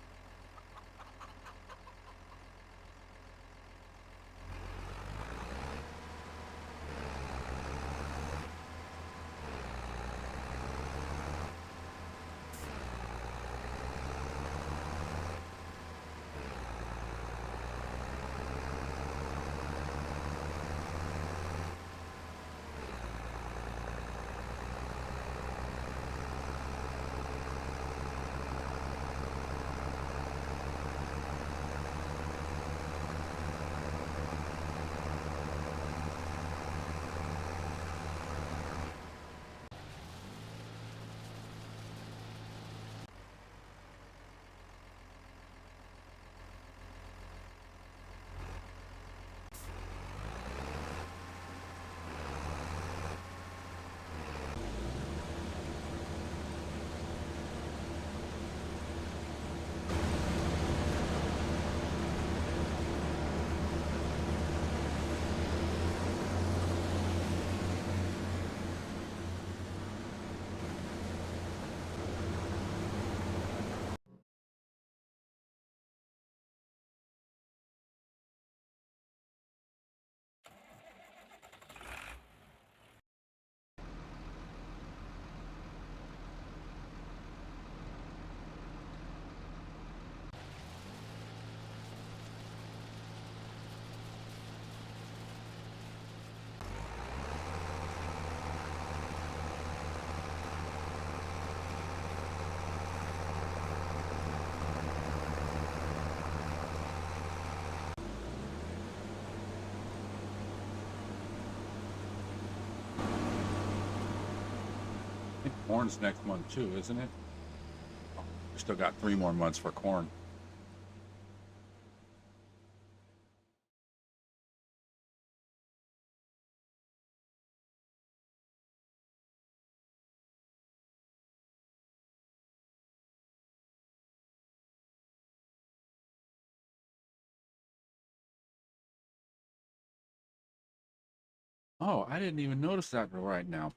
think corn's next month too, isn't it? Oh, we still got 3 more months for corn. Oh, I didn't even notice that right now.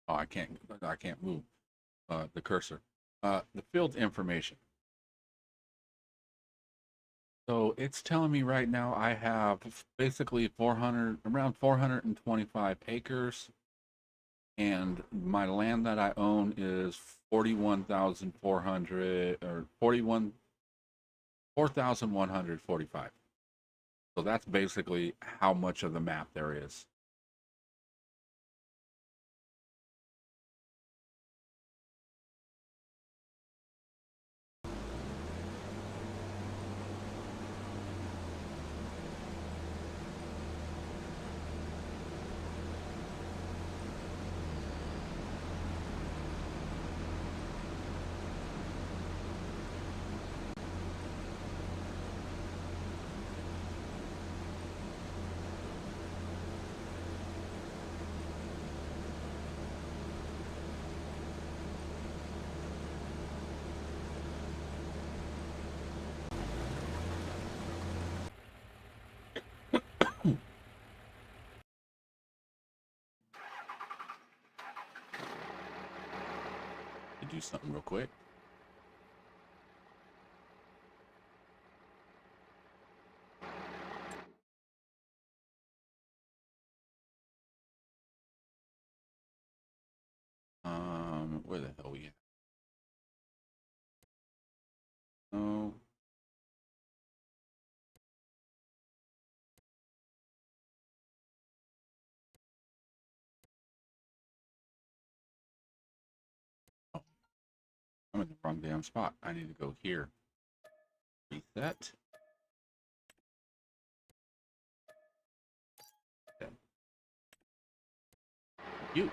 Oh, I can't move the cursor. The field information. So it's telling me right now I have basically 400, around 425 acres, and my land that I own is 41,400 or 4,145. So that's basically how much of the map there is. To do something real quick. Where the hell we at? Oh, oh, I'm in the wrong damn spot. I need to go here. Reset. Then you.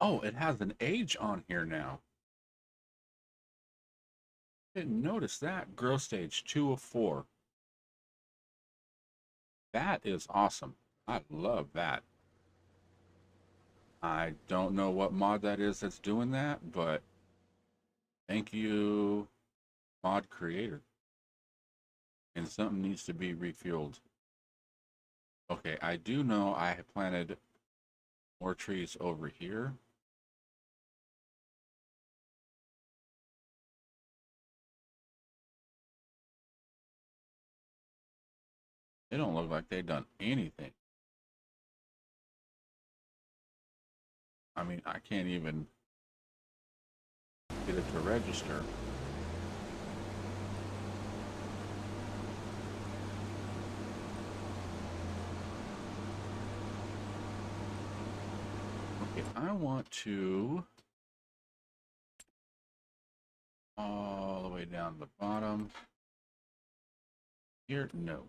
Oh, it has an age on here now. Didn't notice that. Growth stage 2 of 4. That is awesome. I love that. I don't know what mod that is that's doing that, but thank you, mod creator. And something needs to be refueled. Okay, I do know I have planted more trees over here. They don't look like they've done anything. I mean, I can't even get it to register. Okay, I want to all the way down to the bottom. Here, no.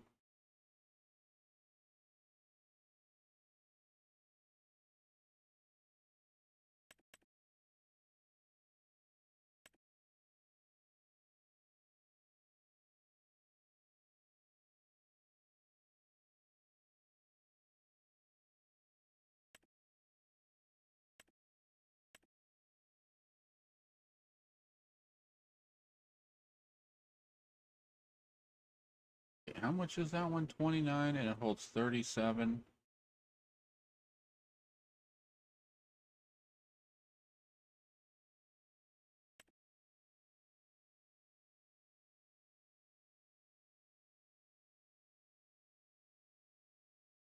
Okay, how much is that one? 29, and it holds 37.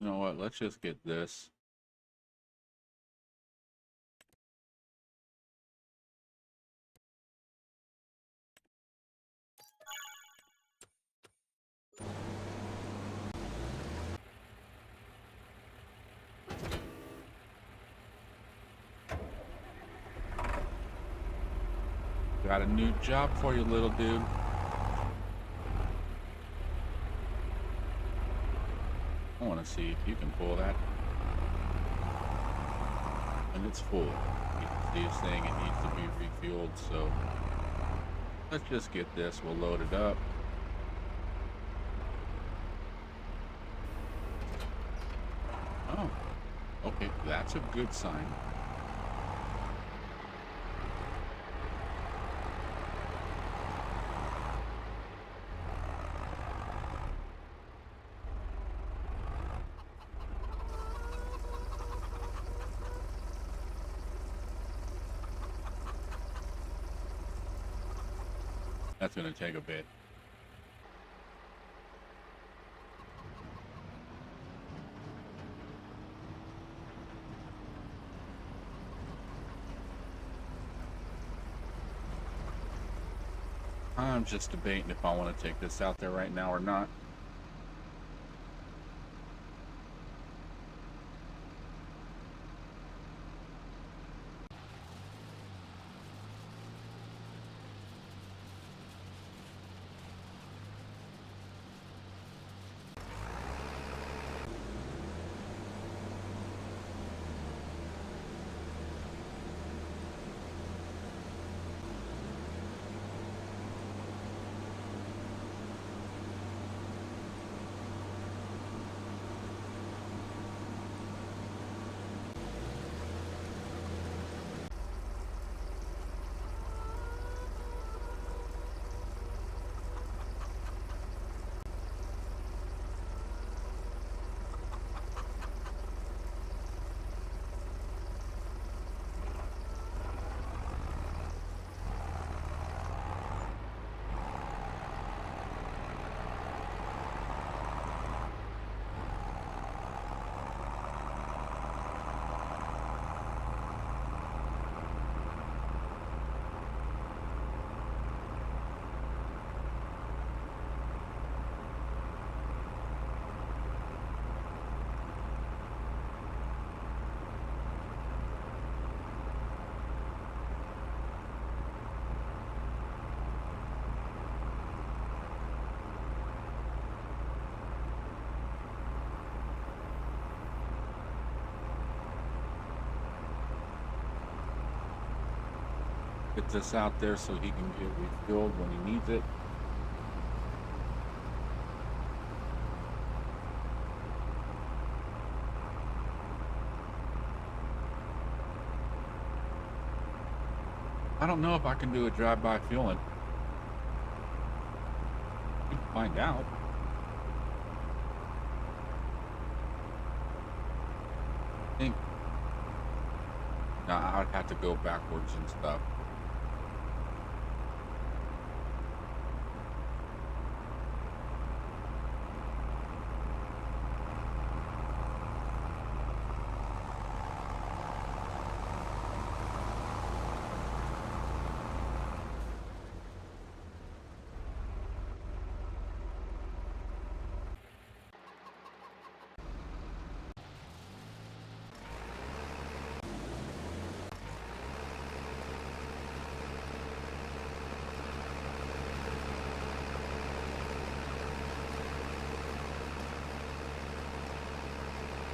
You know what? Let's just get this. Got a new job for you, little dude. I want to see if you can pull that. And it's full. You can see it's saying it needs to be refueled, so let's just get this. We'll load it up. Oh, okay, that's a good sign. That's going to take a bit. I'm just debating if I want to take this out there right now or not. Get this out there so he can get refilled when he needs it. I don't know if I can do a drive-by fueling. We can find out. I think. Nah, I'd have to go backwards and stuff.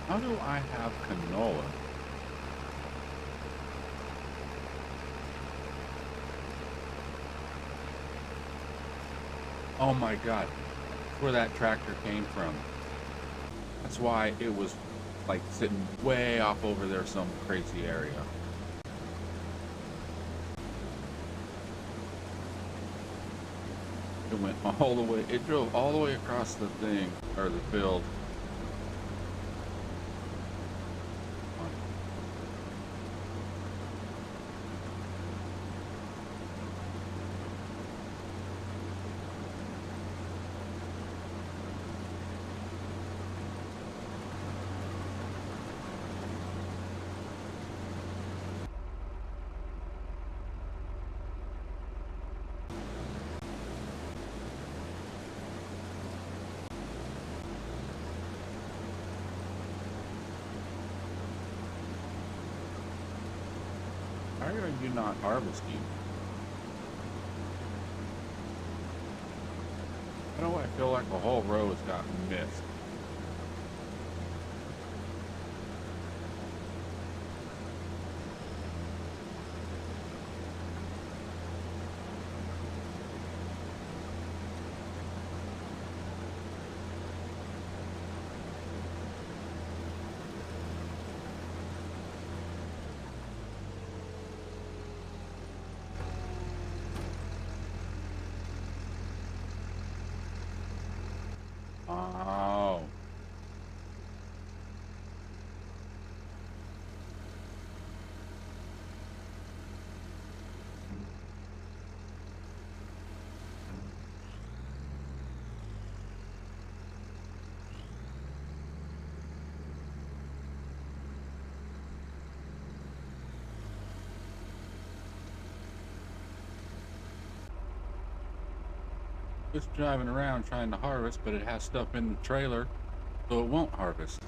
How do I have canola? Oh my God, that's where that tractor came from. That's why it was like sitting way off over there, some crazy area. It went all the way, it drove all the way across the thing, or the field. Why are you not harvesting? How do I feel like a whole row has gotten missed? Oh, it's driving around trying to harvest, but it has stuff in the trailer, so it won't harvest.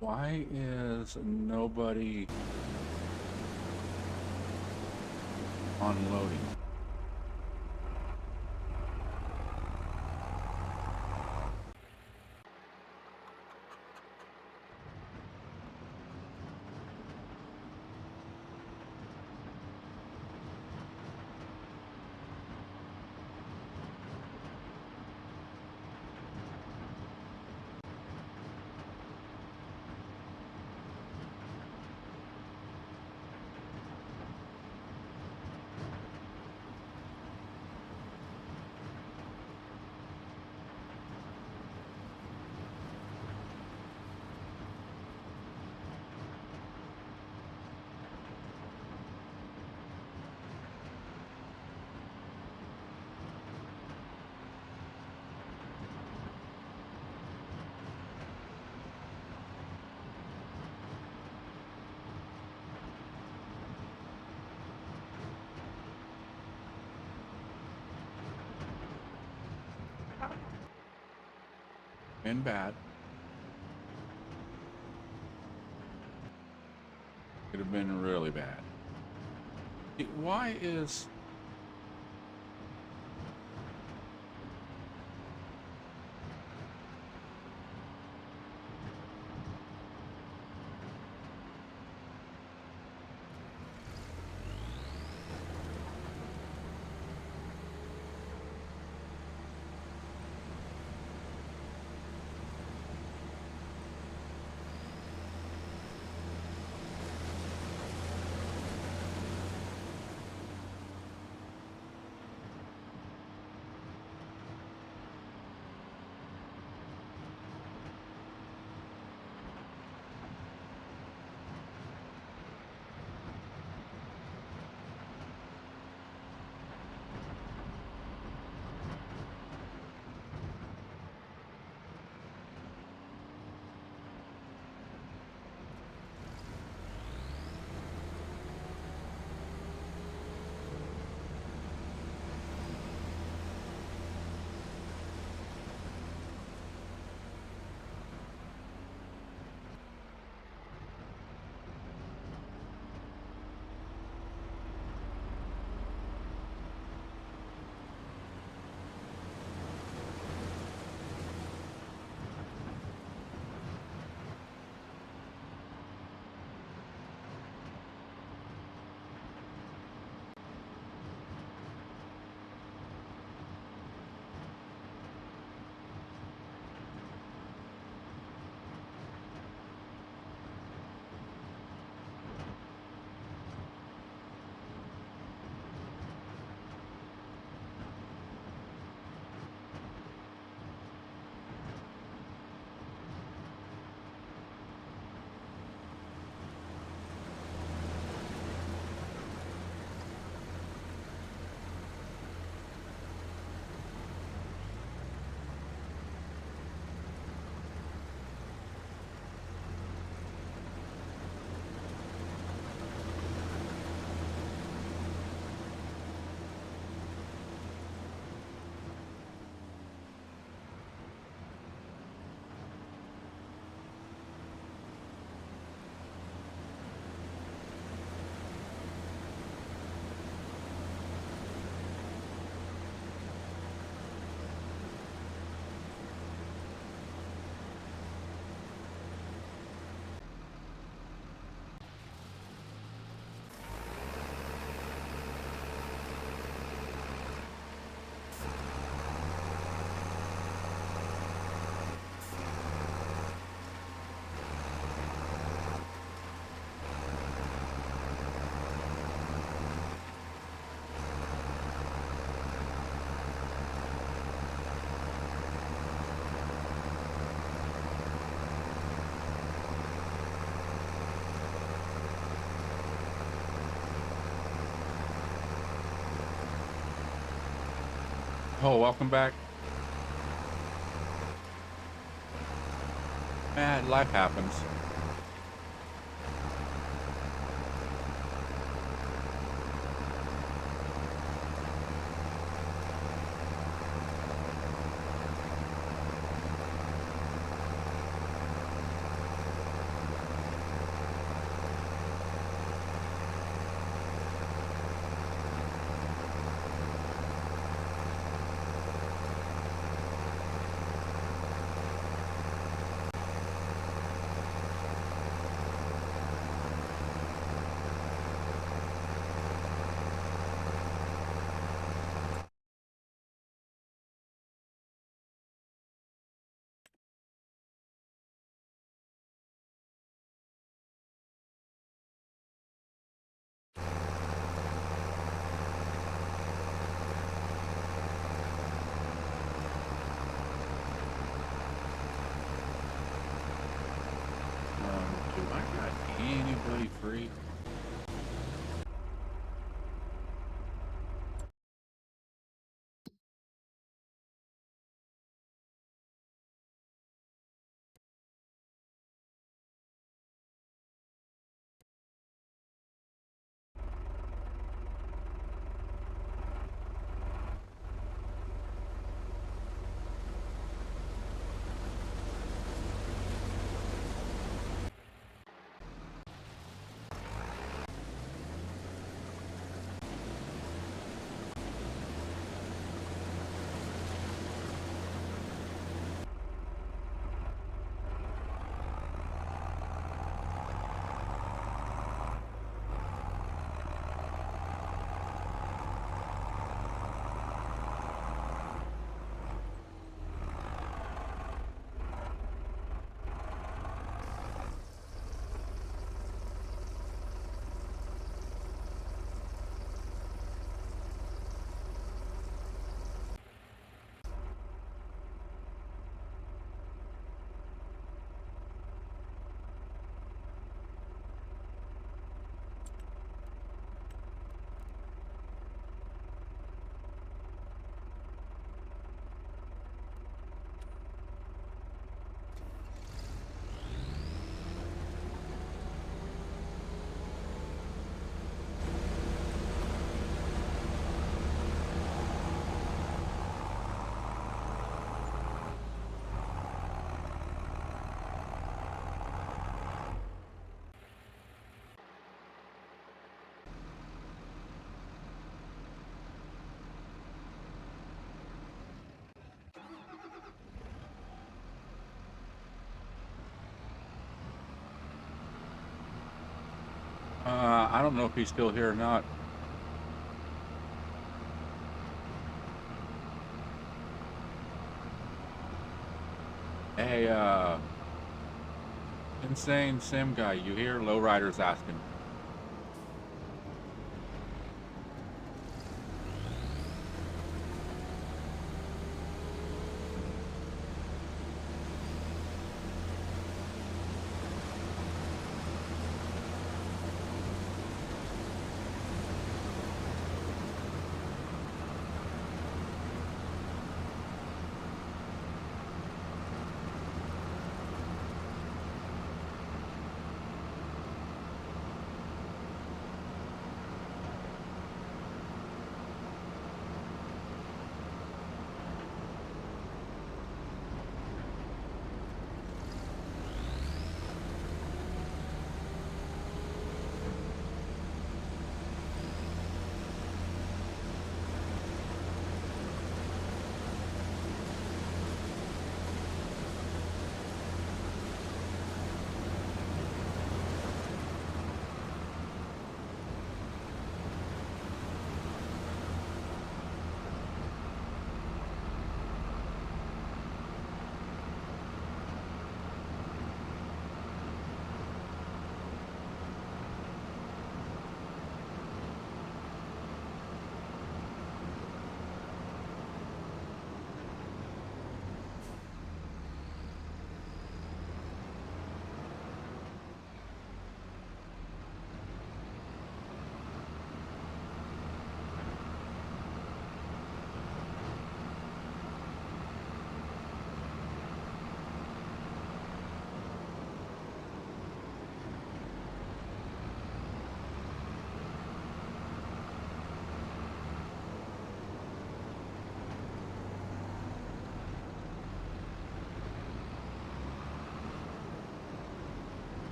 Why is nobody unloading? been bad. Could have been really bad. Why is... Oh, welcome back. Man, life happens. Do I got anybody free? I don't know if he's still here or not. Hey, Insane Sim guy, you here? Lowrider's asking.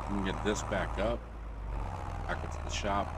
We can get this back up. Back into the shop.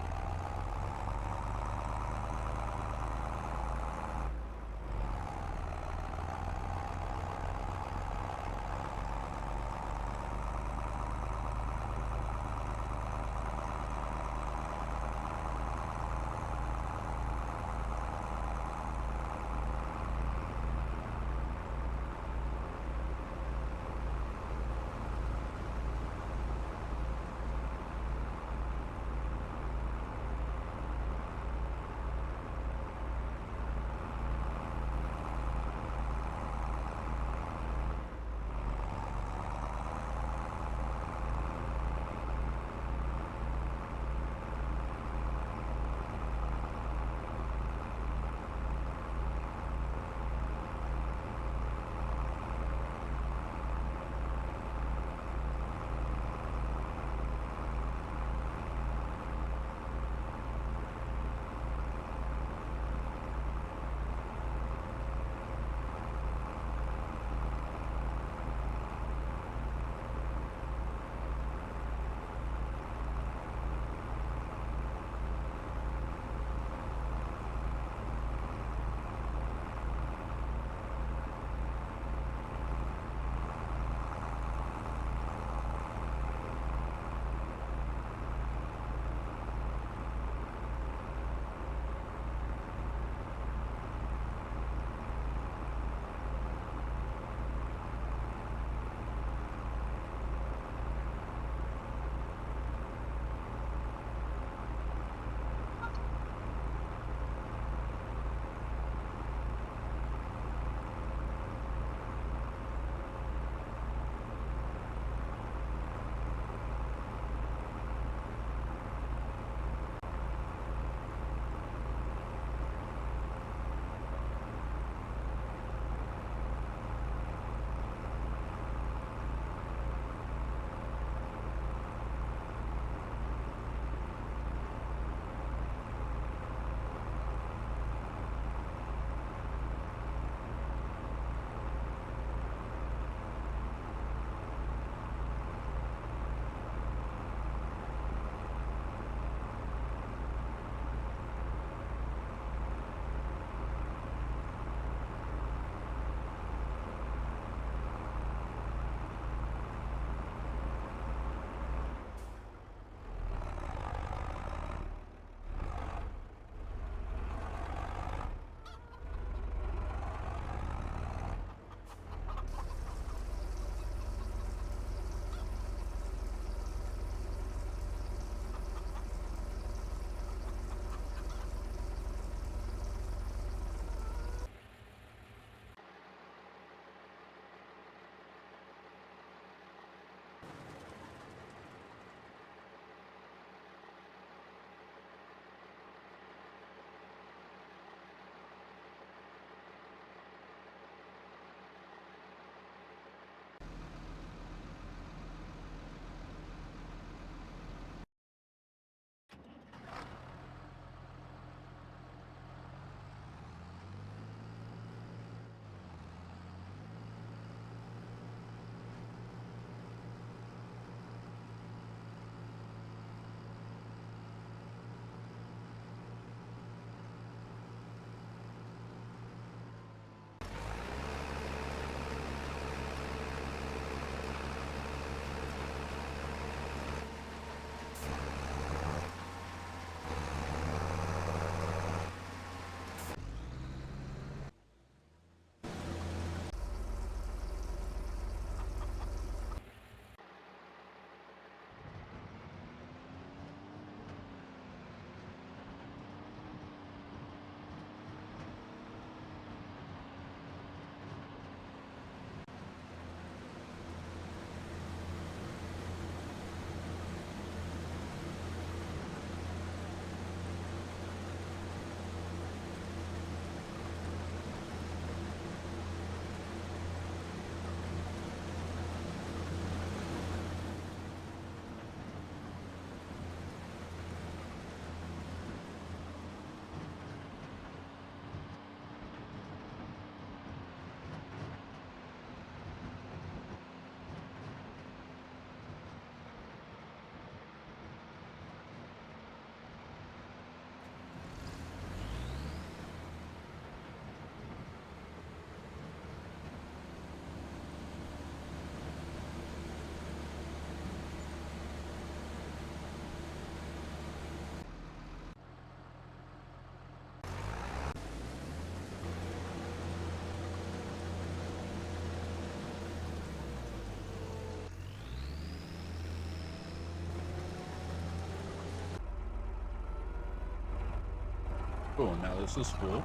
Cool. Now this is full.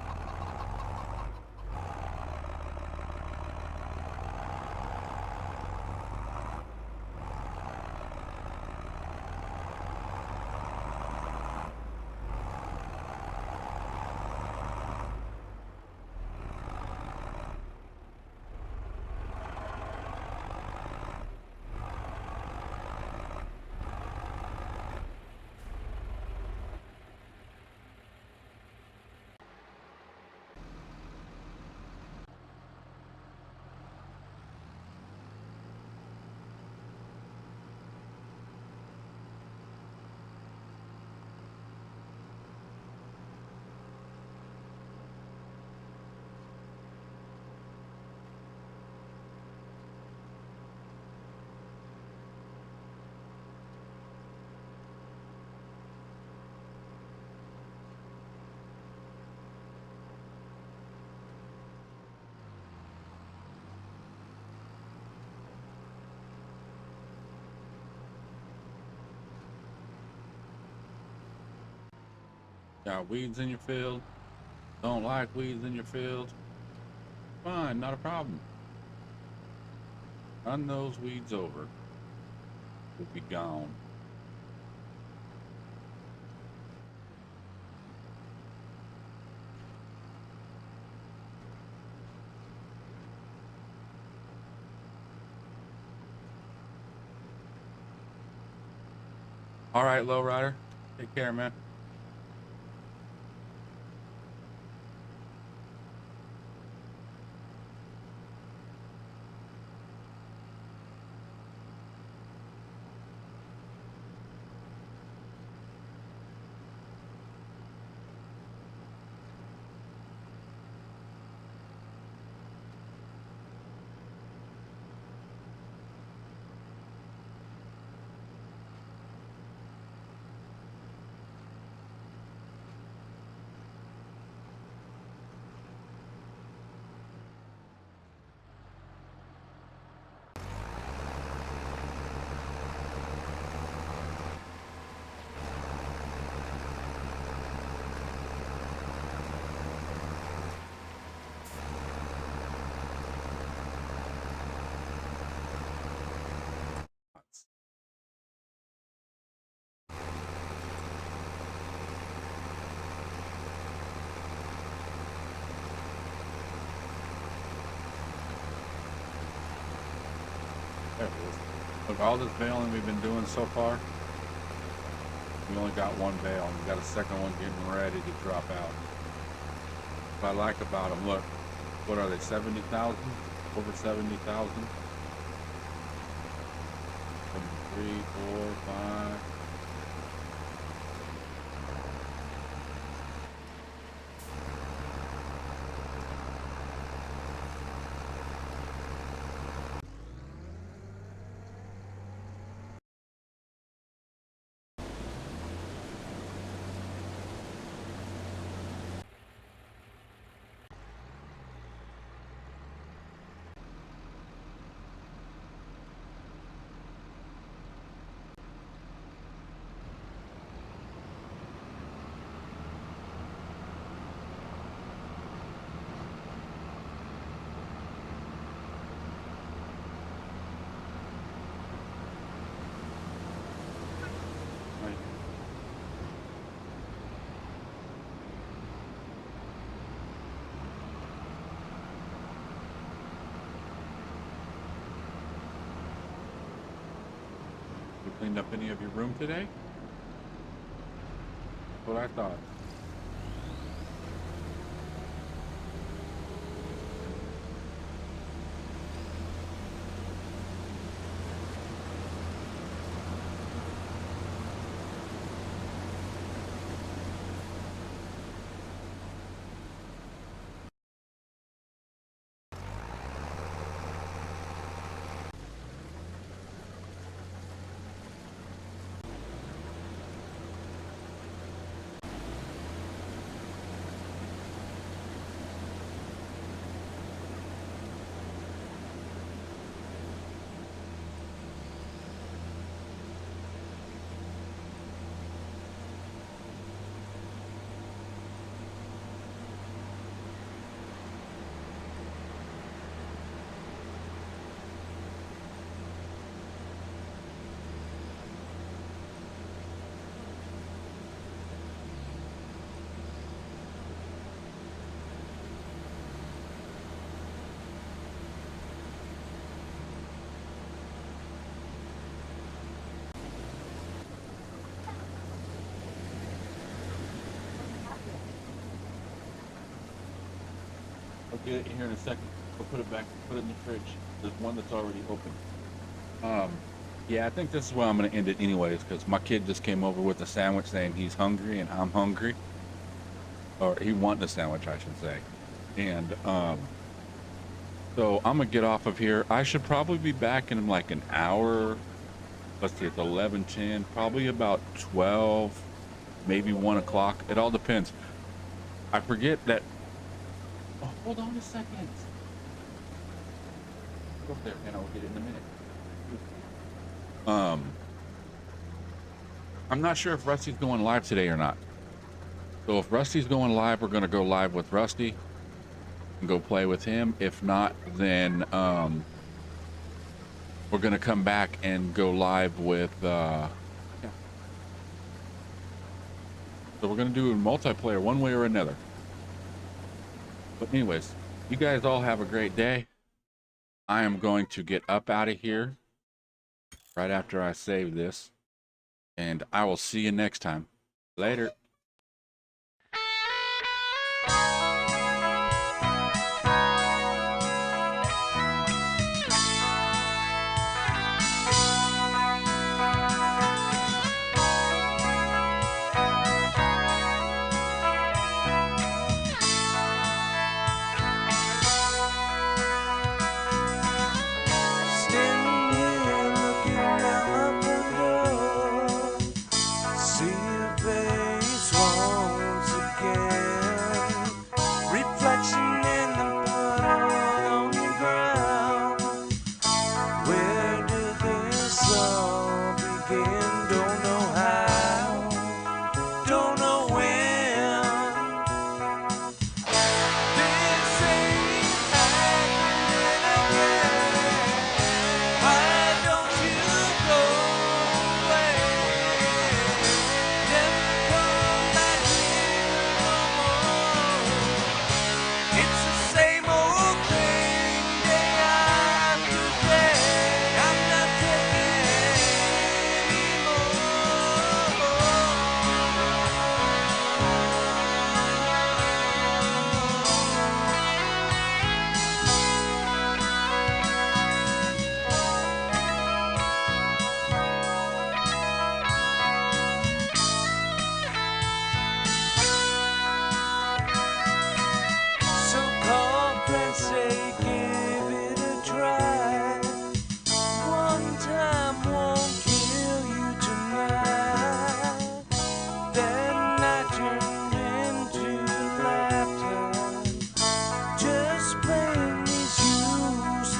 Got weeds in your field? Don't like weeds in your field? Fine, not a problem. Run those weeds over. We'll be gone. All right, lowrider. Take care, man. There it is. Look, all this baling we've been doing so far, we only got one bale, and we got a second one getting ready to drop out. What I like about them, look, what are they, 70,000? Over 70,000? 3, 4, 5. You cleaned up any of your room today? That's what I thought. I'll get it here in a second. I'll put it back, put it in the fridge. There's one that's already open. Yeah, I think this is where I'm gonna end it anyways, because my kid just came over with a sandwich saying he's hungry and I'm hungry. Or he wanted a sandwich, I should say. And so I'm gonna get off of here. I should probably be back in like an hour. Let's see, it's 11:10, probably about 12, maybe 1 o'clock. It all depends. I forget that. Oh, hold on a second. Go up there and I'll get it in a minute. I'm not sure if Rusty's going live today or not. So if Rusty's going live, we're gonna go live with Rusty and go play with him. If not, then we're gonna come back and go live with yeah. So we're gonna do a multiplayer one way or another. But anyways, you guys all have a great day. I am going to get up out of here right after I save this, and I will see you next time. Later.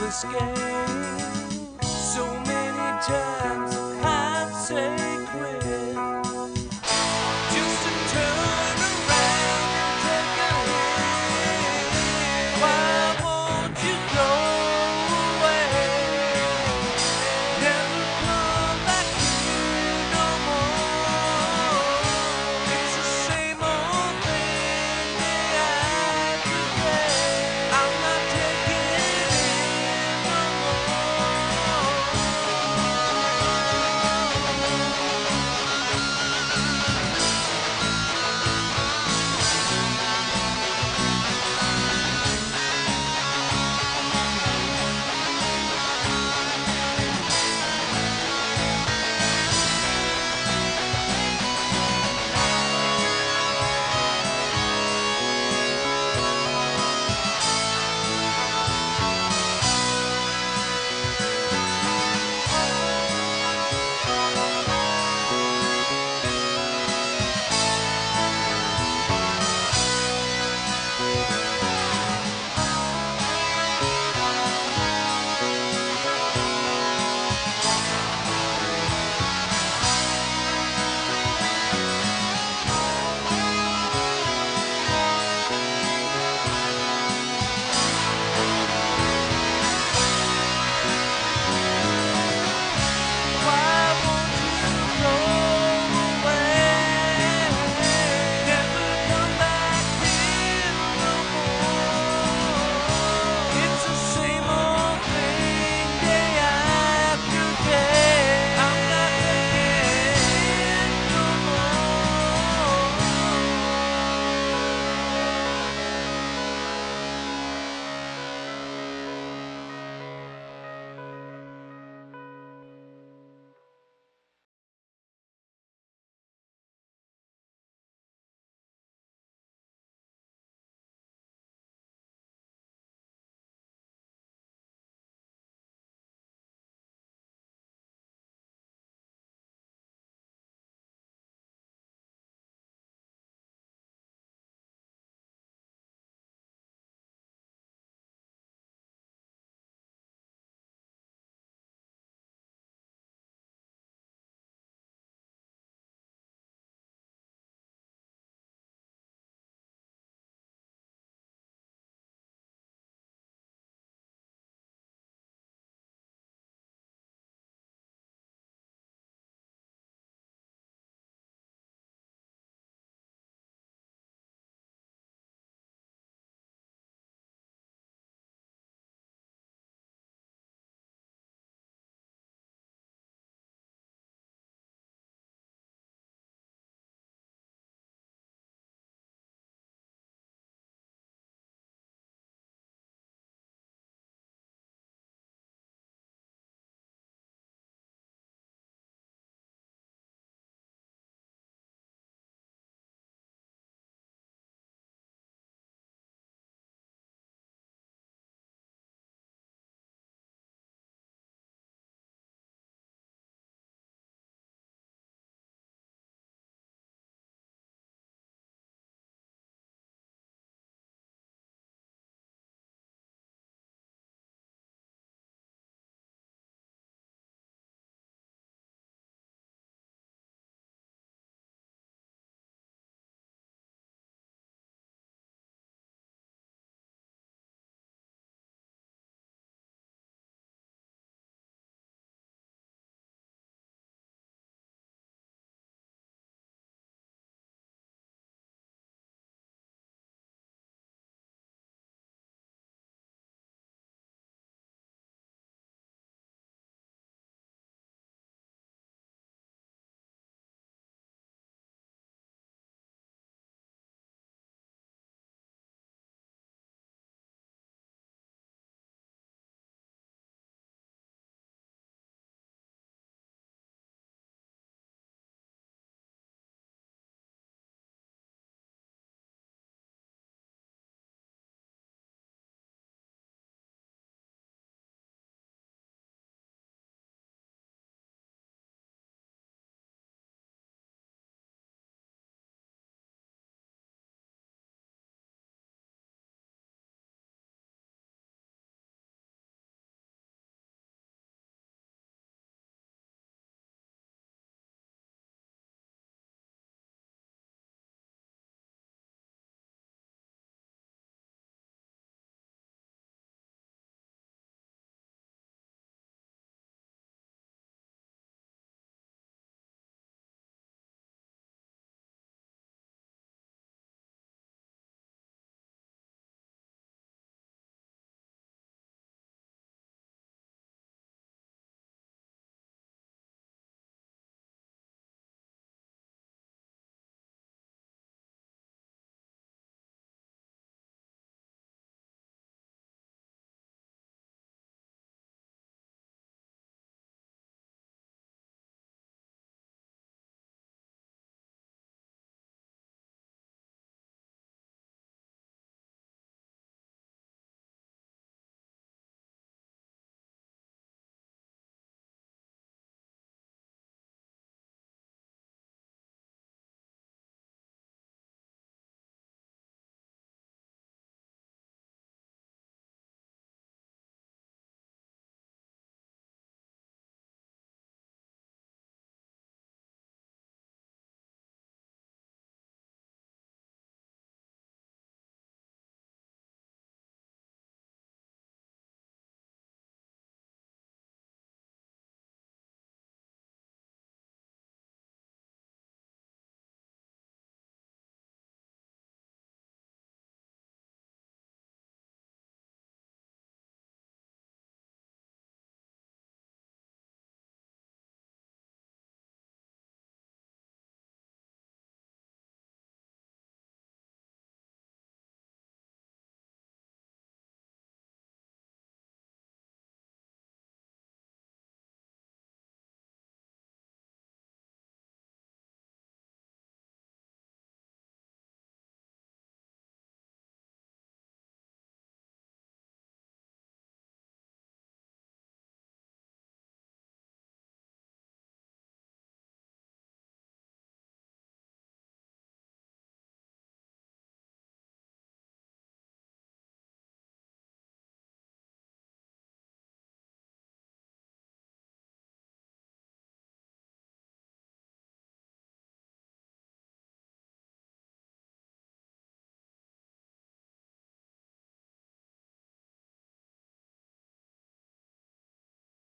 Escape.